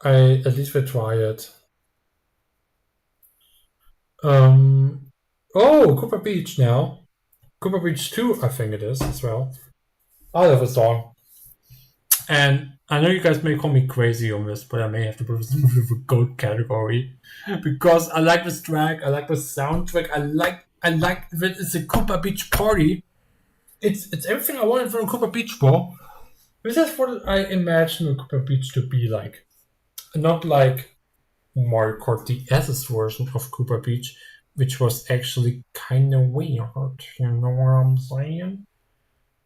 At least they tried it. Oh, Cooper Beach now. Cooper Beach 2, I think it is as well. I love the song. And I know you guys may call me crazy on this, but I may have to put this in the GOAT category. Because I like this track, I like the soundtrack, I like that it's a Cooper Beach party. It's everything I wanted from a Cooper Beach ball. This is what I imagine a Cooper Beach to be like. Not like Mario Kart DS's version of Cooper Beach, which was actually kind of weird. You know what I'm saying?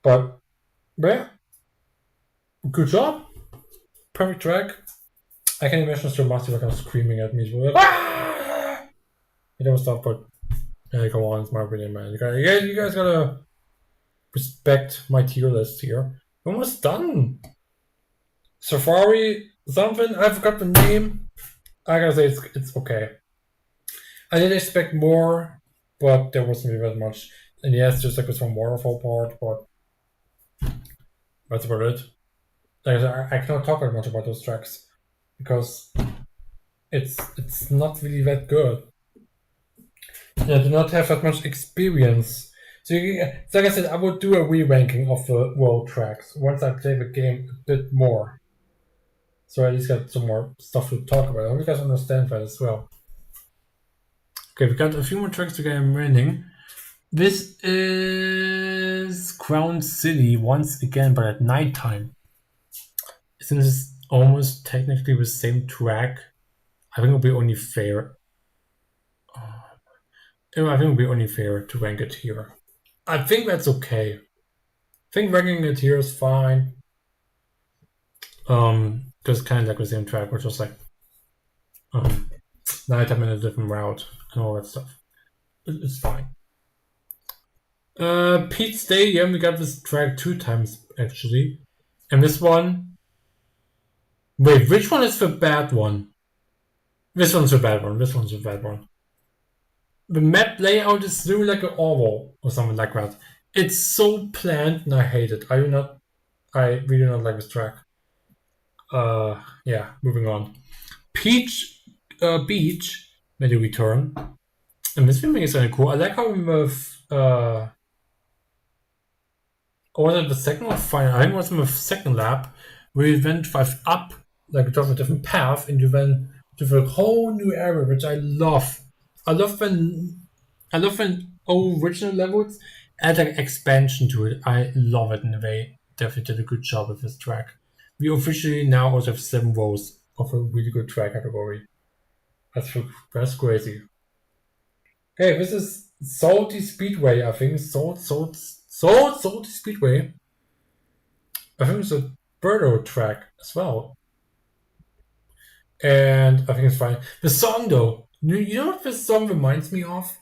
But yeah, good job. Perfect track. I can imagine Sir Master like screaming at me. Like, ah! I don't stop, but come on, it's my opinion, man. You guys gotta respect my tier list here. Almost done. Safari something. I forgot the name. I gotta say it's okay. I did expect more, but there wasn't really that much. And yes, just like this one waterfall part, but that's about it. Like I cannot talk that much about those tracks because it's not really that good. And I do not have that much experience. So like I said, I would do a re-ranking of the world tracks once I play the game a bit more. So I at least got some more stuff to talk about. I hope you guys understand that as well. Okay, we got a few more tracks to get remaining. This is Crown City once again, but at nighttime. Since it's almost technically the same track, I think it'll be only fair. I think it'll be only fair to rank it here. I think that's okay. I think ranking it here is fine. Just kind of like the same track, which was like nighttime in a different route and all that stuff. It's fine. Pete Stadium, we got this track 2 times actually, and this one. Wait, which one is the bad one? This one's the bad one. This one's the bad one. The map layout is really like an oval or something like that. It's so planned and I hate it. I really do not like this track. Yeah, moving on. Peach Beach made a return. And this filming is kind of cool. I like how we move was it the second or final? I think it was in the second lap where you then drive up like drive a different path and you then to a whole new area, which I love. I love when original levels add like expansion to it. I love it, and they definitely did a good job with this track. We officially now also have 7 rows of a really good track category. That's crazy. Okay, this is Salty Speedway, I think. Salty Speedway. I think it's a Birdo track as well. And I think it's fine. The song though, you know what this song reminds me of?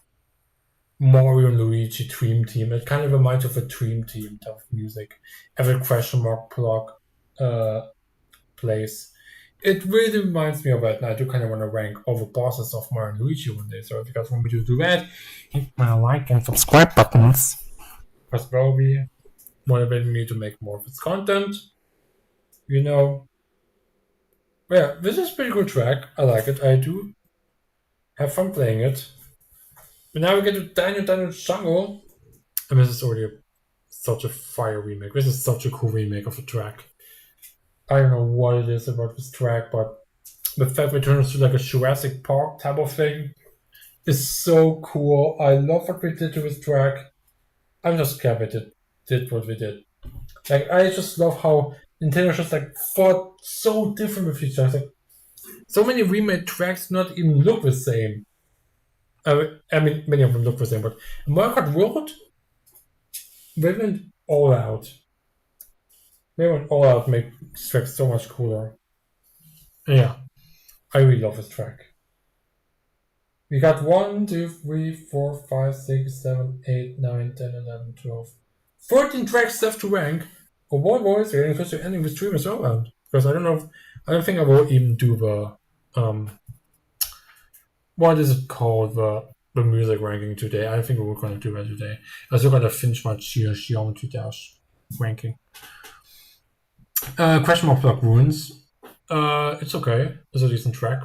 Mario and Luigi Dream Team. It kind of reminds me of a Dream Team type of music. Every question mark block plays. It really reminds me of that, and I do kind of want to rank all the bosses of Mario and Luigi one day. So if you guys want me to do that, hit my like and subscribe buttons. Because probably motivating me to make more of its content. You know. Yeah, this is a pretty good track. I like it. I do have fun playing it. But now we get to Dino Jungle. And this is already a such a fire remake. This is such a cool remake of the track. I don't know what it is about this track, but the fact it turns to like a Jurassic Park type of thing is so cool. I love what we did to this track. I'm just glad we did what we did. Like, I just love how Nintendo just like thought so different with each other. Like, so many remade tracks not even look the same. I mean, many of them look the same, but Mario Kart World, they went all out. They went all out, make this track so much cooler. Yeah, I really love this track. We got 1, 2, 3, 4, 5, 6, 7, 8, 9, 10, 11, 12, 14 tracks left to rank. Or what was it? Because you're ending the stream as well. Because I don't think I will even do the what is it called, the music ranking today. I think we're gonna do that today. I still gotta finish my Geometry Dash ranking. Question mark Block Ruins. It's okay. It's a decent track.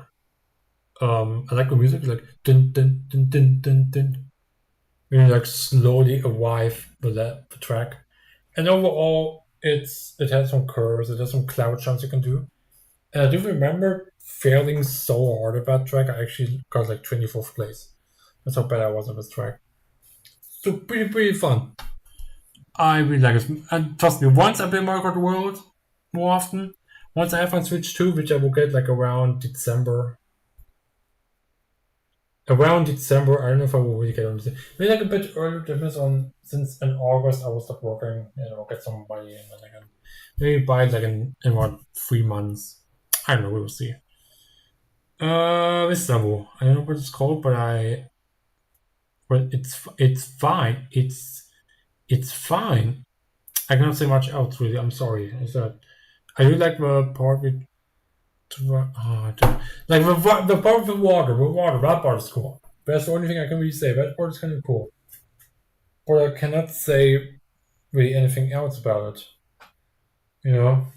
I like the music. It's like dun dun dun dun dun dun. You like slowly arrive the track, and overall it has some curves. It has some cloud jumps you can do. And I do remember failing so hard at that track. I actually got like 24th place. That's how bad I was on this track. So pretty fun. I really like it. And trust me, once I play Mario Kart World more often, once I have on Switch 2, which I will get like around December. I don't know if I will really get on this. Maybe like a bit earlier, depends on, since in August I will start working and I'll get some money and then I can maybe buy it like in about 3 months. I don't know, we will see. This level, I don't know what it's called, but it's fine. It's fine. I cannot say much else really. I'm sorry. Is that I do like the part with like the part with the water. That part is cool. That's the only thing I can really say. That part is kind of cool, but I cannot say really anything else about it. You know.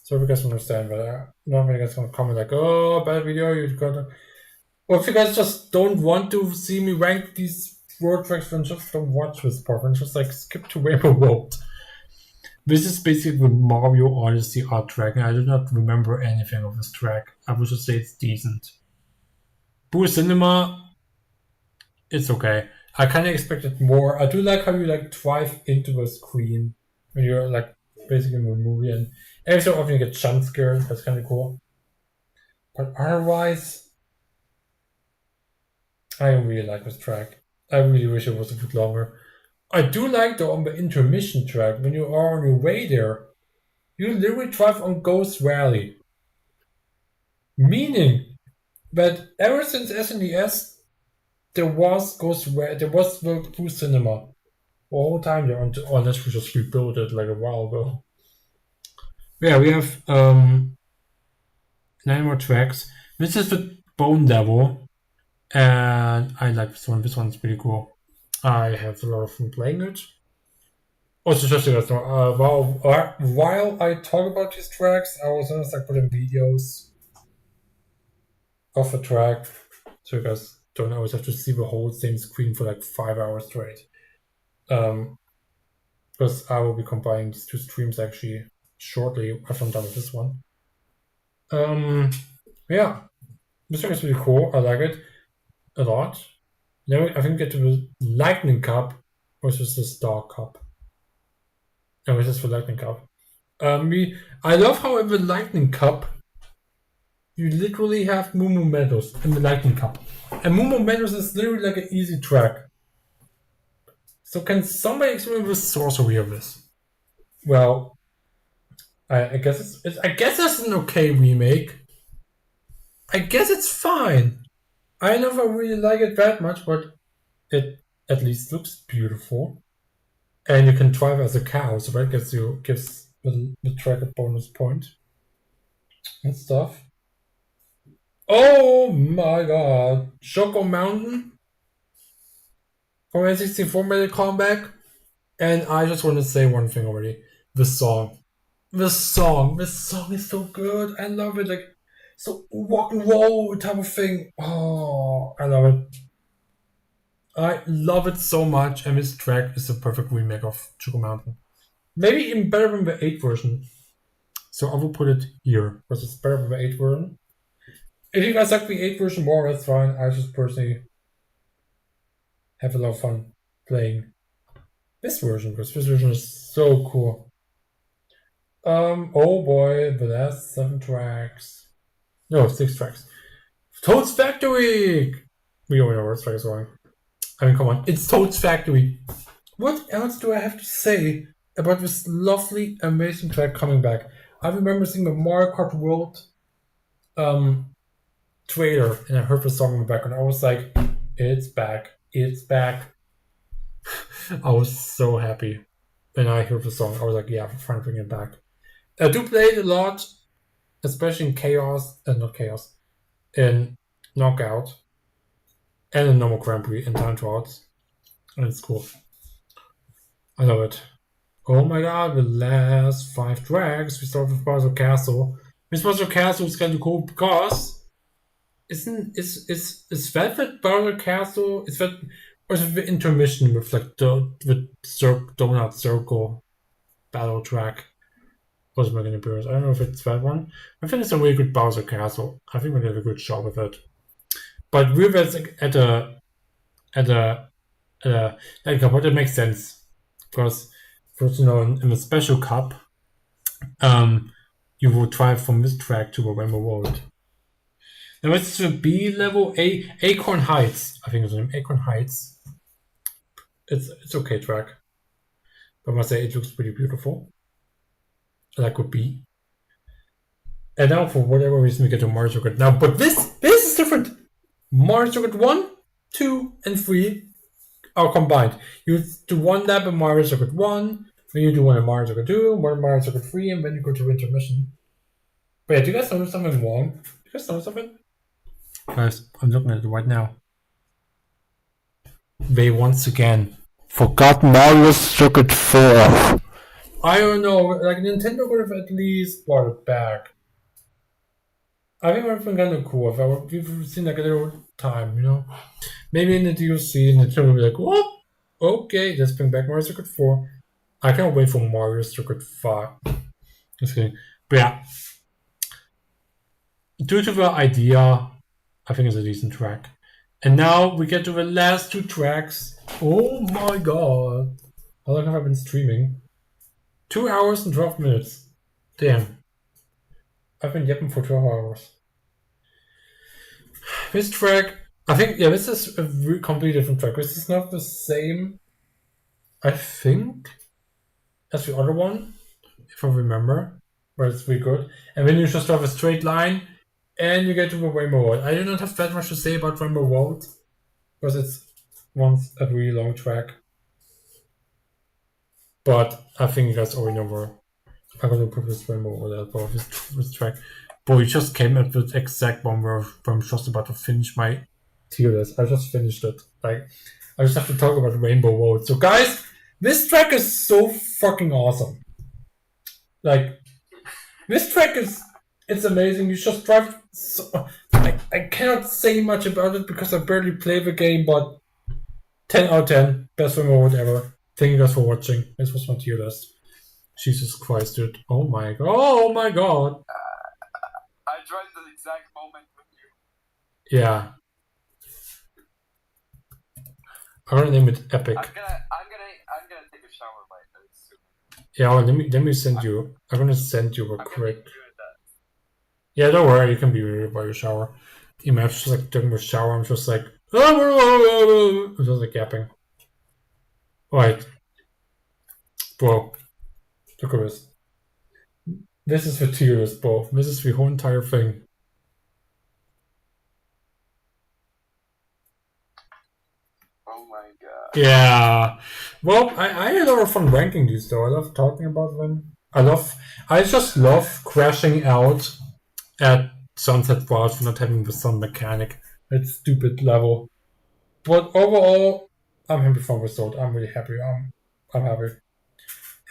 So if you guys understand, but not many guys gonna comment like, "Oh, bad video, you got." Or if you guys just don't want to see me rank these world tracks, then just don't watch this part and just like skip to Rainbow Road. This is basically the Mario Odyssey art track, and I do not remember anything of this track. I would just say it's decent. Boo Cinema, it's okay. I kind of expected more. I do like how you like drive into the screen when you're like basically in the movie, and every so often you get jump scared. That's kind of cool. But otherwise, I really like this track. I really wish it was a bit longer. I do like though on the intermission track, when you are on your way there, you literally drive on Ghost Rally. Meaning that ever since SNES, there was the Boo Cinema. The whole time there, unless we just rebuilt it like a while ago. Yeah, we have 9 more tracks. This is the Bone level, and I like this one. This one's pretty cool. I have a lot of fun playing it. Also, just so you guys know, while I talk about these tracks, I was just like putting videos of a track, so you guys don't always have to see the whole same screen for like 5 hours straight. Because I will be combining these two streams actually shortly after I'm done with this one. Yeah, this track is really cool. I like it a lot. Now I think we get to the Lightning Cup, versus the Star Cup. And this is the Lightning Cup. I love how in the Lightning Cup, you literally have Moo Moo Meadows in the Lightning Cup. And Moo Moo Meadows is literally like an easy track. So can somebody explain the sorcery of this? Well, I guess it's an okay remake. I guess it's fine. I never really like it that much, but it at least looks beautiful. And you can drive as a cow, so that gives the track a bonus point and stuff. Oh my god. Choco Mountain from N64 made a comeback. And I just want to say one thing already. The song. This song is so good. I love it. Like, so rock and roll type of thing. Oh, I love it. I love it so much, and this track is a perfect remake of Sugar Mountain. Maybe even better than the 8 version. So I will put it here, because it's better than the 8 version. If you guys like the 8 version more, that's fine. I just personally have a lot of fun playing this version, because this version is so cool. Oh boy, the last 7 tracks. No, 6 tracks. Toad's Factory! We already know where this track is going. I mean, come on, it's Toad's Factory. What else do I have to say about this lovely, amazing track coming back? I remember seeing the Mario Kart World trailer, and I heard the song in the background. I was like, it's back, it's back. I was so happy when I heard the song. I was like, yeah, I'm finally bringing it back. I do play it a lot, especially in Chaos, not Chaos, in Knockout, and in normal Grand Prix, and Time Trials. And it's cool. I love it. Oh my god, the last 5 tracks. We start with Bowser Castle. This Bowser Castle is kind of cool because is that Bowser Castle? Is that, or is it the intermission with like the donut circle battle track? Was making an appearance. I don't know if it's that one. I think it's a really good Bowser Castle. I think we did a good job with it. But we're at a but it makes sense because first, in the special cup, you will drive from this track to the Rainbow Road. Now it's the B level, Acorn Heights. I think it's the name, Acorn Heights. It's okay track, but I must say it looks pretty beautiful. That could be. And now for whatever reason we get to Mario Circuit now, but this is different. Mario Circuit 1, 2, and 3 are combined. You do one lap in Mario Circuit 1, then you do one in Mario Circuit 2, one in Mario Circuit 3, and then you go to intermission. But yeah, do you guys notice something wrong? Do you guys notice something? Guys, I'm looking at it right now. They once again forgot Mario Circuit 4. I don't know, like Nintendo would have at least brought it back. I think it would have been kind of cool if we've seen like a little time, Maybe in the DLC, Nintendo will be like, what? Okay, let's bring back Mario Circuit 4. I can't wait for Mario Circuit 5. Just kidding. But yeah, due to the idea, I think it's a decent track. And now we get to the last 2 tracks. Oh my god. How long have I been streaming? 2 hours and 12 minutes. Damn. I've been yapping for 12 hours. This track, I think, yeah, this is a completely different track. This is not the same, I think, as the other one, if I remember. But it's really good. And then you just have a straight line, and you get to the Rainbow Road. I do not have that much to say about Rainbow Road, because it's once a really long track. But I think you guys already know where I'm going to put this Rainbow Road at, this track. Boy, you just came at the exact one where I'm just about to finish my tier list. I just finished it. Like, I just have to talk about Rainbow Road. So, guys, this track is so fucking awesome. Like, this track it's amazing. You just drive. I cannot say much about it because I barely play the game, but 10 out of 10. Best Rainbow Road ever. Thank you guys for watching. This was my tier list. Jesus Christ, dude. Oh my god. Oh my god. I tried the exact moment with you. Yeah. I'm gonna name it Epic. I'm gonna take a shower right now soon. Yeah, well, let me send you. I'm gonna send you a quick. Yeah, don't worry. You can be muted by your shower. I'm just like during the shower. I'm just like. I'm just like yapping. Alright. Bro. Look at this. This is the tier list, bro. This is the whole entire thing. Oh my god. Yeah. Well, I had a lot of fun ranking these though. I love talking about them. I just love crashing out at Sunset Falls for not having the sun mechanic. That stupid level. But overall, I'm happy for the result. I'm really happy. I'm happy.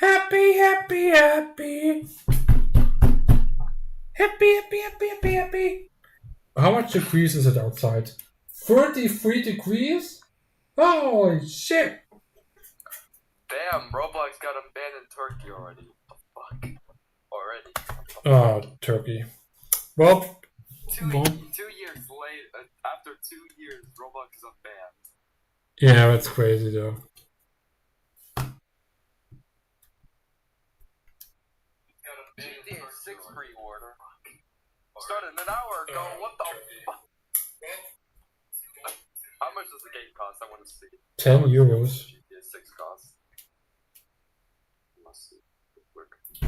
Happy, happy, happy. Happy, happy, happy, happy, happy. How much degrees is it outside? 33 degrees? Holy shit! Damn, Roblox got a ban in Turkey already. What the fuck? Already. Oh, Turkey. Well, 2 well, years late, after 2 years, Roblox is unbanned. yeah, that's crazy though. GTA 6 pre-order. Started an hour ago, what the fuck? How much does the game cost? I want to see. 10 euros. GTA 6 costs. Must see.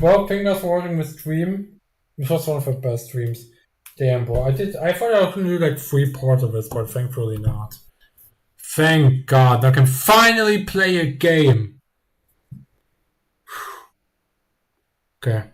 Well, fingers for watching the stream. It was one of the best streams. Damn, bro. I thought I was gonna do like 3 parts of this, but thankfully not. Thank God, I can finally play a game. Okay.